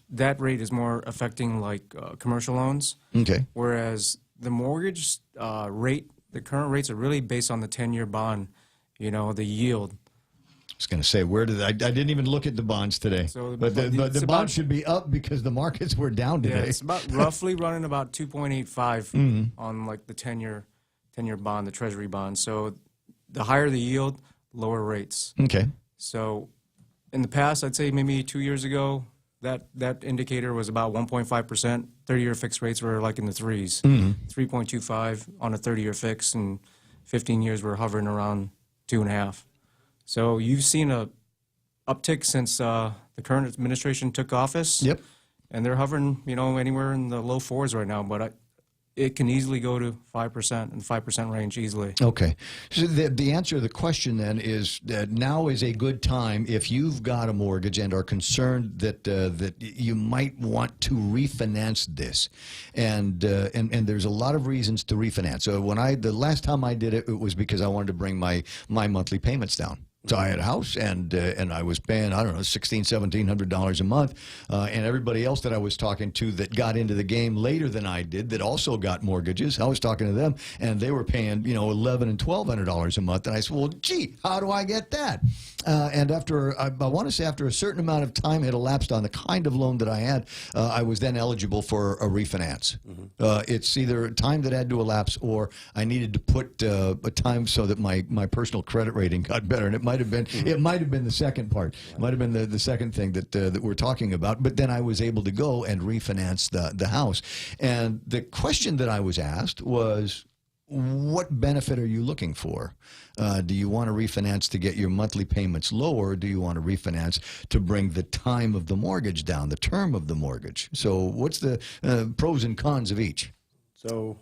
That rate is more affecting like commercial loans. Okay. Whereas the mortgage rate, the current rates are really based on the 10-year bond. The yield. I was going to say, I didn't even look at the bonds today. So, but the bonds should be up because the markets were down today. Yeah, it's about roughly running about 2.85 on like the 10-year bond, the Treasury bond. So the higher the yield, lower rates. Okay. So in the past, I'd say maybe 2 years ago, that indicator was about 1.5%. 30-year fixed rates were like in the threes, 3.25 on a 30-year fix, and 15 years were hovering around 2.5. So you've seen a uptick since the current administration took office. Yep. And they're hovering, anywhere in the low fours right now. But it can easily go to 5% and 5% range easily. Okay. So the answer to the question then is that now is a good time if you've got a mortgage and are concerned that you might want to refinance this, and there's a lot of reasons to refinance. So the last time I did it, it was because I wanted to bring my monthly payments down. So I had a house, and I was paying, I don't know, $1,700 a month, and everybody else that I was talking to that got into the game later than I did that also got mortgages, I was talking to them, and they were paying, $1,100 and $1,200 a month, and I said, well, gee, how do I get that? And I want to say after a certain amount of time had elapsed on the kind of loan that I had, I was then eligible for a refinance. It's either a time that had to elapse or I needed to put a time so that my personal credit rating got better, and it might have been the second part. It might have been the second thing that we're talking about. But then I was able to go and refinance the house. And the question that I was asked was, what benefit are you looking for? Do you want to refinance to get your monthly payments lower, or do you want to refinance to bring the time of the mortgage down, the term of the mortgage? So what's the pros and cons of each? So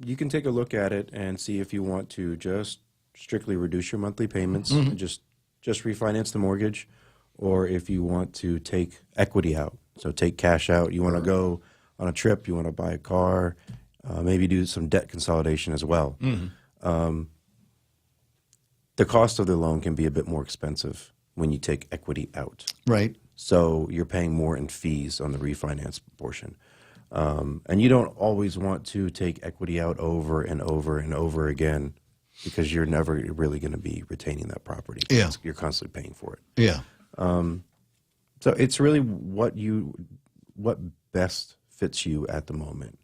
you can take a look at it and see if you want to just strictly reduce your monthly payments and just refinance the mortgage, or if you want to take equity out. So take cash out. You want to go on a trip, you want to buy a car, maybe do some debt consolidation as well. The cost of the loan can be a bit more expensive when you take equity out. Right. So you're paying more in fees on the refinance portion. And you don't always want to take equity out over and over and over again, because you're never really going to be retaining that property. Yeah. You're constantly paying for it. Yeah. So it's really what best fits you at the moment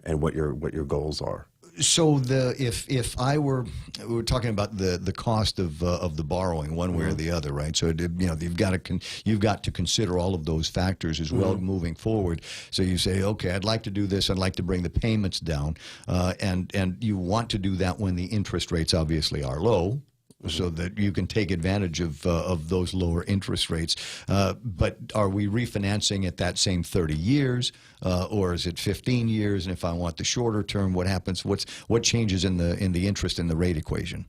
and what your goals are. So if I were, we were talking about the cost of the borrowing one way or the other, right? So you've got to consider all of those factors as well moving forward. So you say, okay, I'd like to do this. I'd like to bring the payments down, and you want to do that when the interest rates obviously are low, so that you can take advantage of those lower interest rates. But are we refinancing at that same 30 years, or is it 15 years? And if I want the shorter term, what happens? What changes in the interest and the rate equation?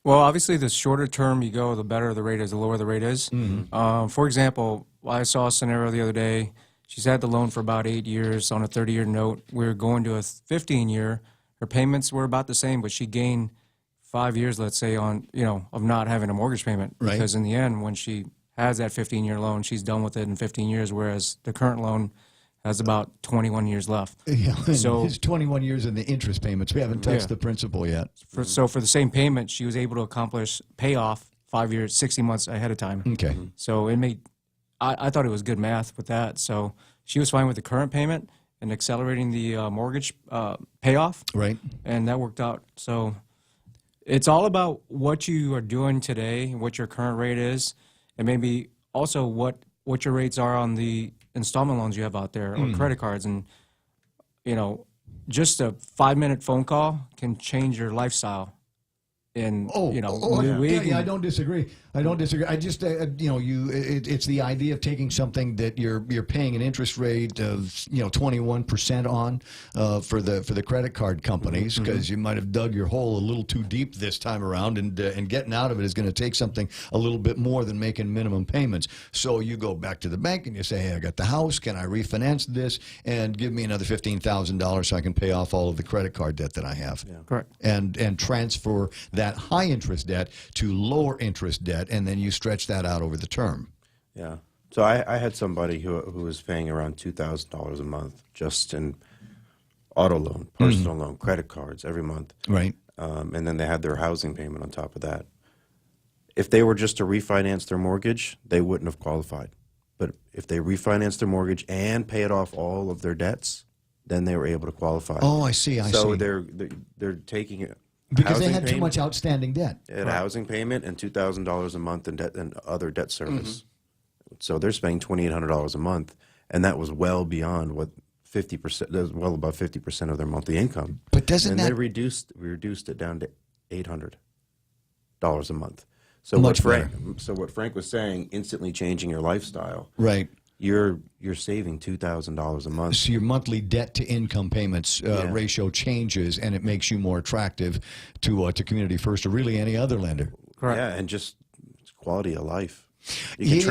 Well, obviously, the shorter term you go, the better the rate is, the lower the rate is. For example, I saw a scenario the other day. She's had the loan for about 8 years on a 30-year note. We were going to a 15-year. Her payments were about the same, but she gained 5 years, let's say, on of not having a mortgage payment. Right. Because in the end, when she has that 15-year loan, she's done with it in 15 years, whereas the current loan has about 21 years left. Yeah, so it's 21 years in the interest payments. We haven't touched the principal yet. So for the same payment, she was able to accomplish payoff 5 years, 60 months ahead of time. Okay. So it made, I thought it was good math with that. So she was fine with the current payment and accelerating the mortgage payoff. Right. And that worked out. So it's all about what you are doing today, what your current rate is, and maybe also what your rates are on the installment loans you have out there or credit cards. And, just a 5-minute phone call can change your lifestyle. And, I don't disagree. I just, it's the idea of taking something that you're paying an interest rate of 21% on for the credit card companies, because you might have dug your hole a little too deep this time around, and getting out of it is going to take something a little bit more than making minimum payments. So you go back to the bank and you say, hey, I got the house. Can I refinance this and give me another $15,000 so I can pay off all of the credit card debt that I have? Yeah. Correct. And transfer that high interest debt to lower interest debt, and then you stretch that out over the term. Yeah. So I had somebody who was paying around $2,000 a month just in auto loan, personal loan, credit cards every month. Right. And then they had their housing payment on top of that. If they were just to refinance their mortgage, they wouldn't have qualified. But if they refinanced their mortgage and paid off all of their debts, then they were able to qualify. Oh, I see. So they're taking it. Because they had too much outstanding debt. They had a housing payment and $2,000 a month in debt and other debt service. So they're spending $2,800 a month, and that was well beyond what 50%. That was well above 50% of their monthly income. But doesn't they reduced it down to $800 a month. So Much what Frank was saying, instantly changing your lifestyle. Right. You're saving $2,000 a month. So your monthly debt to income payments ratio changes, and it makes you more attractive to Community First or really any other lender. Correct. Yeah, and just quality of life. You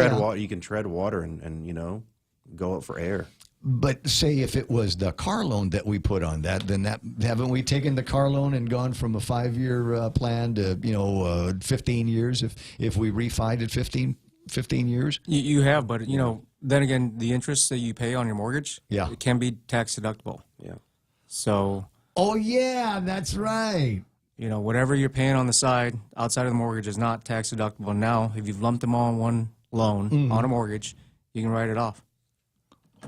can tread water and go out for air. But say if it was the car loan that we put on that, then haven't we taken the car loan and gone from a 5-year plan to 15 years if we refied at 15 years? You have, but then again, the interest that you pay on your mortgage, it can be tax deductible. Yeah. So. Oh yeah, that's right. Whatever you're paying on the side outside of the mortgage is not tax deductible. Now, if you've lumped them all in one loan on a mortgage, you can write it off.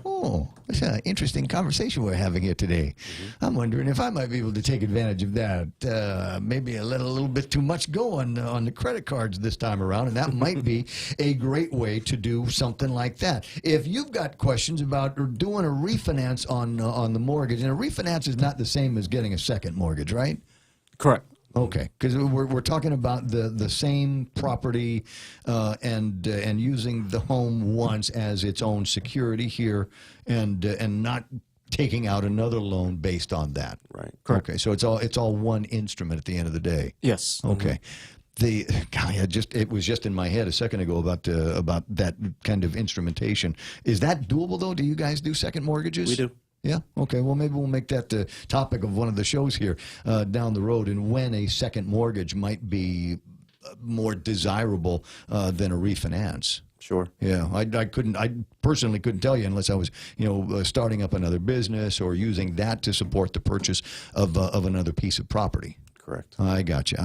Oh, that's an interesting conversation we're having here today. I'm wondering if I might be able to take advantage of that. Maybe I let a little bit too much go on the credit cards this time around, and that might be a great way to do something like that. If you've got questions about doing a refinance on the mortgage, and a refinance is not the same as getting a second mortgage, right? Correct. Okay, because we're talking about the same property and using the home once as its own security here, and not taking out another loan based on that. Right. Okay, so it's all one instrument at the end of the day. Yes. Okay. It was just in my head a second ago about that kind of instrumentation. Is that doable though? Do you guys do second mortgages? We do. Yeah. Okay. Well, maybe we'll make that the topic of one of the shows here down the road, and when a second mortgage might be more desirable than a refinance. Sure. Yeah, I personally couldn't tell you unless I was, starting up another business or using that to support the purchase of another piece of property. Correct. I got you.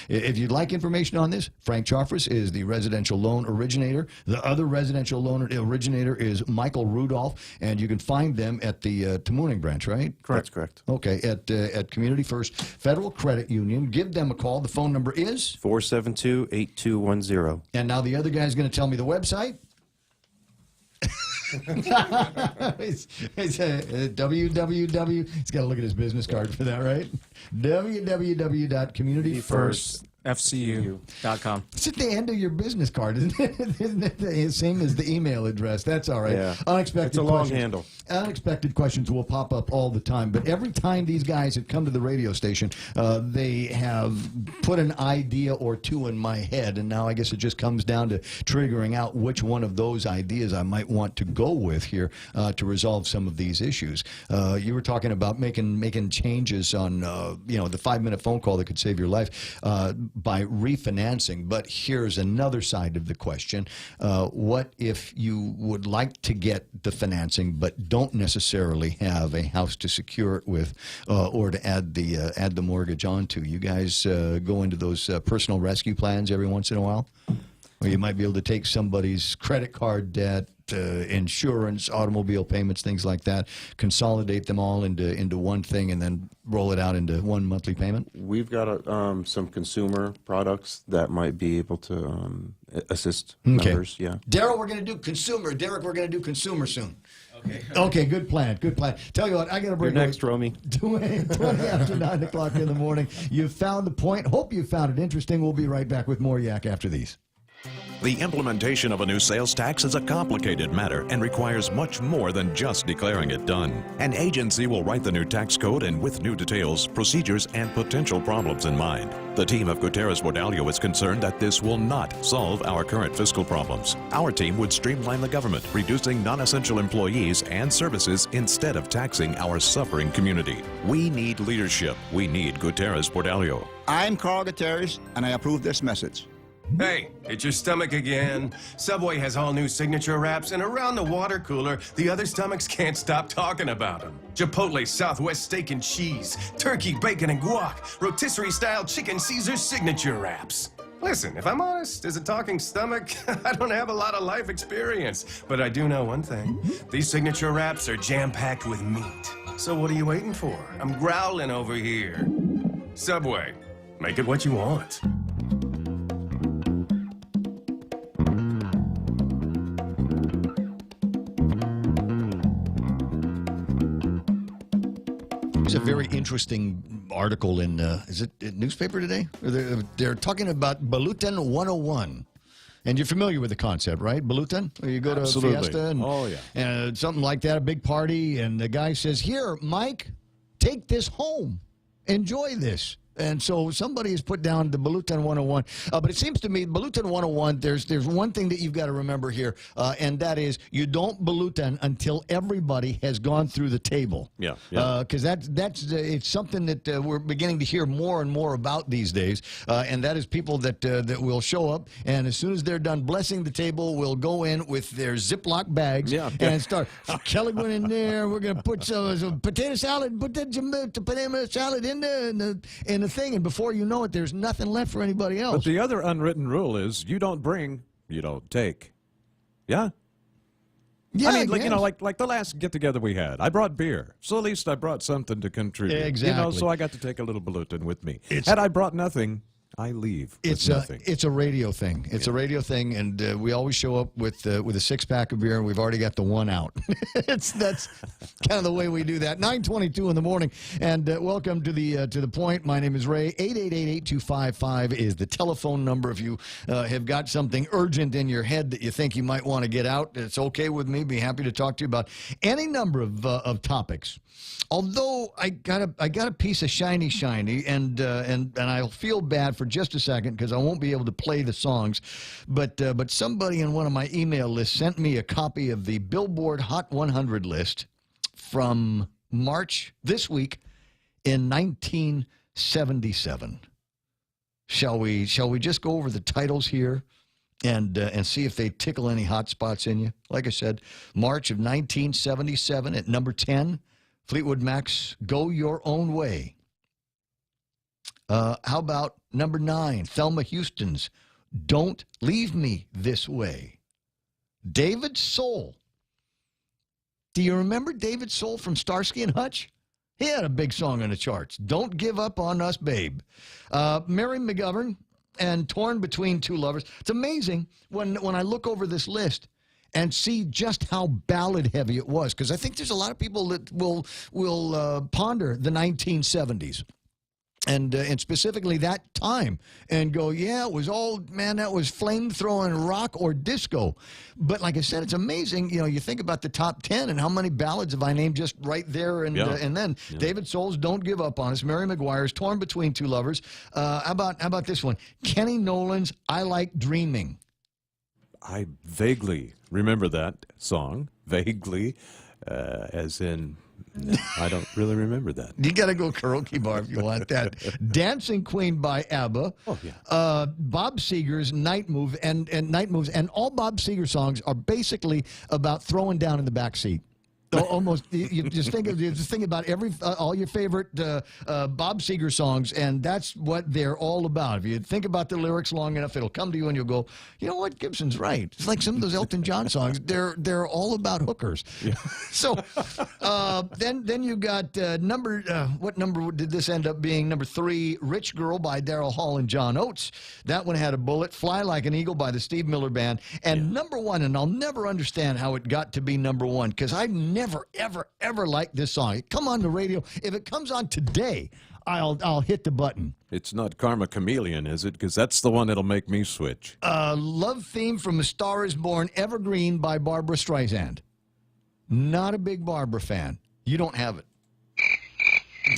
If you'd like information on this, Frank Charfris is the residential loan originator. The other residential loan originator is Michael Rudolph, and you can find them at the Tamuning branch, right? Correct. That's correct. Okay, at Community First Federal Credit Union. Give them a call. The phone number is 472-8210. And now the other guy's going to tell me the website. it's www. He's got to look at his business card for that, right? www.communityfirstfcu.com. It's at the end of your business card, isn't it? Isn't it the same as the email address? That's all right. Yeah. Unexpected It's a long questions. handle. Unexpected questions will pop up all the time, but every time these guys have come to the radio station, they have put an idea or two in my head, and now I guess it just comes down to triggering out which one of those ideas I might want to go with here to resolve some of these issues. You were talking about making changes on the 5-minute phone call that could save your life by refinancing, but here's another side of the question. What if you would like to get the financing but don't necessarily have a house to secure it with or to add the mortgage onto? You guys go into those personal rescue plans every once in a while, where you might be able to take somebody's credit card debt, insurance, automobile payments, things like that, consolidate them all into one thing and then roll it out into one monthly payment? We've got some consumer products that might be able to assist Okay. members. Yeah. Daryl, we're going to do consumer. Derek, we're going to do consumer soon. Okay, good plan. Tell you what, I got to break. You're next, Romy. 20 after 9 o'clock in the morning. You found the point. Hope you found it interesting. We'll be right back with more Yak after these. The implementation of a new sales tax is a complicated matter and requires much more than just declaring it done. An agency will write the new tax code and with new details, procedures, and potential problems in mind. The team of Gutierrez Bordallo is concerned that this will not solve our current fiscal problems. Our team would streamline the government, reducing non-essential employees and services instead of taxing our suffering community. We need leadership. We need Gutierrez Bordallo. I'm Carl Gutierrez, and I approve this message. Hey, it's your stomach again. Subway has all new signature wraps, and around the water cooler, the other stomachs can't stop talking about them. Chipotle Southwest Steak and Cheese, Turkey, Bacon, and Guac, Rotisserie-style Chicken Caesar signature wraps. Listen, if I'm honest, as a talking stomach, I don't have a lot of life experience. But I do know one thing. These signature wraps are jam-packed with meat. So what are you waiting for? I'm growling over here. Subway, make it what you want. There's a very interesting article in, is it a newspaper today? They're talking about Balutan 101. And you're familiar with the concept, right? Balutan? Where you go to Absolutely. Fiesta and something like that, a big party, and the guy says, "Here, Mike, take this home. Enjoy this." And so somebody has put down the Balutan 101. But it seems to me, Balutan 101, there's one thing that you've got to remember here, and that is you don't Balutan until everybody has gone through the table. Yeah. Because it's something that we're beginning to hear more and more about these days, and that is people that will show up, and as soon as they're done blessing the table, will go in with their Ziploc bags and start, Kelly went in there, we're going to put some potato salad, put that potato salad in there, and the thing, and before you know it, there's nothing left for anybody else. But the other unwritten rule is you don't bring, you don't take. Yeah? Yeah, I mean, like the last get-together we had, I brought beer, so at least I brought something to contribute. Exactly. So I got to take a little Balutan with me. Had I brought nothing, I leave. It's a radio thing. It's a radio thing, and we always show up with a 6-pack of beer, and we've already got the one out. That's kind of the way we do that. 9:22 in the morning, and welcome to the point. My name is Ray. 888-8255 is the telephone number. If you have got something urgent in your head that you think you might want to get out, it's okay with me. Be happy to talk to you about any number of topics. Although I got a piece of shiny, and I'll feel bad for just a second because I won't be able to play the songs, but somebody in one of my email lists sent me a copy of the Billboard Hot 100 list from March this week in 1977. Shall we just go over the titles here and see if they tickle any hot spots in you? Like I said, March of 1977 at number 10. Fleetwood Mac's Go Your Own Way. How about number 9, Thelma Houston's Don't Leave Me This Way. David Soul. Do you remember David Soul from Starsky and Hutch? He had a big song on the charts, Don't Give Up on Us, Babe. Mary McGovern and Torn Between Two Lovers. It's amazing when I look over this list and see just how ballad heavy it was, because I think there's a lot of people that will ponder the 1970s and specifically that time and go, yeah, it was all, man, that was flame-throwing rock or disco. But like I said, it's amazing. You know, you think about the top 10 and how many ballads have I named just right there and then. Yeah. David Soul's Don't Give Up on Us, Mary McGuire's Torn Between Two Lovers. How about this one? Kenny Nolan's I Like Dreaming. I vaguely remember that song, vaguely, as in, I don't really remember that. You got to go karaoke bar if you want that. Dancing Queen by ABBA. Oh, yeah. Bob Seger's Night Move and Night Moves. And all Bob Seger songs are basically about throwing down in the back seat. Almost, you just think about all your favorite Bob Seger songs, and that's what they're all about. If you think about the lyrics long enough, it'll come to you, and you'll go, you know what, Gibson's right. It's like some of those Elton John songs. They're all about hookers. Yeah. So then you got what number did this end up being? Number 3, Rich Girl by Daryl Hall and John Oates. That one had a bullet. Fly Like an Eagle by the Steve Miller Band, and number 1, and I'll never understand how it got to be number 1 because I never, ever liked this song. It come on the radio. If it comes on today, I'll hit the button. It's not Karma Chameleon, is it? Because that's the one that'll make me switch. Love Theme from A Star Is Born, Evergreen by Barbra Streisand. Not a big Barbra fan. You don't have it.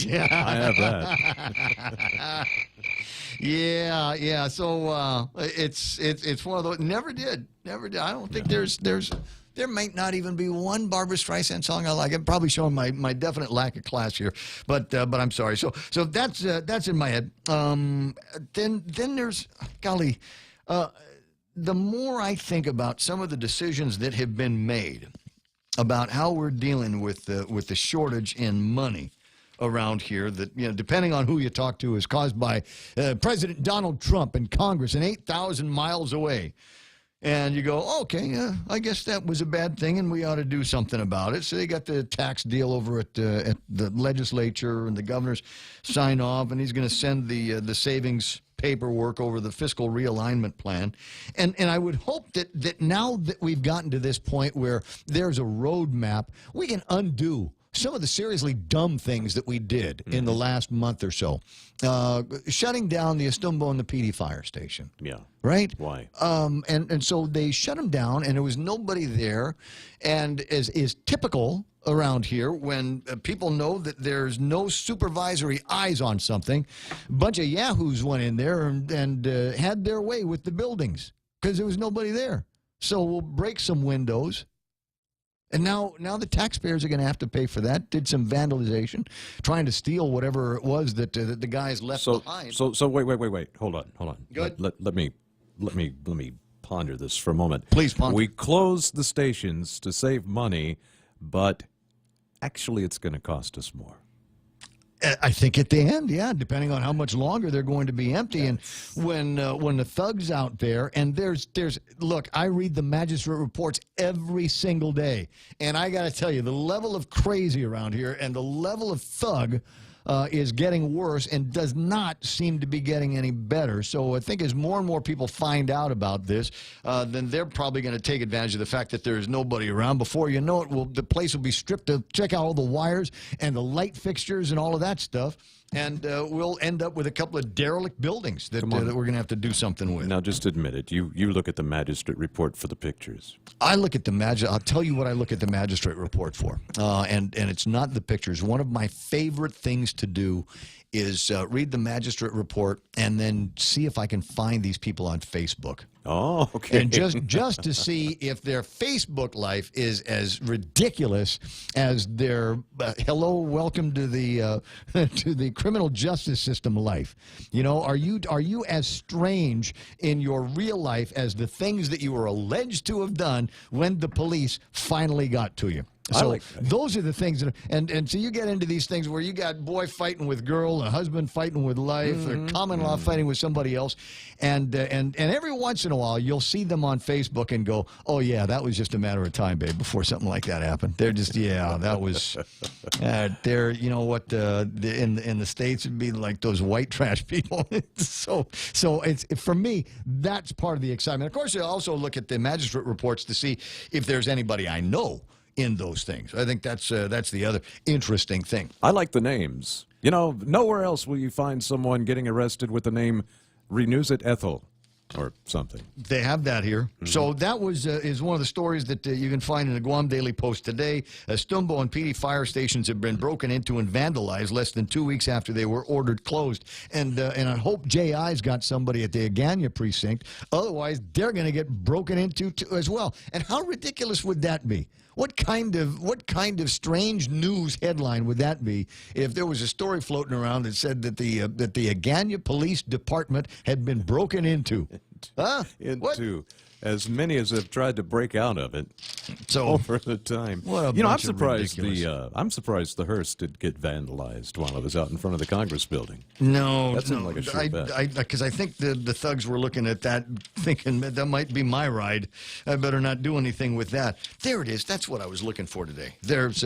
Yeah, I have that. Yeah. So it's one of those. Never did. I don't think there might not even be one Barbra Streisand song I like. I'm probably showing my definite lack of class here, but I'm sorry. So that's in my head. Then there's golly, the more I think about some of the decisions that have been made about how we're dealing with the shortage in money around here that, you know, depending on who you talk to, is caused by President Donald Trump and Congress and 8,000 miles away. And you go, okay, yeah, I guess that was a bad thing, and we ought to do something about it. So they got the tax deal over at the legislature, and the governor's sign off, and he's going to send the savings paperwork over the fiscal realignment plan. And I would hope that now that we've gotten to this point where there's a roadmap, we can undo some of the seriously dumb things that we did in the last month or so. Shutting down the Estumbo and the PD fire station. Yeah. Right? Why? And so they shut them down, and there was nobody there. And as is typical around here, when people know that there's no supervisory eyes on something, a bunch of yahoos went in there and had their way with the buildings because there was nobody there. So we'll break some windows. And now the taxpayers are going to have to pay for that. Did some vandalization, trying to steal whatever it was that the guys left behind. So wait. Hold on. Good. Let me ponder this for a moment. Please ponder. We closed the stations to save money, but actually it's going to cost us more. I think at the end, yeah, depending on how much longer they're going to be empty. And when the thugs out there, and there's look, I read the magistrate reports every single day, and I got to tell you, the level of crazy around here and the level of thug, is getting worse and does not seem to be getting any better. So I think as more and more people find out about this, then they're probably going to take advantage of the fact that there's nobody around. Before you know it, the place will be stripped to check out all the wires and the light fixtures and all of that stuff. And we'll end up with a couple of derelict buildings that we're going to have to do something with. Now, just admit it. You look at the magistrate report for the pictures. I look at the I'll tell you what I look at the magistrate report for, and it's not the pictures. One of my favorite things to do is read the magistrate report and then see if I can find these people on Facebook. Oh, okay. And just to see if their Facebook life is as ridiculous as their hello, welcome to the to the criminal justice system life. You know, are you as strange in your real life as the things that you were alleged to have done when the police finally got to you? So those are the things that, and so you get into these things where you got boy fighting with girl, a husband fighting with life, or common law fighting with somebody else, and every once in a while you'll see them on Facebook and go, oh yeah, that was just a matter of time, babe, before something like that happened. They're just that was, they're you know what in the States it'd be like those white trash people. so it's for me that's part of the excitement. Of course, I also look at the magistrate reports to see if there's anybody I know in those things. I think that's the other interesting thing. I like the names. You know, nowhere else will you find someone getting arrested with the name Renewsit Ethel or something. They have that here. So that is one of the stories that you can find in the Guam Daily Post today. Stumbo and Petey fire stations have been broken into and vandalized less than 2 weeks after they were ordered closed. And I hope JI's got somebody at the Agana precinct. Otherwise, they're going to get broken into too, as well. And how ridiculous would that be? What kind of strange news headline would that be if there was a story floating around that said that the Agana Police Department had been broken into? Huh? Into as many as have tried to break out of it over the time. I'm surprised I'm surprised the hearse did get vandalized while it was out in front of the Congress building. No, that seemed like a sure bet. Because I think the thugs were looking at that, thinking that might be my ride. I better not do anything with that. There it is. That's what I was looking for today. There's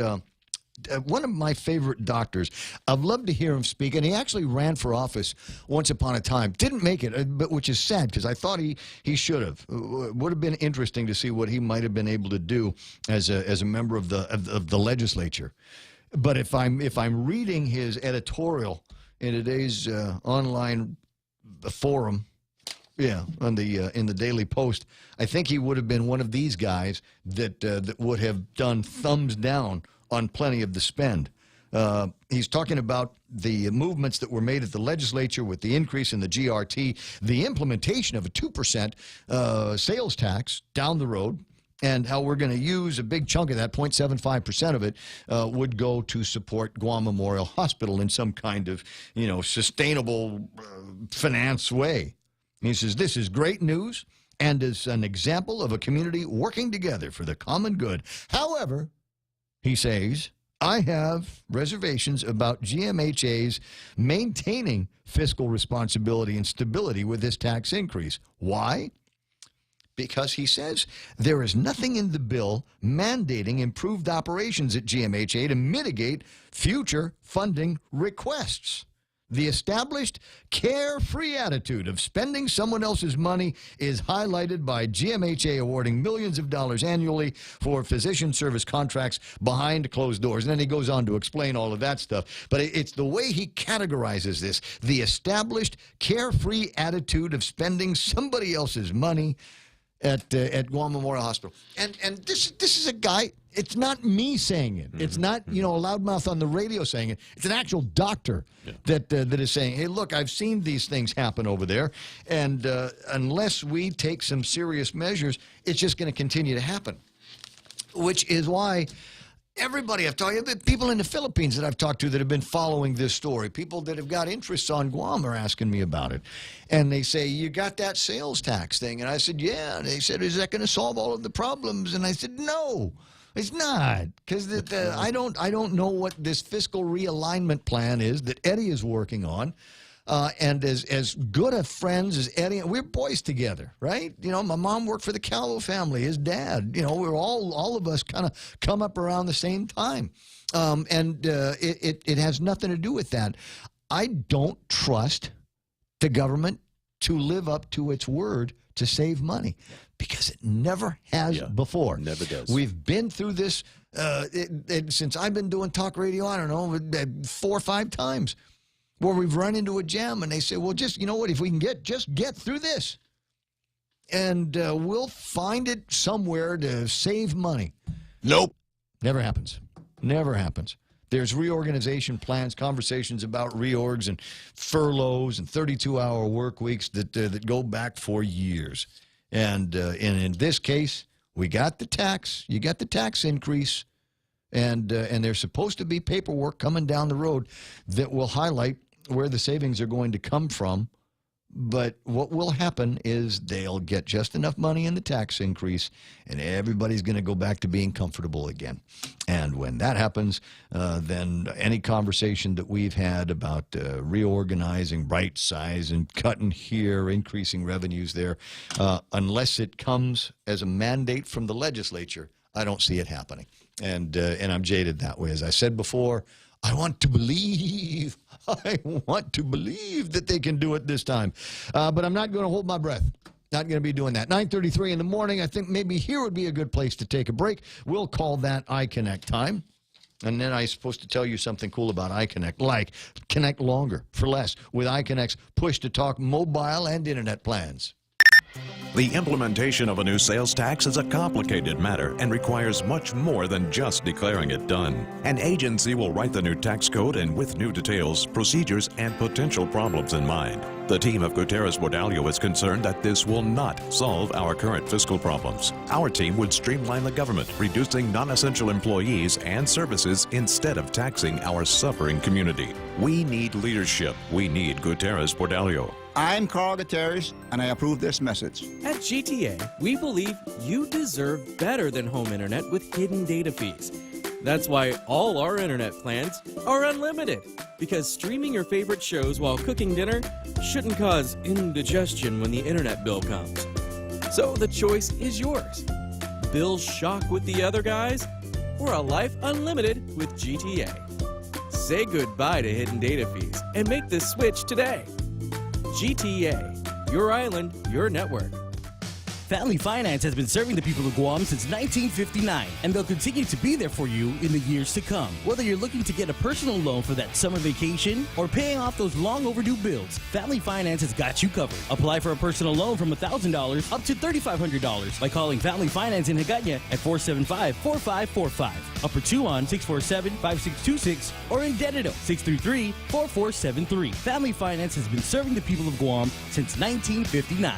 one of my favorite doctors. I've loved to hear him speak, and he actually ran for office once upon a time. Didn't make it, but which is sad because I thought he should have. Would have been interesting to see what he might have been able to do as a member of the legislature. But if I'm reading his editorial in today's online forum, in the Daily Post, I think he would have been one of these guys that would have done thumbs down on plenty of the spend. He's talking about the movements that were made at the legislature with the increase in the GRT, the implementation of a 2% sales tax down the road, and how we're going to use a big chunk of that, 0.75% of it, would go to support Guam Memorial Hospital in some kind of, sustainable finance way. He says, this is great news and is an example of a community working together for the common good. However, he says, I have reservations about GMHA's maintaining fiscal responsibility and stability with this tax increase. Why? Because he says there is nothing in the bill mandating improved operations at GMHA to mitigate future funding requests. The established carefree attitude of spending someone else's money is highlighted by GMHA awarding millions of dollars annually for physician service contracts behind closed doors. And then he goes on to explain all of that stuff. But it's the way he categorizes this, the established carefree attitude of spending somebody else's money at Guam Memorial Hospital. And this is a guy, it's not me saying it. It's not, a loudmouth on the radio saying it. It's an actual doctor that is saying, hey, look, I've seen these things happen over there, and unless we take some serious measures, it's just going to continue to happen, which is why everybody I've talked to, people in the Philippines that I've talked to that have been following this story, people that have got interests on Guam are asking me about it. And they say, you got that sales tax thing? And I said, yeah. And they said, is that going to solve all of the problems? And I said, no, it's not. Because I don't know what this fiscal realignment plan is that Eddie is working on. And as good of friends as Eddie, we're boys together, right? You know, my mom worked for the Callow family, his dad. You know, we're all of us kind of come up around the same time. It has nothing to do with that. I don't trust the government to live up to its word to save money because it never has before. Never does. We've been through this since I've been doing talk radio, I don't know, 4 or 5 times. Where we've run into a jam and they say, well, just, you know what, if we can just get through this and we'll find it somewhere to save money. Nope. Never happens. Never happens. There's reorganization plans, conversations about reorgs and furloughs and 32-hour work weeks that go back for years. And in this case, we got the tax. You got the tax increase. And there's supposed to be paperwork coming down the road that will highlight where the savings are going to come from. But what will happen is they'll get just enough money in the tax increase, and everybody's going to go back to being comfortable again. And when that happens, then any conversation that we've had about reorganizing, right size, and cutting here, increasing revenues there, unless it comes as a mandate from the legislature, I don't see it happening. And I'm jaded that way. As I said before, I want to believe that they can do it this time. But I'm not going to hold my breath. Not going to be doing that. 9:33 in the morning, I think maybe here would be a good place to take a break. We'll call that iConnect time. And then I'm supposed to tell you something cool about iConnect, like connect longer for less with iConnect's push-to-talk mobile and internet plans. The implementation of a new sales tax is a complicated matter and requires much more than just declaring it done. An agency will write the new tax code and with new details, procedures, and potential problems in mind. The team of Gutierrez Bordallo is concerned that this will not solve our current fiscal problems. Our team would streamline the government, reducing non-essential employees and services instead of taxing our suffering community. We need leadership. We need Gutierrez Bordallo. I'm Carl Gutierrez, and I approve this message. At GTA, we believe you deserve better than home internet with hidden data fees. That's why all our internet plans are unlimited, because streaming your favorite shows while cooking dinner shouldn't cause indigestion when the internet bill comes. So the choice is yours. Bill shock with the other guys, or a life unlimited with GTA. Say goodbye to hidden data fees and make this switch today. GTA, your island, your network. Family Finance has been serving the people of Guam since 1959, and they'll continue to be there for you in the years to come. Whether you're looking to get a personal loan for that summer vacation or paying off those long overdue bills, Family Finance has got you covered. Apply for a personal loan from $1,000 up to $3,500 by calling Family Finance in Hagåtña at 475-4545, Upper Tuon 647-5626, or in Dededo 633-4473. Family Finance has been serving the people of Guam since 1959.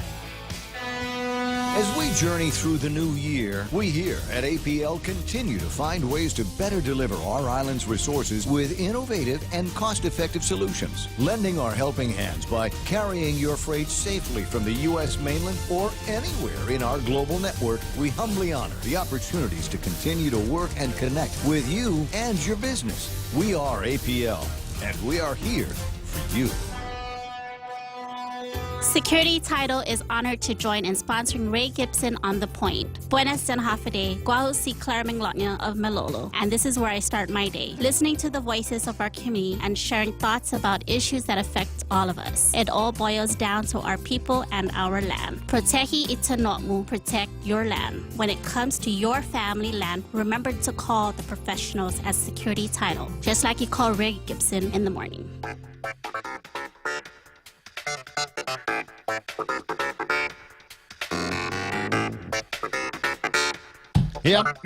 As we journey through the new year, we here at APL continue to find ways to better deliver our island's resources with innovative and cost-effective solutions, lending our helping hands by carrying your freight safely from the U.S. mainland or anywhere in our global network. We humbly honor the opportunities to continue to work and connect with you and your business. We are APL, and we are here for you. Security Title is honored to join in sponsoring Ray Gibson on The Point. Buenas Hafide, Guahusi Claramingloña of Malolo. And this is where I start my day, listening to the voices of our community and sharing thoughts about issues that affect all of us. It all boils down to our people and our land. Protehi itanotmu, protect your land. When it comes to your family land, remember to call the professionals at Security Title, just like you call Ray Gibson in the morning. Yep.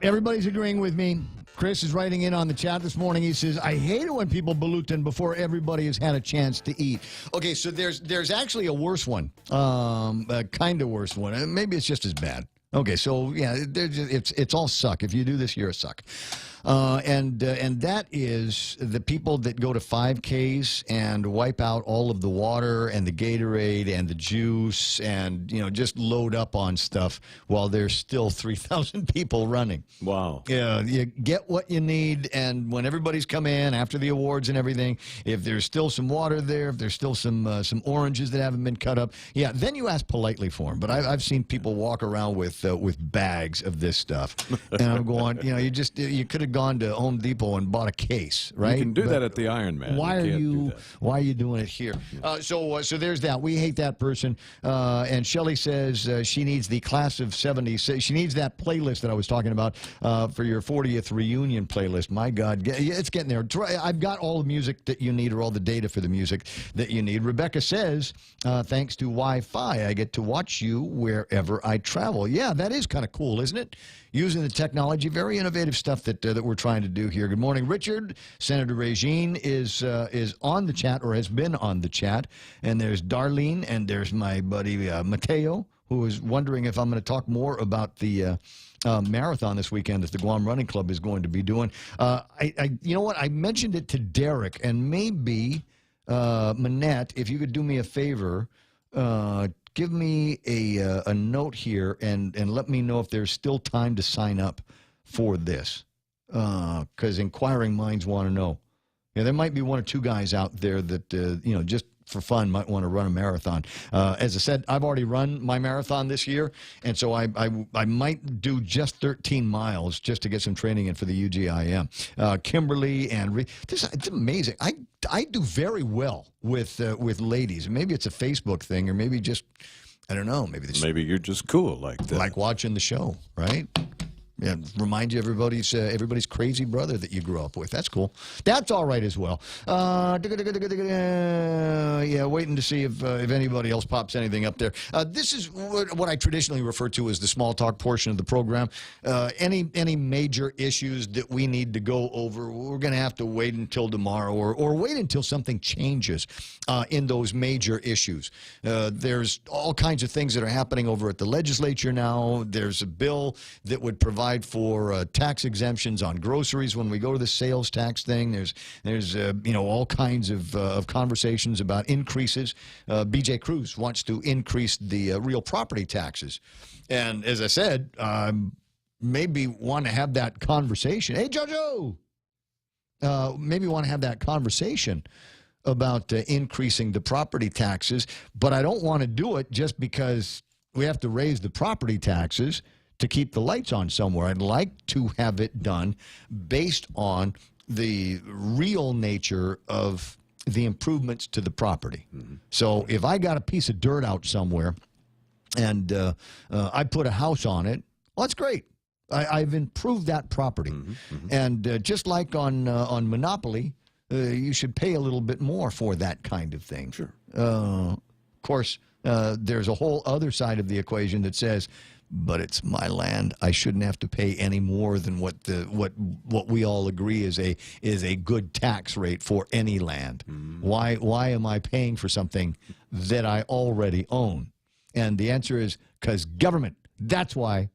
Everybody's agreeing with me. Chris is writing in on the chat this morning. He says, I hate it when people balutin before everybody has had a chance to eat. Okay, so there's actually a worse one, a kind of worse one. Maybe it's just as bad. Okay, so yeah, it's all suck. If you do this, you're a suck. And that is the people that go to 5Ks and wipe out all of the water and the Gatorade and the juice and, just load up on stuff while there's still 3,000 people running. Wow. Yeah, you get what you need, and when everybody's come in after the awards and everything, if there's still some water there, if there's still some oranges that haven't been cut up, then you ask politely for them. But I've seen people walk around with bags of this stuff, and I'm going, you could have gone to Home Depot and bought a case, right? You can do that at the Ironman. Why are you doing it here? So there's that. We hate that person. And Shelley says she needs the class of 70. She needs that playlist that I was talking about for your 40th reunion playlist. My God, it's getting there. I've got all the music that you need, or all the data for the music that you need. Rebecca says, thanks to Wi-Fi, I get to watch you wherever I travel. Yeah, that is kind of cool, isn't it? Using the technology, very innovative stuff that we're trying to do here. Good morning, Richard. Senator Regine is on the chat, or has been on the chat. And there's Darlene, and there's my buddy Mateo, who is wondering if I'm going to talk more about the marathon this weekend that the Guam Running Club is going to be doing. You know what? I mentioned it to Derek, and maybe Manette, if you could do me a favor, give me a note here and let me know if there's still time to sign up for this, because inquiring minds want to know. There might be one or two guys out there that just for fun might want to run a marathon. As I said, I've already run my marathon this year, and so I might do just 13 miles just to get some training in for the UGIM. Kimberly and it's amazing. I do very well with ladies. Maybe it's a Facebook thing, or maybe just, I don't know. Maybe you're just cool like that. Like watching the show, right? Yeah, remind you everybody's crazy brother that you grew up with. That's cool. That's all right as well. Yeah, waiting to see if anybody else pops anything up there. This is what I traditionally refer to as the small talk portion of the program. Any major issues that we need to go over, we're going to have to wait until tomorrow, or wait until something changes in those major issues. There's all kinds of things that are happening over at the legislature now. There's a bill that would provide for tax exemptions on groceries when we go to the sales tax thing. There's all kinds of conversations about increases. BJ Cruz wants to increase the real property taxes, and as I said, maybe want to have that conversation. Hey, Jojo, maybe want to have that conversation about increasing the property taxes, but I don't want to do it just because we have to raise the property taxes to keep the lights on somewhere. I'd like to have it done based on the real nature of the improvements to the property. Mm-hmm. So if I got a piece of dirt out somewhere and I put a house on it, well, that's great. I've improved that property. Mm-hmm. Mm-hmm. And just like on Monopoly, you should pay a little bit more for that kind of thing. Sure. Of course, there's a whole other side of the equation that says, but it's my land. I shouldn't have to pay any more than what we all agree is a good tax rate for any land. Mm. Why am I paying for something that I already own? And the answer is because government. That's why.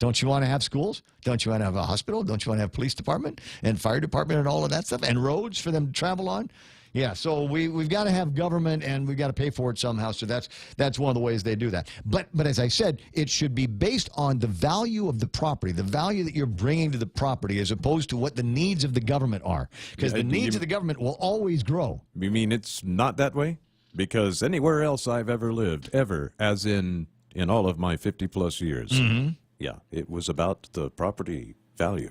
Don't you want to have schools? Don't you want to have a hospital? Don't you want to have police department and fire department and all of that stuff, and roads for them to travel on? Yeah, so we've got to have government, and we've got to pay for it somehow. So that's one of the ways they do that. But as I said, it should be based on the value of the property, the value that you're bringing to the property, as opposed to what the needs of the government are. Because the needs of the government will always grow. You mean it's not that way? Because anywhere else I've ever lived, as in all of my 50-plus years, mm-hmm. Yeah, it was about the property value.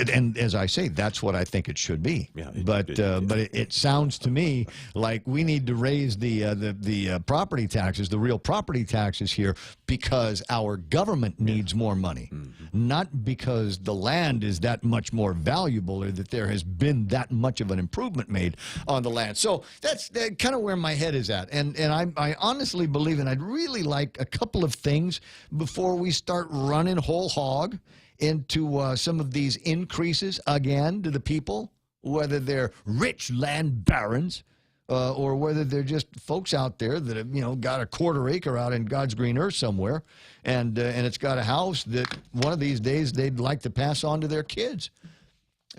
And as I say, that's what I think it should be. Yeah, but it sounds to me like we need to raise the property taxes, the real property taxes here, because our government needs more money, mm-hmm. not because the land is that much more valuable or that there has been that much of an improvement made on the land. So that's kind of where my head is at. And I honestly believe, and I'd really like a couple of things before we start running whole hog into some of these increases again to the people, whether they're rich land barons or whether they're just folks out there that have got a quarter acre out in God's green earth somewhere, and it's got a house that one of these days they'd like to pass on to their kids.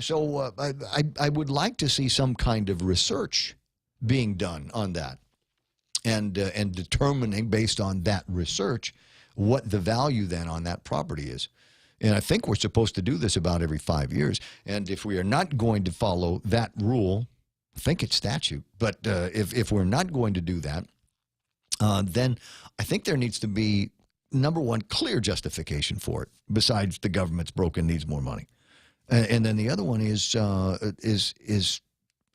So I would like to see some kind of research being done on that, and determining based on that research what the value then on that property is. And I think we're supposed to do this about every 5 years. And if we are not going to follow that rule, I think it's statute. But if we're not going to do that, then I think there needs to be, number one, clear justification for it. Besides the government's broken, needs more money. And then the other one is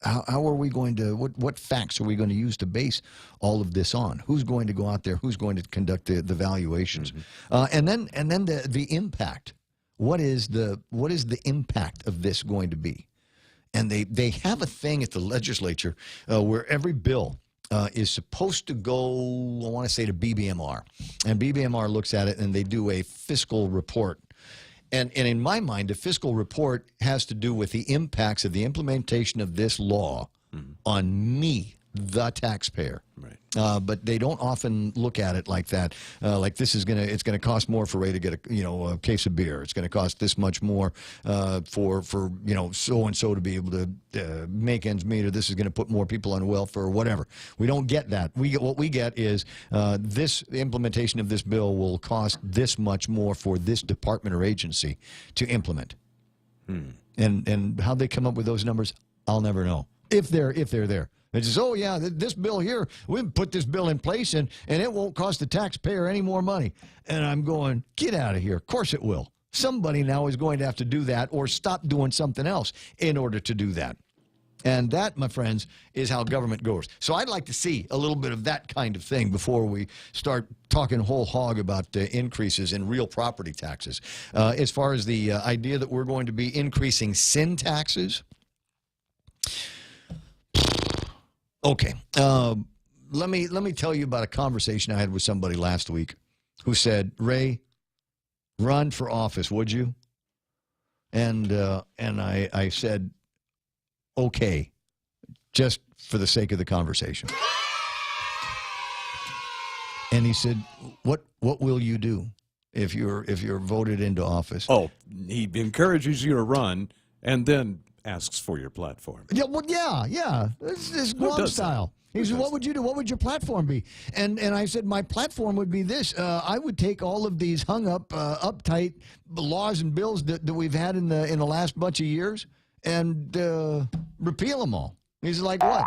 how are we going to, what facts are we going to use to base all of this on? Who's going to go out there? Who's going to conduct the valuations? And then the impact. What is the impact of this going to be? And they have a thing at the legislature where every bill is supposed to go, I want to say, to BBMR. And BBMR looks at it and they do a fiscal report. And in my mind, a fiscal report has to do with the impacts of the implementation of this law on me, the taxpayer. Right. But they don't often look at it like that. Like this is it's gonna cost more for Ray to get a case of beer. It's gonna cost this much more for so and so to be able to make ends meet, or this is gonna put more people on welfare or whatever. We don't get that. What we get is this implementation of this bill will cost this much more for this department or agency to implement. And how they come up with those numbers, I'll never know. If they're there. It says, oh, yeah, this bill here, we put this bill in place, and it won't cost the taxpayer any more money. And I'm going, get out of here. Of course it will. Somebody now is going to have to do that or stop doing something else in order to do that. And that, my friends, is how government goes. So I'd like to see a little bit of that kind of thing before we start talking whole hog about increases in real property taxes. As far as the idea that we're going to be increasing sin taxes, okay, let me tell you about a conversation I had with somebody last week who said, Ray, run for office, would you? And I said, okay, just for the sake of the conversation. And he said, what will you do if you're voted into office? Oh, he encourages you to run and then asks for your platform. Yeah, well, yeah. This Guam style. He said, what would you do? What would your platform be? And I said, my platform would be this. I would take all of these hung up, uptight laws and bills that we've had in the last bunch of years and repeal them all. He's like, what?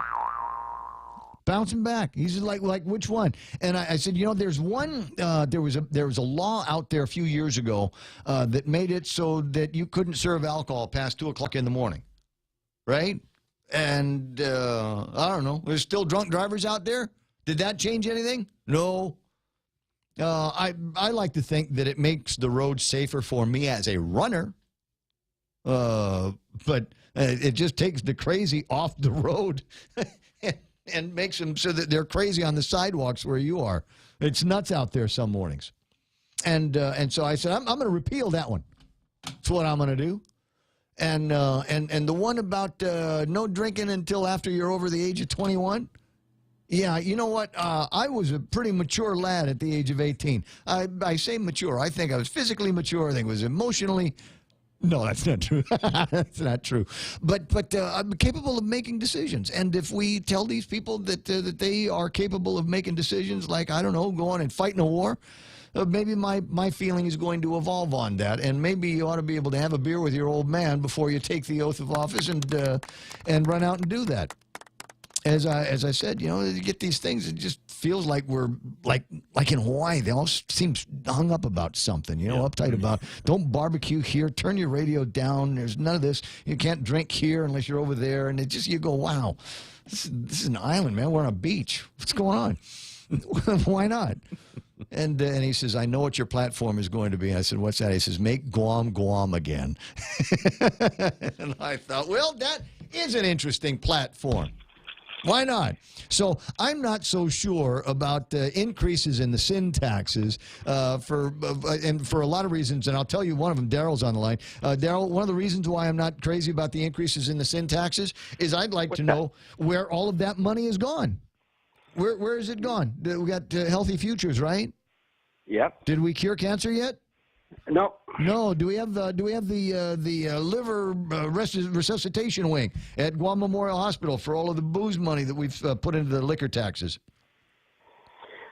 Bouncing back. He's like which one? And I said, there's one. There was a law out there a few years ago that made it so that you couldn't serve alcohol past 2 o'clock in the morning, right? And I don't know. There's still drunk drivers out there. Did that change anything? No. I like to think that it makes the road safer for me as a runner. But it just takes the crazy off the road. And makes them so that they're crazy on the sidewalks where you are. It's nuts out there some mornings. And so I said, I'm going to repeal that one. That's what I'm going to do. And the one about no drinking until after you're over the age of 21, yeah, you know what? I was a pretty mature lad at the age of 18. I say mature. I think I was physically mature. I think I was emotionally. No, that's not true. That's not true. But I'm capable of making decisions. And if we tell these people that they are capable of making decisions, like, I don't know, going and fighting a war, maybe my feeling is going to evolve on that. And maybe you ought to be able to have a beer with your old man before you take the oath of office and run out and do that. As I said, you get these things, it just feels like we're like in Hawaii. They all seem hung up about something, uptight about, don't barbecue here, turn your radio down, there's none of this, you can't drink here unless you're over there, and you go, wow, this is an island, man, we're on a beach. What's going on? Why not? And he says, I know what your platform is going to be. I said, what's that? He says, make Guam again. And I thought, well, that is an interesting platform. Why not? So I'm not so sure about increases in the sin taxes for a lot of reasons, and I'll tell you one of them. Daryl's on the line. Daryl, one of the reasons why I'm not crazy about the increases in the sin taxes is I'd like to know where all of that money is gone. Where is it gone? We got Healthy Futures, right? Yep. Did we cure cancer yet? No. No. Do we have the liver resuscitation wing at Guam Memorial Hospital for all of the booze money that we've put into the liquor taxes?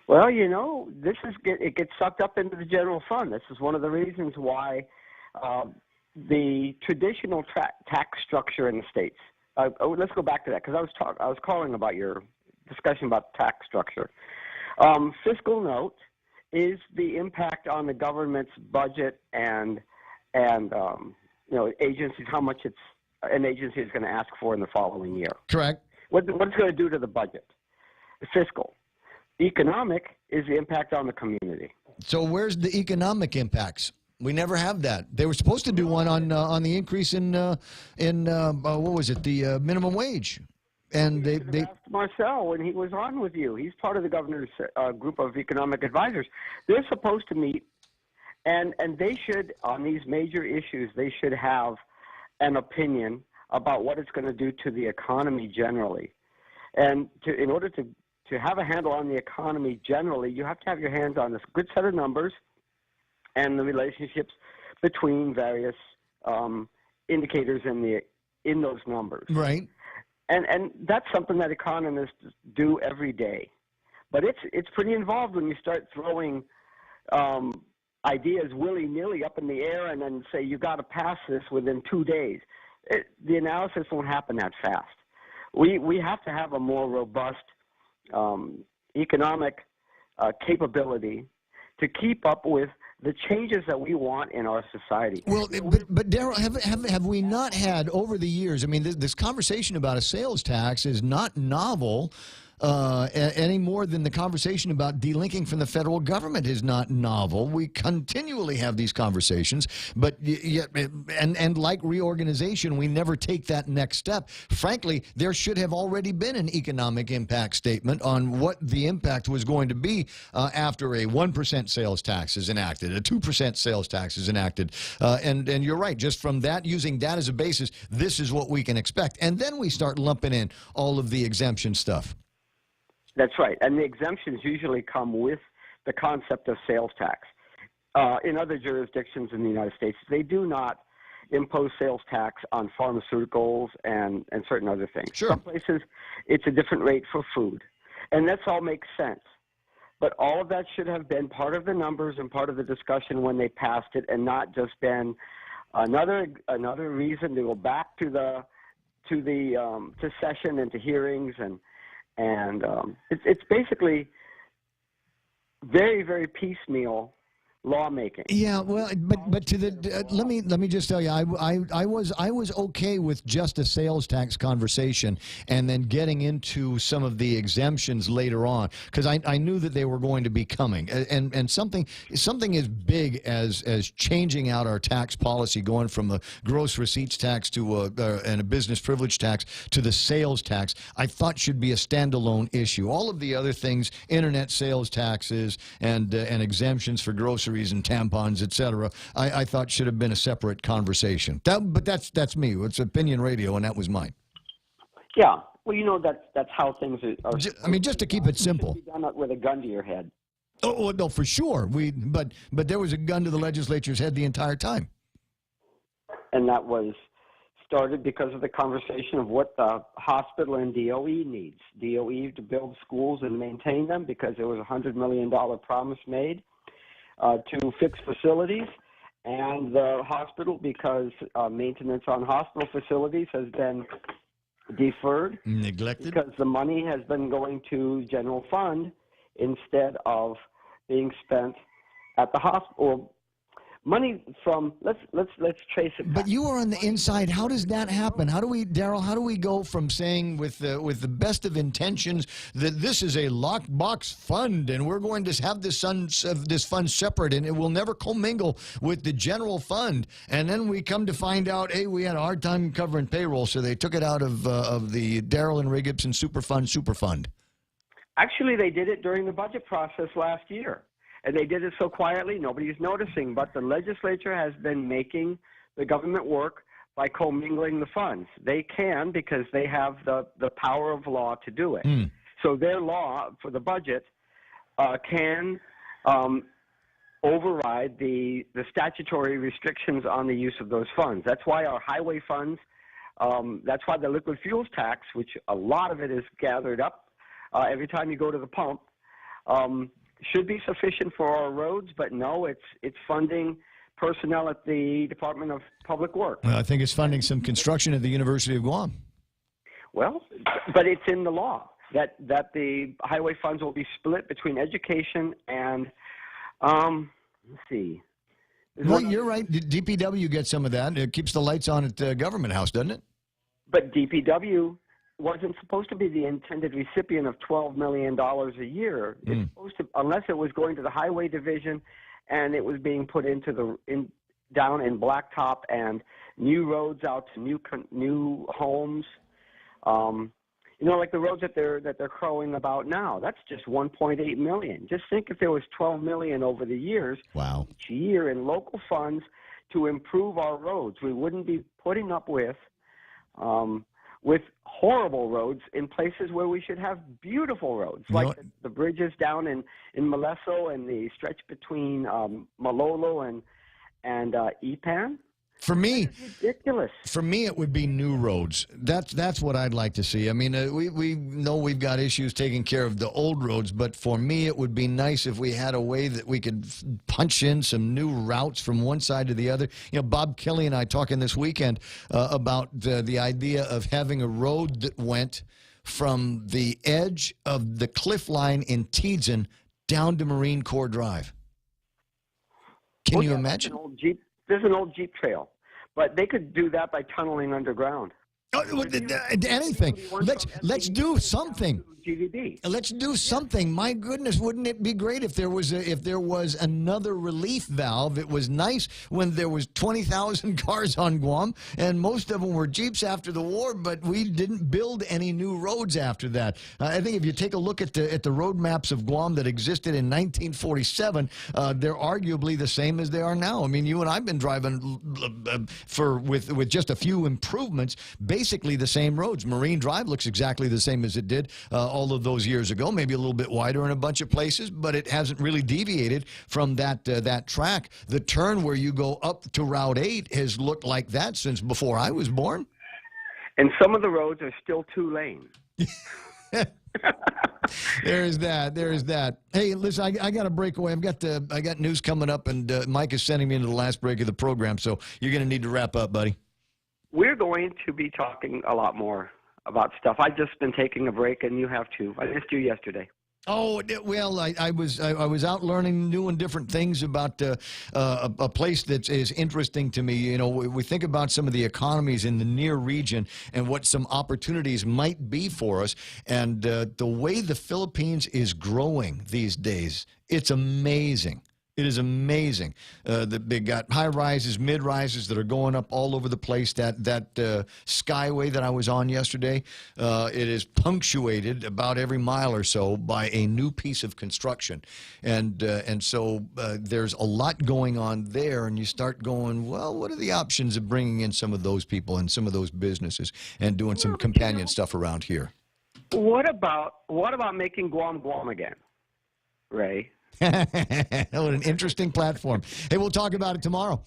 Well, it gets sucked up into the general fund. This is one of the reasons why the traditional tax structure in the states. Let's go back to that, because I was calling about your discussion about tax structure. Fiscal note is the impact on the government's budget and agencies, how much an agency is going to ask for in the following year. Correct. What it's going to do to the budget. Fiscal. Economic is the impact on the community. So where's the economic impacts? We never have that. They were supposed to do one on the increase in what was it, the minimum wage, and they asked Marcel when he was on with you. He's part of the governor's group of economic advisors. They're supposed to meet, and they should, on these major issues, they should have an opinion about what it's going to do to the economy generally. And in order to have a handle on the economy generally, you have to have your hands on this good set of numbers and the relationships between various indicators in those numbers. Right. And that's something that economists do every day. But it's pretty involved when you start throwing ideas willy-nilly up in the air and then say you got to pass this within 2 days. The analysis won't happen that fast. We have to have a more robust economic capability to keep up with the changes that we want in our society. Well, but Darrell, have we not had over the years? I mean, this conversation about a sales tax is not novel. Any more than the conversation about delinking from the federal government is not novel. We continually have these conversations, but yet, and like reorganization, we never take that next step. Frankly, there should have already been an economic impact statement on what the impact was going to be after a 1% sales tax is enacted, a 2% sales tax is enacted, and you're right. Just from that, using that as a basis, this is what we can expect, and then we start lumping in all of the exemption stuff. That's right. And the exemptions usually come with the concept of sales tax. In other jurisdictions in the United States, they do not impose sales tax on pharmaceuticals and certain other things. Sure. Some places, it's a different rate for food. And that's all makes sense. But all of that should have been part of the numbers and part of the discussion when they passed it, and not just been another reason to go back to session and to hearings and it's basically very, very piecemeal lawmaking. Yeah, well, but to the let me just tell you, I was okay with just a sales tax conversation and then getting into some of the exemptions later on, because I knew that they were going to be coming, and something as big as changing out our tax policy, going from a gross receipts tax to a business privilege tax to the sales tax, I thought should be a standalone issue. All of the other things, internet sales taxes and exemptions for groceries and tampons, etc., I thought should have been a separate conversation. But that's me. It's opinion radio, and that was mine. Yeah, well, that's how things are. I mean, just to keep it simple. Be done with a gun to your head. Oh no, for sure. But there was a gun to the legislature's head the entire time. And that was started because of the conversation of what the hospital and DOE needs. DOE to build schools and maintain them, because there was a $100 million promise made to fix facilities, and the hospital because maintenance on hospital facilities has been deferred, neglected, because the money has been going to general fund instead of being spent at the hospital. Money from let's trace it back. But you are on the inside. How does that happen? Darrell, how do we go from saying with the best of intentions that this is a lockbox fund and we're going to have this fund separate and it will never commingle with the general fund, and then we come to find out, hey, we had a hard time covering payroll, so they took it out of the Darrell and Ray Gibson Superfund? Actually, they did it during the budget process last year. And they did it so quietly, nobody's noticing. But the legislature has been making the government work by commingling the funds. They can, because they have the power of law to do it. So their law for the budget can override the statutory restrictions on the use of those funds. That's why our highway funds, that's why the liquid fuels tax, which a lot of it is gathered up every time you go to the pump, should be sufficient for our roads, but no, it's funding personnel at the Department of Public Works. Well, I think it's funding some construction at the University of Guam. Well, but it's in the law that the highway funds will be split between education and, let's see. Well, you're right. DPW gets some of that. It keeps the lights on at Government House, doesn't it? But DPW wasn't supposed to be the intended recipient of $12 million a year. It's supposed to, unless it was going to the highway division and it was being put into down in Blacktop and new roads out to new homes. Like the roads that they're crowing about now. That's just $1.8 million. Just think if there was $12 million over the years, wow, each year in local funds to improve our roads. We wouldn't be putting up with horrible roads in places where we should have beautiful roads, like the bridges down in Molesso and the stretch between Malolo and Ipan. For me, ridiculous. For me, it would be new roads. That's what I'd like to see. I mean, we know we've got issues taking care of the old roads, but for me, it would be nice if we had a way that we could punch in some new routes from one side to the other. Bob Kelly and I talking this weekend about the idea of having a road that went from the edge of the cliff line in Tiedzen down to Marine Corps Drive. Can you imagine? There's an old Jeep trail, but they could do that by tunneling underground. Anything. Let's do something. GVB. Let's do something. My goodness, wouldn't it be great if there was another relief valve? It was nice when there was 20,000 cars on Guam, and most of them were Jeeps after the war, but we didn't build any new roads after that. I think if you take a look at the road maps of Guam that existed in 1947, they're arguably the same as they are now. I mean, you and I've been driving with just a few improvements, basically the same roads. Marine Drive looks exactly the same as it did all of those years ago, maybe a little bit wider in a bunch of places, but it hasn't really deviated from that track. The turn where you go up to Route 8 has looked like that since before I was born. And some of the roads are still 2 lane. There is that. Hey, listen, I got to break away. I got news coming up, and Mike is sending me into the last break of the program, so you're going to need to wrap up, buddy. We're going to be talking a lot more about stuff. I've just been taking a break, and you have too. I missed you yesterday. Oh, well, I was out learning new and different things about a place that is interesting to me. We think about some of the economies in the near region and what some opportunities might be for us. And the way the Philippines is growing these days, it's amazing. It is amazing. They got high rises, mid rises that are going up all over the place. That skyway that I was on yesterday, it is punctuated about every mile or so by a new piece of construction, and so there's a lot going on there. And you start going, well, what are the options of bringing in some of those people and some of those businesses and doing some companion stuff around here? What about making Guam again, Ray? What an interesting platform. Hey, we'll talk about it tomorrow.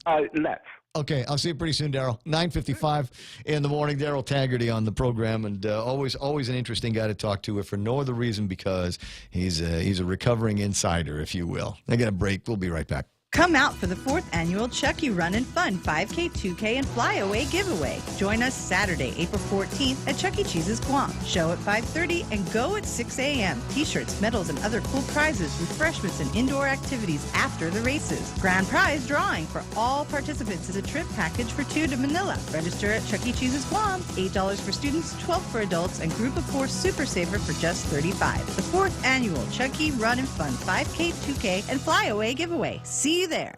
Let's. Okay, I'll see you pretty soon, Daryl. 9:55 in the morning. Daryl Taggarty on the program, and always an interesting guy to talk to, if for no other reason because he's a recovering insider, if you will. I got a break. We'll be right back. Come out for the 4th annual Chucky Run and Fun 5K, 2K, and Flyaway giveaway. Join us Saturday, April 14th at Chuck E. Cheese's Guam. Show at 5:30 and go at 6 a.m. T-shirts, medals, and other cool prizes, refreshments, and indoor activities after the races. Grand prize drawing for all participants is a trip package for 2 to Manila. Register at Chuck E. Cheese's Guam. $8 for students, $12 for adults, and Group of 4 Super Saver for just $35. The 4th annual Chuck E. Run and Fun 5K, 2K, and Flyaway giveaway. See you there.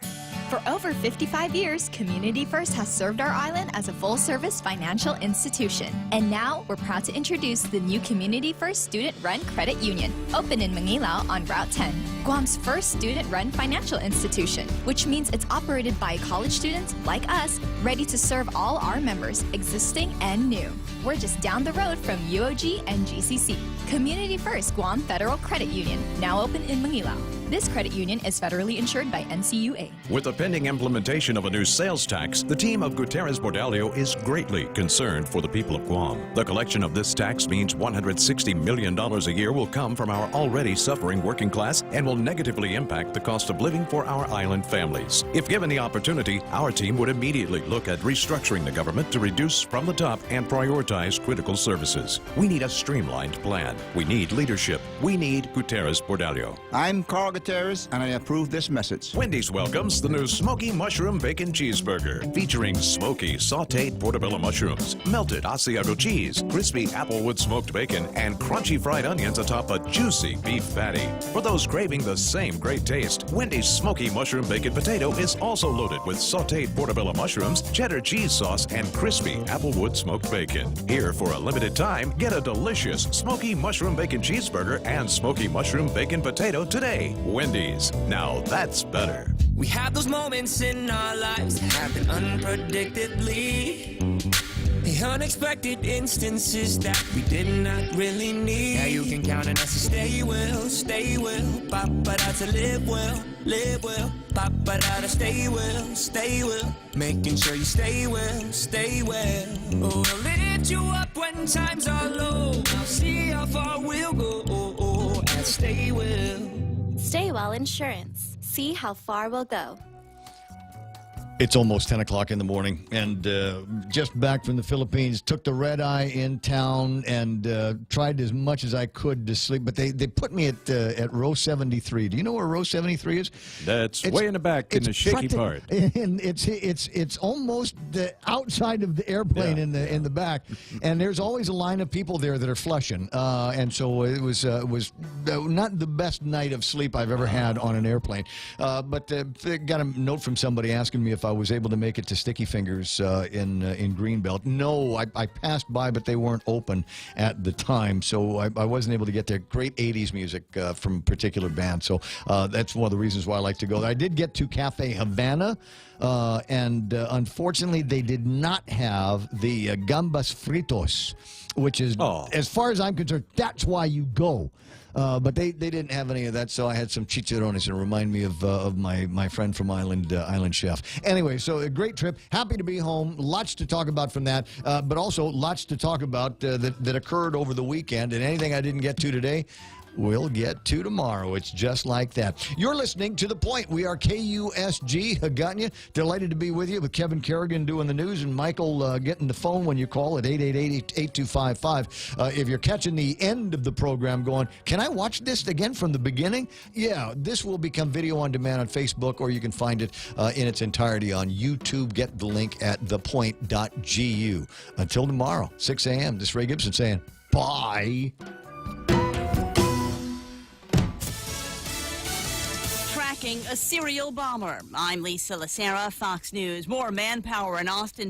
For over 55 years, Community First has served our island as a full-service financial institution. And now, we're proud to introduce the new Community First Student-Run Credit Union, open in Manila on Route 10, Guam's first student-run financial institution, which means it's operated by college students like us, ready to serve all our members, existing and new. We're just down the road from UOG and GCC. Community First Guam Federal Credit Union, now open in Manila. This credit union is federally insured by NCUA. With the pending implementation of a new sales tax, the team of Gutierrez Bordalio is greatly concerned for the people of Guam. The collection of this tax means $160 million a year will come from our already suffering working class and will negatively impact the cost of living for our island families. If given the opportunity, our team would immediately look at restructuring the government to reduce from the top and prioritize critical services. We need a streamlined plan. We need leadership. We need Gutierrez Bordalio. I'm Carl Gutierrez, and I approve this message. Wendy's welcomes the new Smoky Mushroom Bacon Cheeseburger, featuring smoky sautéed portobello mushrooms, melted Asiago cheese, crispy applewood smoked bacon, and crunchy fried onions atop a juicy beef patty. For those craving the same great taste, Wendy's Smoky Mushroom Bacon Potato is also loaded with sautéed portobello mushrooms, cheddar cheese sauce, and crispy applewood smoked bacon. Here, for a limited time, get a delicious Smoky Mushroom Bacon Cheeseburger and Smoky Mushroom Bacon Potato today. Wendy's. Now that's better. We have those moments in our lives that happen unpredictably. The unexpected instances that we did not really need. Now you can count on us to stay well, Papa to live well, Papa to stay well, making sure you stay well. Oh, we'll lift you up when times are low. I'll see how far we'll go, and stay well. Stay Well Insurance. See how far we'll go. It's almost 10 o'clock in the morning, and just back from the Philippines, took the red eye in town and tried as much as I could to sleep, but they put me at row 73. Do you know where row 73 is? That's way in the back in the shaky part. And it's almost the outside of the airplane in the back, and there's always a line of people there that are flushing, and so it was not the best night of sleep I've ever had on an airplane. But got a note from somebody asking me if I was able to make it to Sticky Fingers in Greenbelt. No, I passed by, but they weren't open at the time, so I wasn't able to get there. Great 80s music from particular bands, so that's one of the reasons why I like to go there. I did get to Cafe Havana, and unfortunately, they did not have the gambas fritos, which is, as far as I'm concerned, that's why you go. But they didn't have any of that, so I had some chicharrones, and it reminded me of my friend from Island Chef. Anyway, so a great trip. Happy to be home. Lots to talk about from that, but also lots to talk about that occurred over the weekend, and anything I didn't get to today, we'll get to tomorrow. It's just like that. You're listening to The Point. We are KUSG Hagåtña. Delighted to be with you, with Kevin Kerrigan doing the news and Michael getting the phone when you call at 888-8255. If you're catching the end of the program going, can I watch this again from the beginning? Yeah, this will become video on demand on Facebook, or you can find it in its entirety on YouTube. Get the link at thepoint.gu. Until tomorrow, 6 a.m., this is Ray Gibson saying bye. A serial bomber. I'm Lisa Lacera, Fox News. More manpower in Austin.